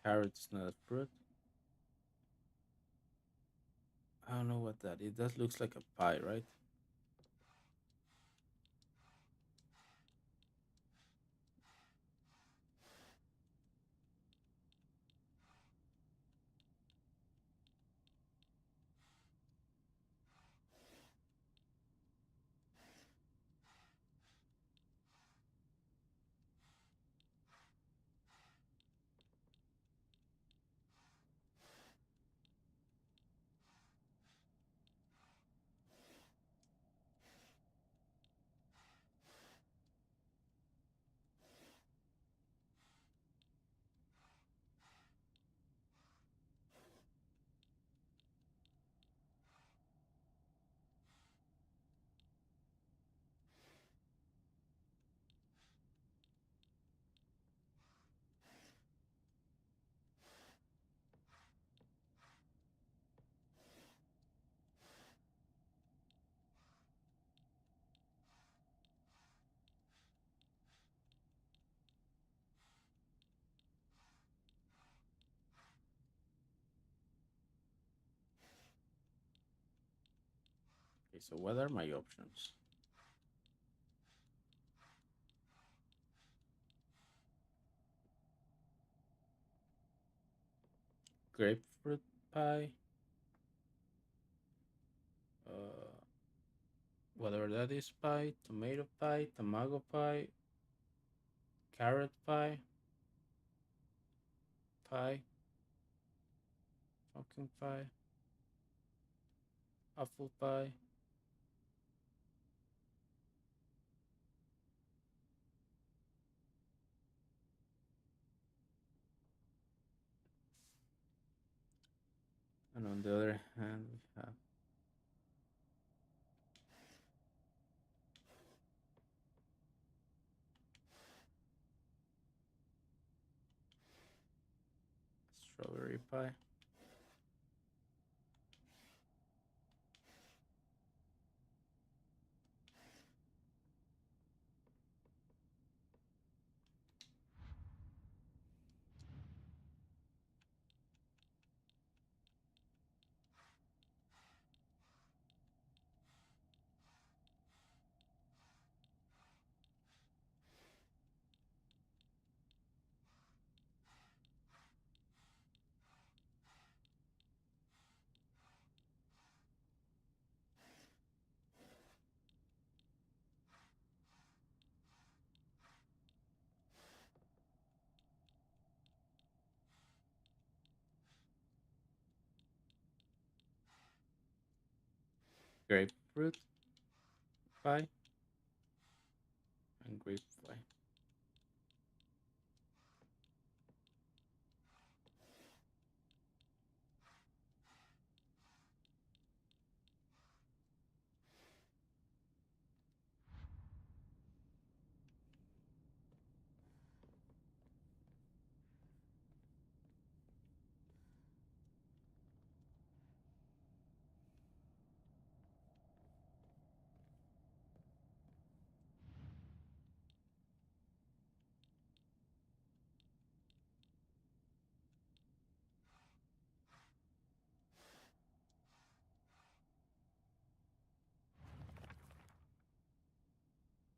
Carrot's not a fruit. I don't know what that. It does looks like a pie, right? Okay, so what are my options? Grapefruit pie, uh, whatever that is pie, tomato pie, tamago pie, carrot pie, pumpkin pie, apple pie. And on the other hand, we have strawberry pie. Grapefruit pie and grape pie.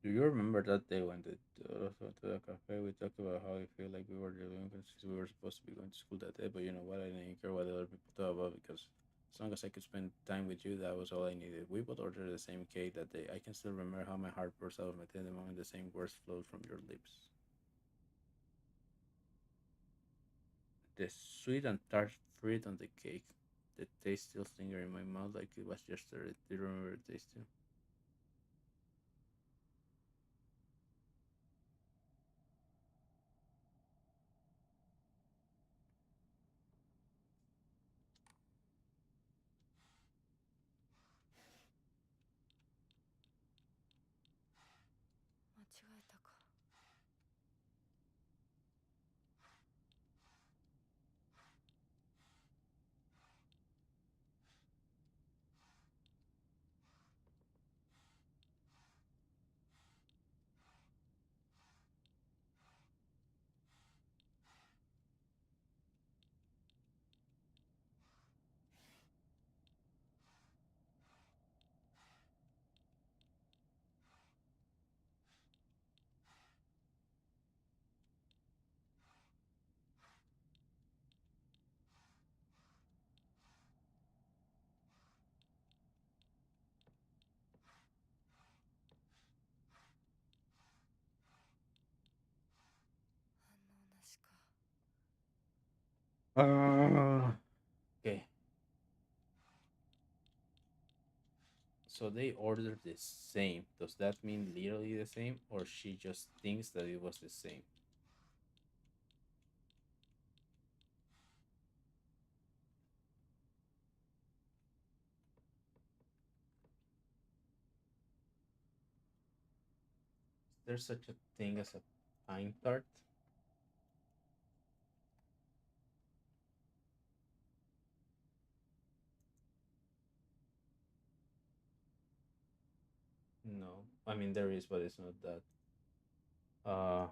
Do you remember that day when the went to the cafe? We talked about how I feel like we were delinquents because we were supposed to be going to school that day, but you know what? I didn't care what other people thought about it because as long as I could spend time with you, that was all I needed. We both ordered the same cake that day. I can still remember how my heart burst out of my head the moment the same words flowed from your lips. The sweet and tart fruit on the cake. The taste still lingers in my mouth like it was yesterday. Do you remember the taste too? Okay, so they ordered the same. Does that mean literally the same, or she just thinks that it was the same? Is there such a thing as a pine tart? No, I mean there is, but it's not that. Uh,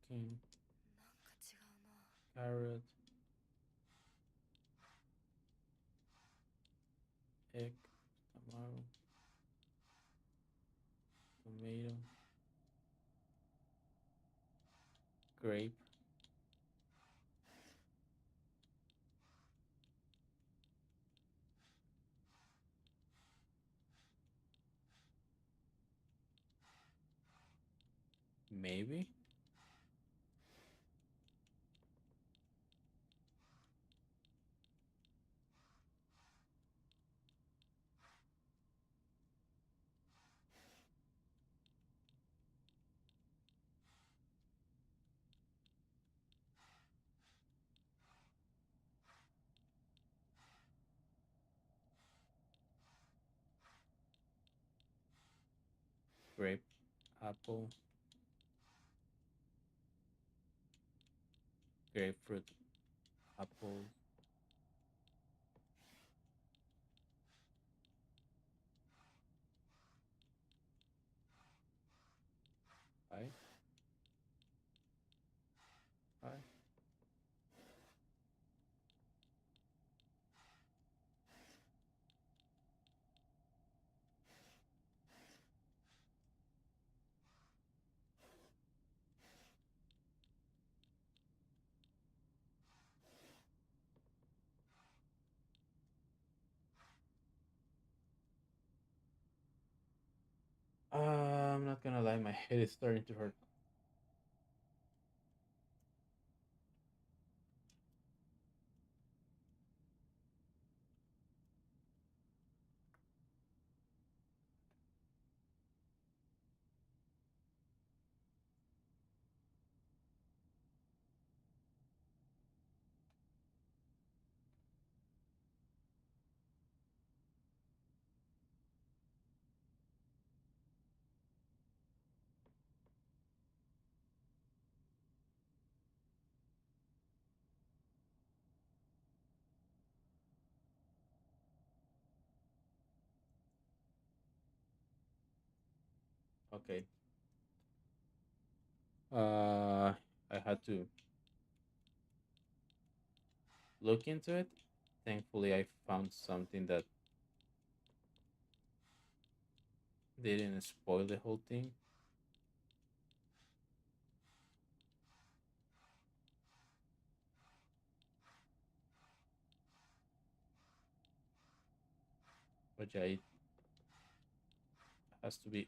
pumpkin, なんか違うな。 carrot, egg, tomato, tomato, grape. Maybe. Grape, apple, grapefruit, apple, pie, pie. I'm not gonna lie, my head is starting to hurt. Okay. I had to look into it. Thankfully, I found something that didn't spoil the whole thing. But yeah, it has to be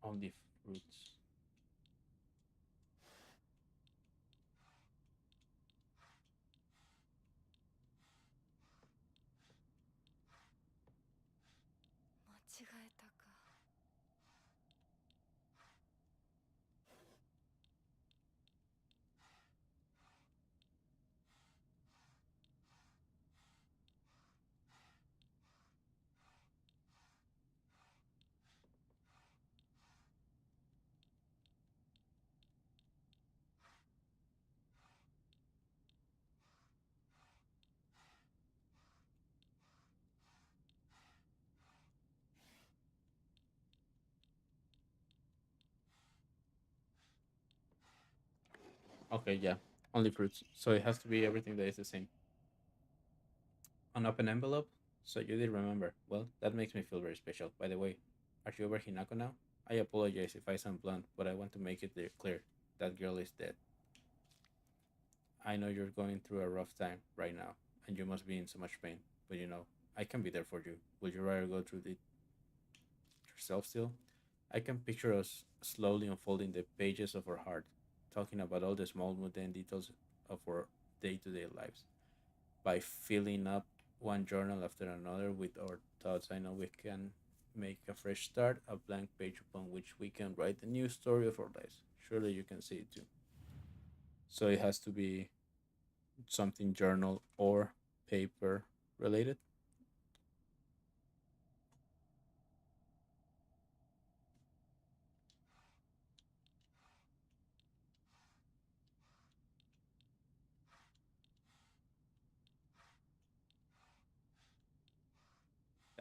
only fruits. 間違えたか。Okay, yeah, only fruits. So it has to be everything that is the same. An open envelope. So you did remember. Well, that makes me feel very special. By the way, are you over Hinako now? I apologize if I sound blunt, but I want to make it clear that girl is dead. I know you're going through a rough time right now, and you must be in so much pain. But I can be there for you. Would you rather go through it yourself still? I can picture us slowly unfolding the pages of our heart, talking about all the small mundane details of our day-to-day lives. By filling up one journal after another with our thoughts, I know we can make a fresh start, a blank page upon which we can write a new story of our lives. Surely you can see it too. So it has to be something journal or paper related.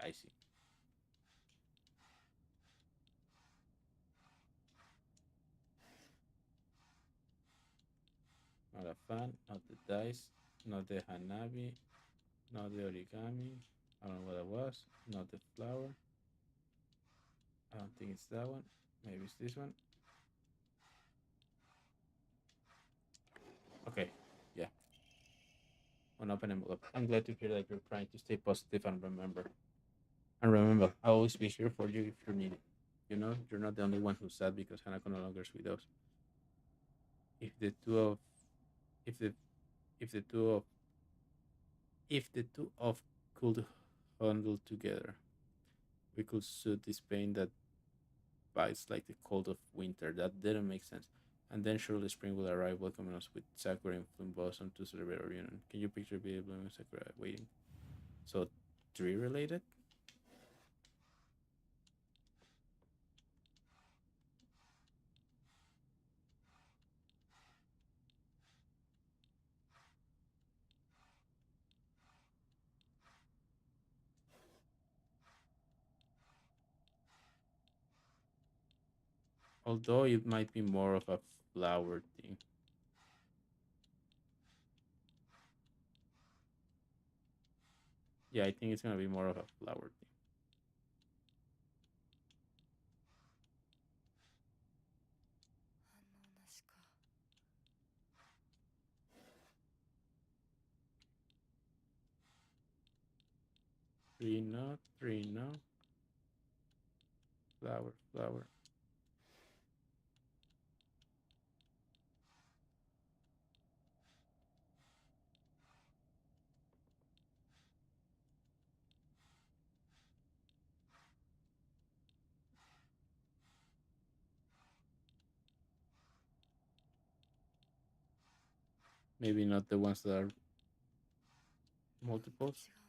I see. Not a fan. Not the dice. Not the hanabi. Not the origami. I don't know what it was. Not the flower. I don't think it's that one. Maybe it's this one. Okay. Yeah. An open envelope. I'm glad to hear that you're trying to stay positive and remember. And remember, I'll always be here for you if you need it. You know, you're not the only one who's sad because Hanako no longer is with us. If the two of if the if the two of if the two of could handle together, we could soothe this pain that bites like the cold of winter. That didn't make sense. And then surely spring will arrive, welcoming us with sakura and flame blossom to celebrate our reunion. Can you picture baby blooming sakura waiting? So, tree related? Although it might be more of a flower thing. Yeah, I think it's gonna be more of a flower thing. 反応なしか。Tree no, tree no, flower, flower. Maybe not the ones that are なんか multiples. 違うな。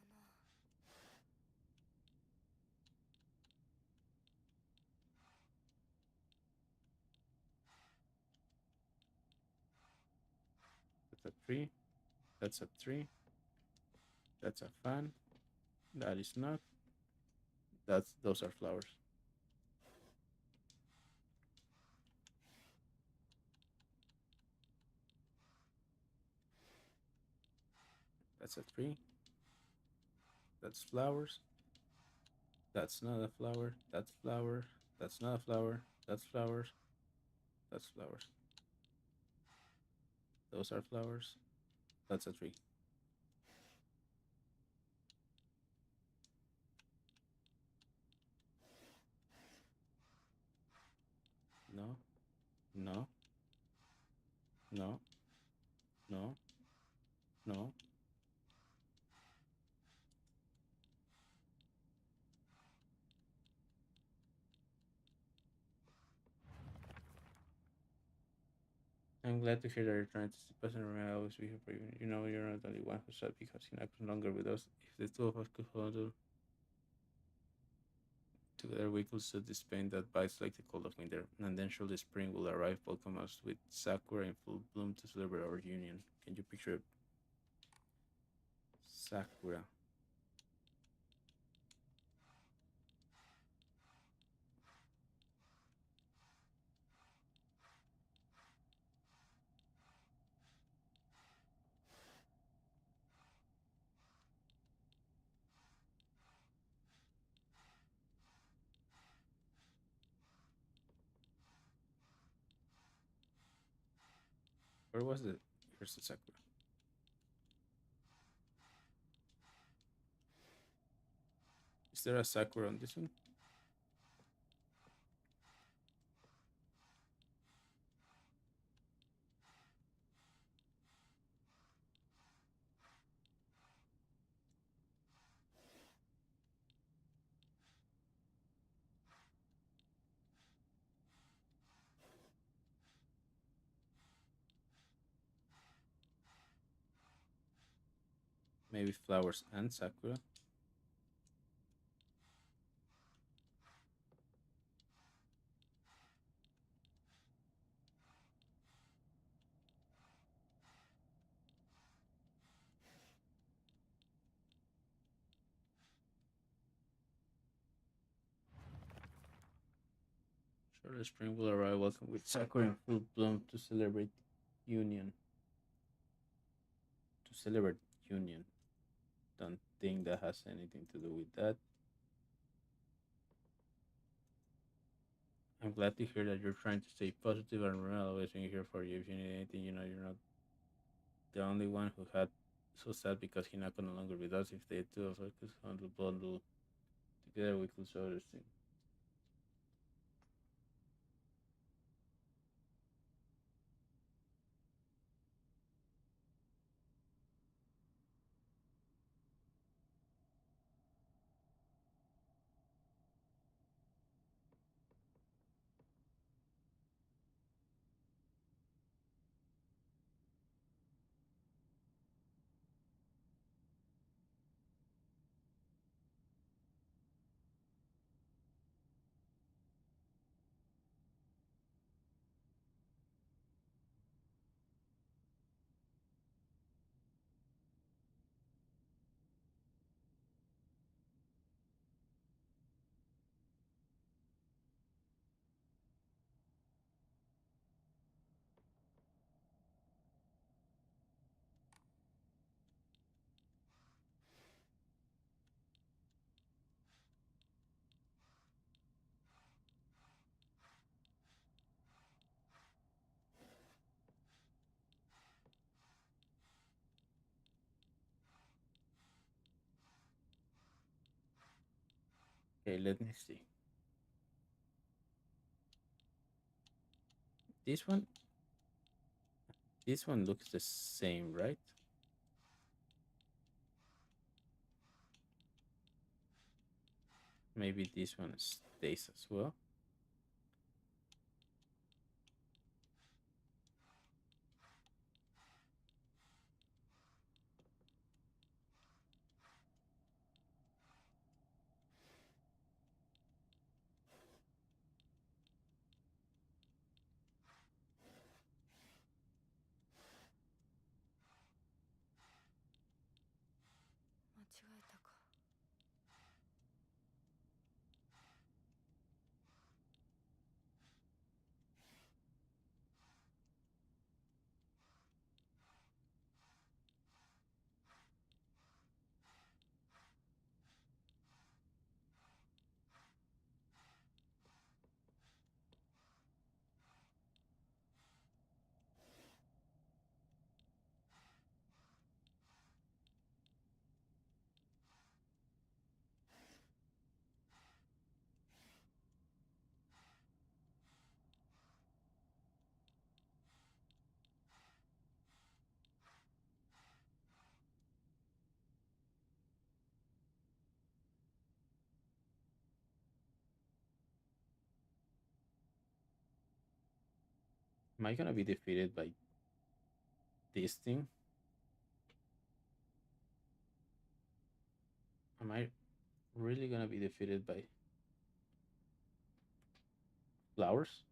That's a tree. That's a tree. That's a fan. That is not. Those are flowers. That's a tree. That's flowers. That's not a flower. That's flower. That's not a flower. That's flowers. That's flowers. Those are flowers. That's a tree. No, no, no, no, no. I'm glad to hear that you're trying to stay positive. And I always be here for you. You know you're not the only one who's sad because he's not no longer with us. If the two of us could hold on together, we could soothe this pain that bites like the cold of winter. And then surely spring will arrive, welcome us with sakura in full bloom to celebrate our union. Can you picture sakura? Where was it? Here's the sakura. Is there a sakura on this one? Maybe flowers and sakura. Surely spring will arrive, welcome with sakura in full bloom to celebrate union. to celebrate union. Don't think that has anything to do with that. I'm glad to hear that you're trying to stay positive and we're always being here for you. If you need anything, you're not the only one who had so sad because he's not no longer with us. If they two of us could handle bundle together, we could solve this thing. Okay, let me see. This one, this one looks the same, right? Maybe this one stays as well. Am I gonna be defeated by this thing? Am I really gonna be defeated by flowers?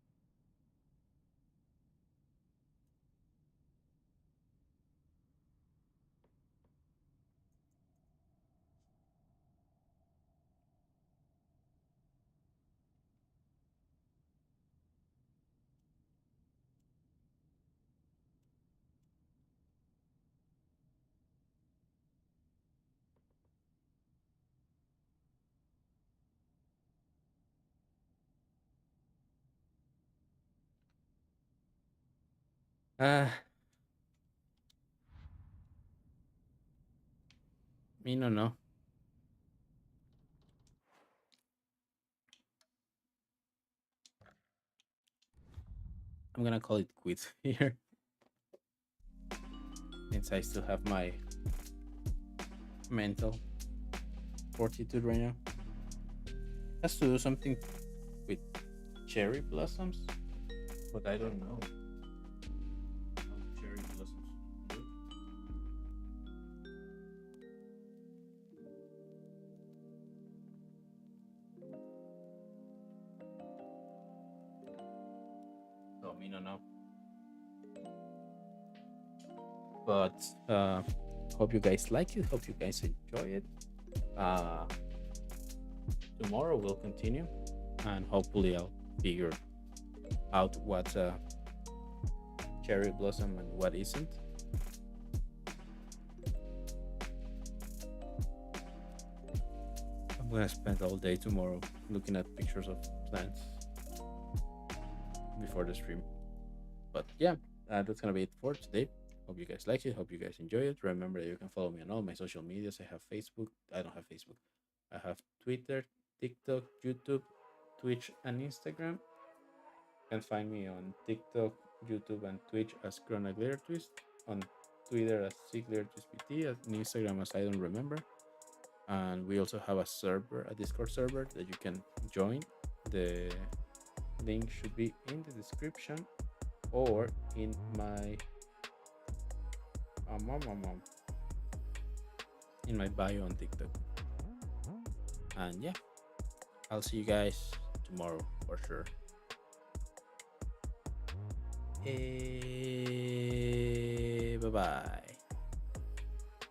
Uh, me no no. I'm gonna call it quits here since I still have my mental fortitude right now. Has to do something with cherry blossoms, but I don't know how cherry blossoms look. So me no no. But hope you guys like it. Hope you guys enjoy it. Uh, Tomorrow we'll continue, and hopefully I'll figure out what's a cherry blossom and what isn't. gonna spend all day tomorrow looking at pictures of plants before the stream. But yeah, that's gonna be it for today. Hope you guys like it. Hope you guys enjoy it. Remember that you can follow me on all my social medias. I have Facebook. I don't have Facebook. I have Twitter, TikTok, YouTube, Twitch, and Instagram. You can find me on TikTok, YouTube, and Twitch as Chronaglitter Twist. On Twitter as Sigler Twist PT. On Instagram as I don't remember. And we also have a server, a Discord server that you can join. The link should be in the description or in my um, um, um, um, in my bio on TikTok. And yeah, I'll see you guys tomorrow for sure. Bye bye.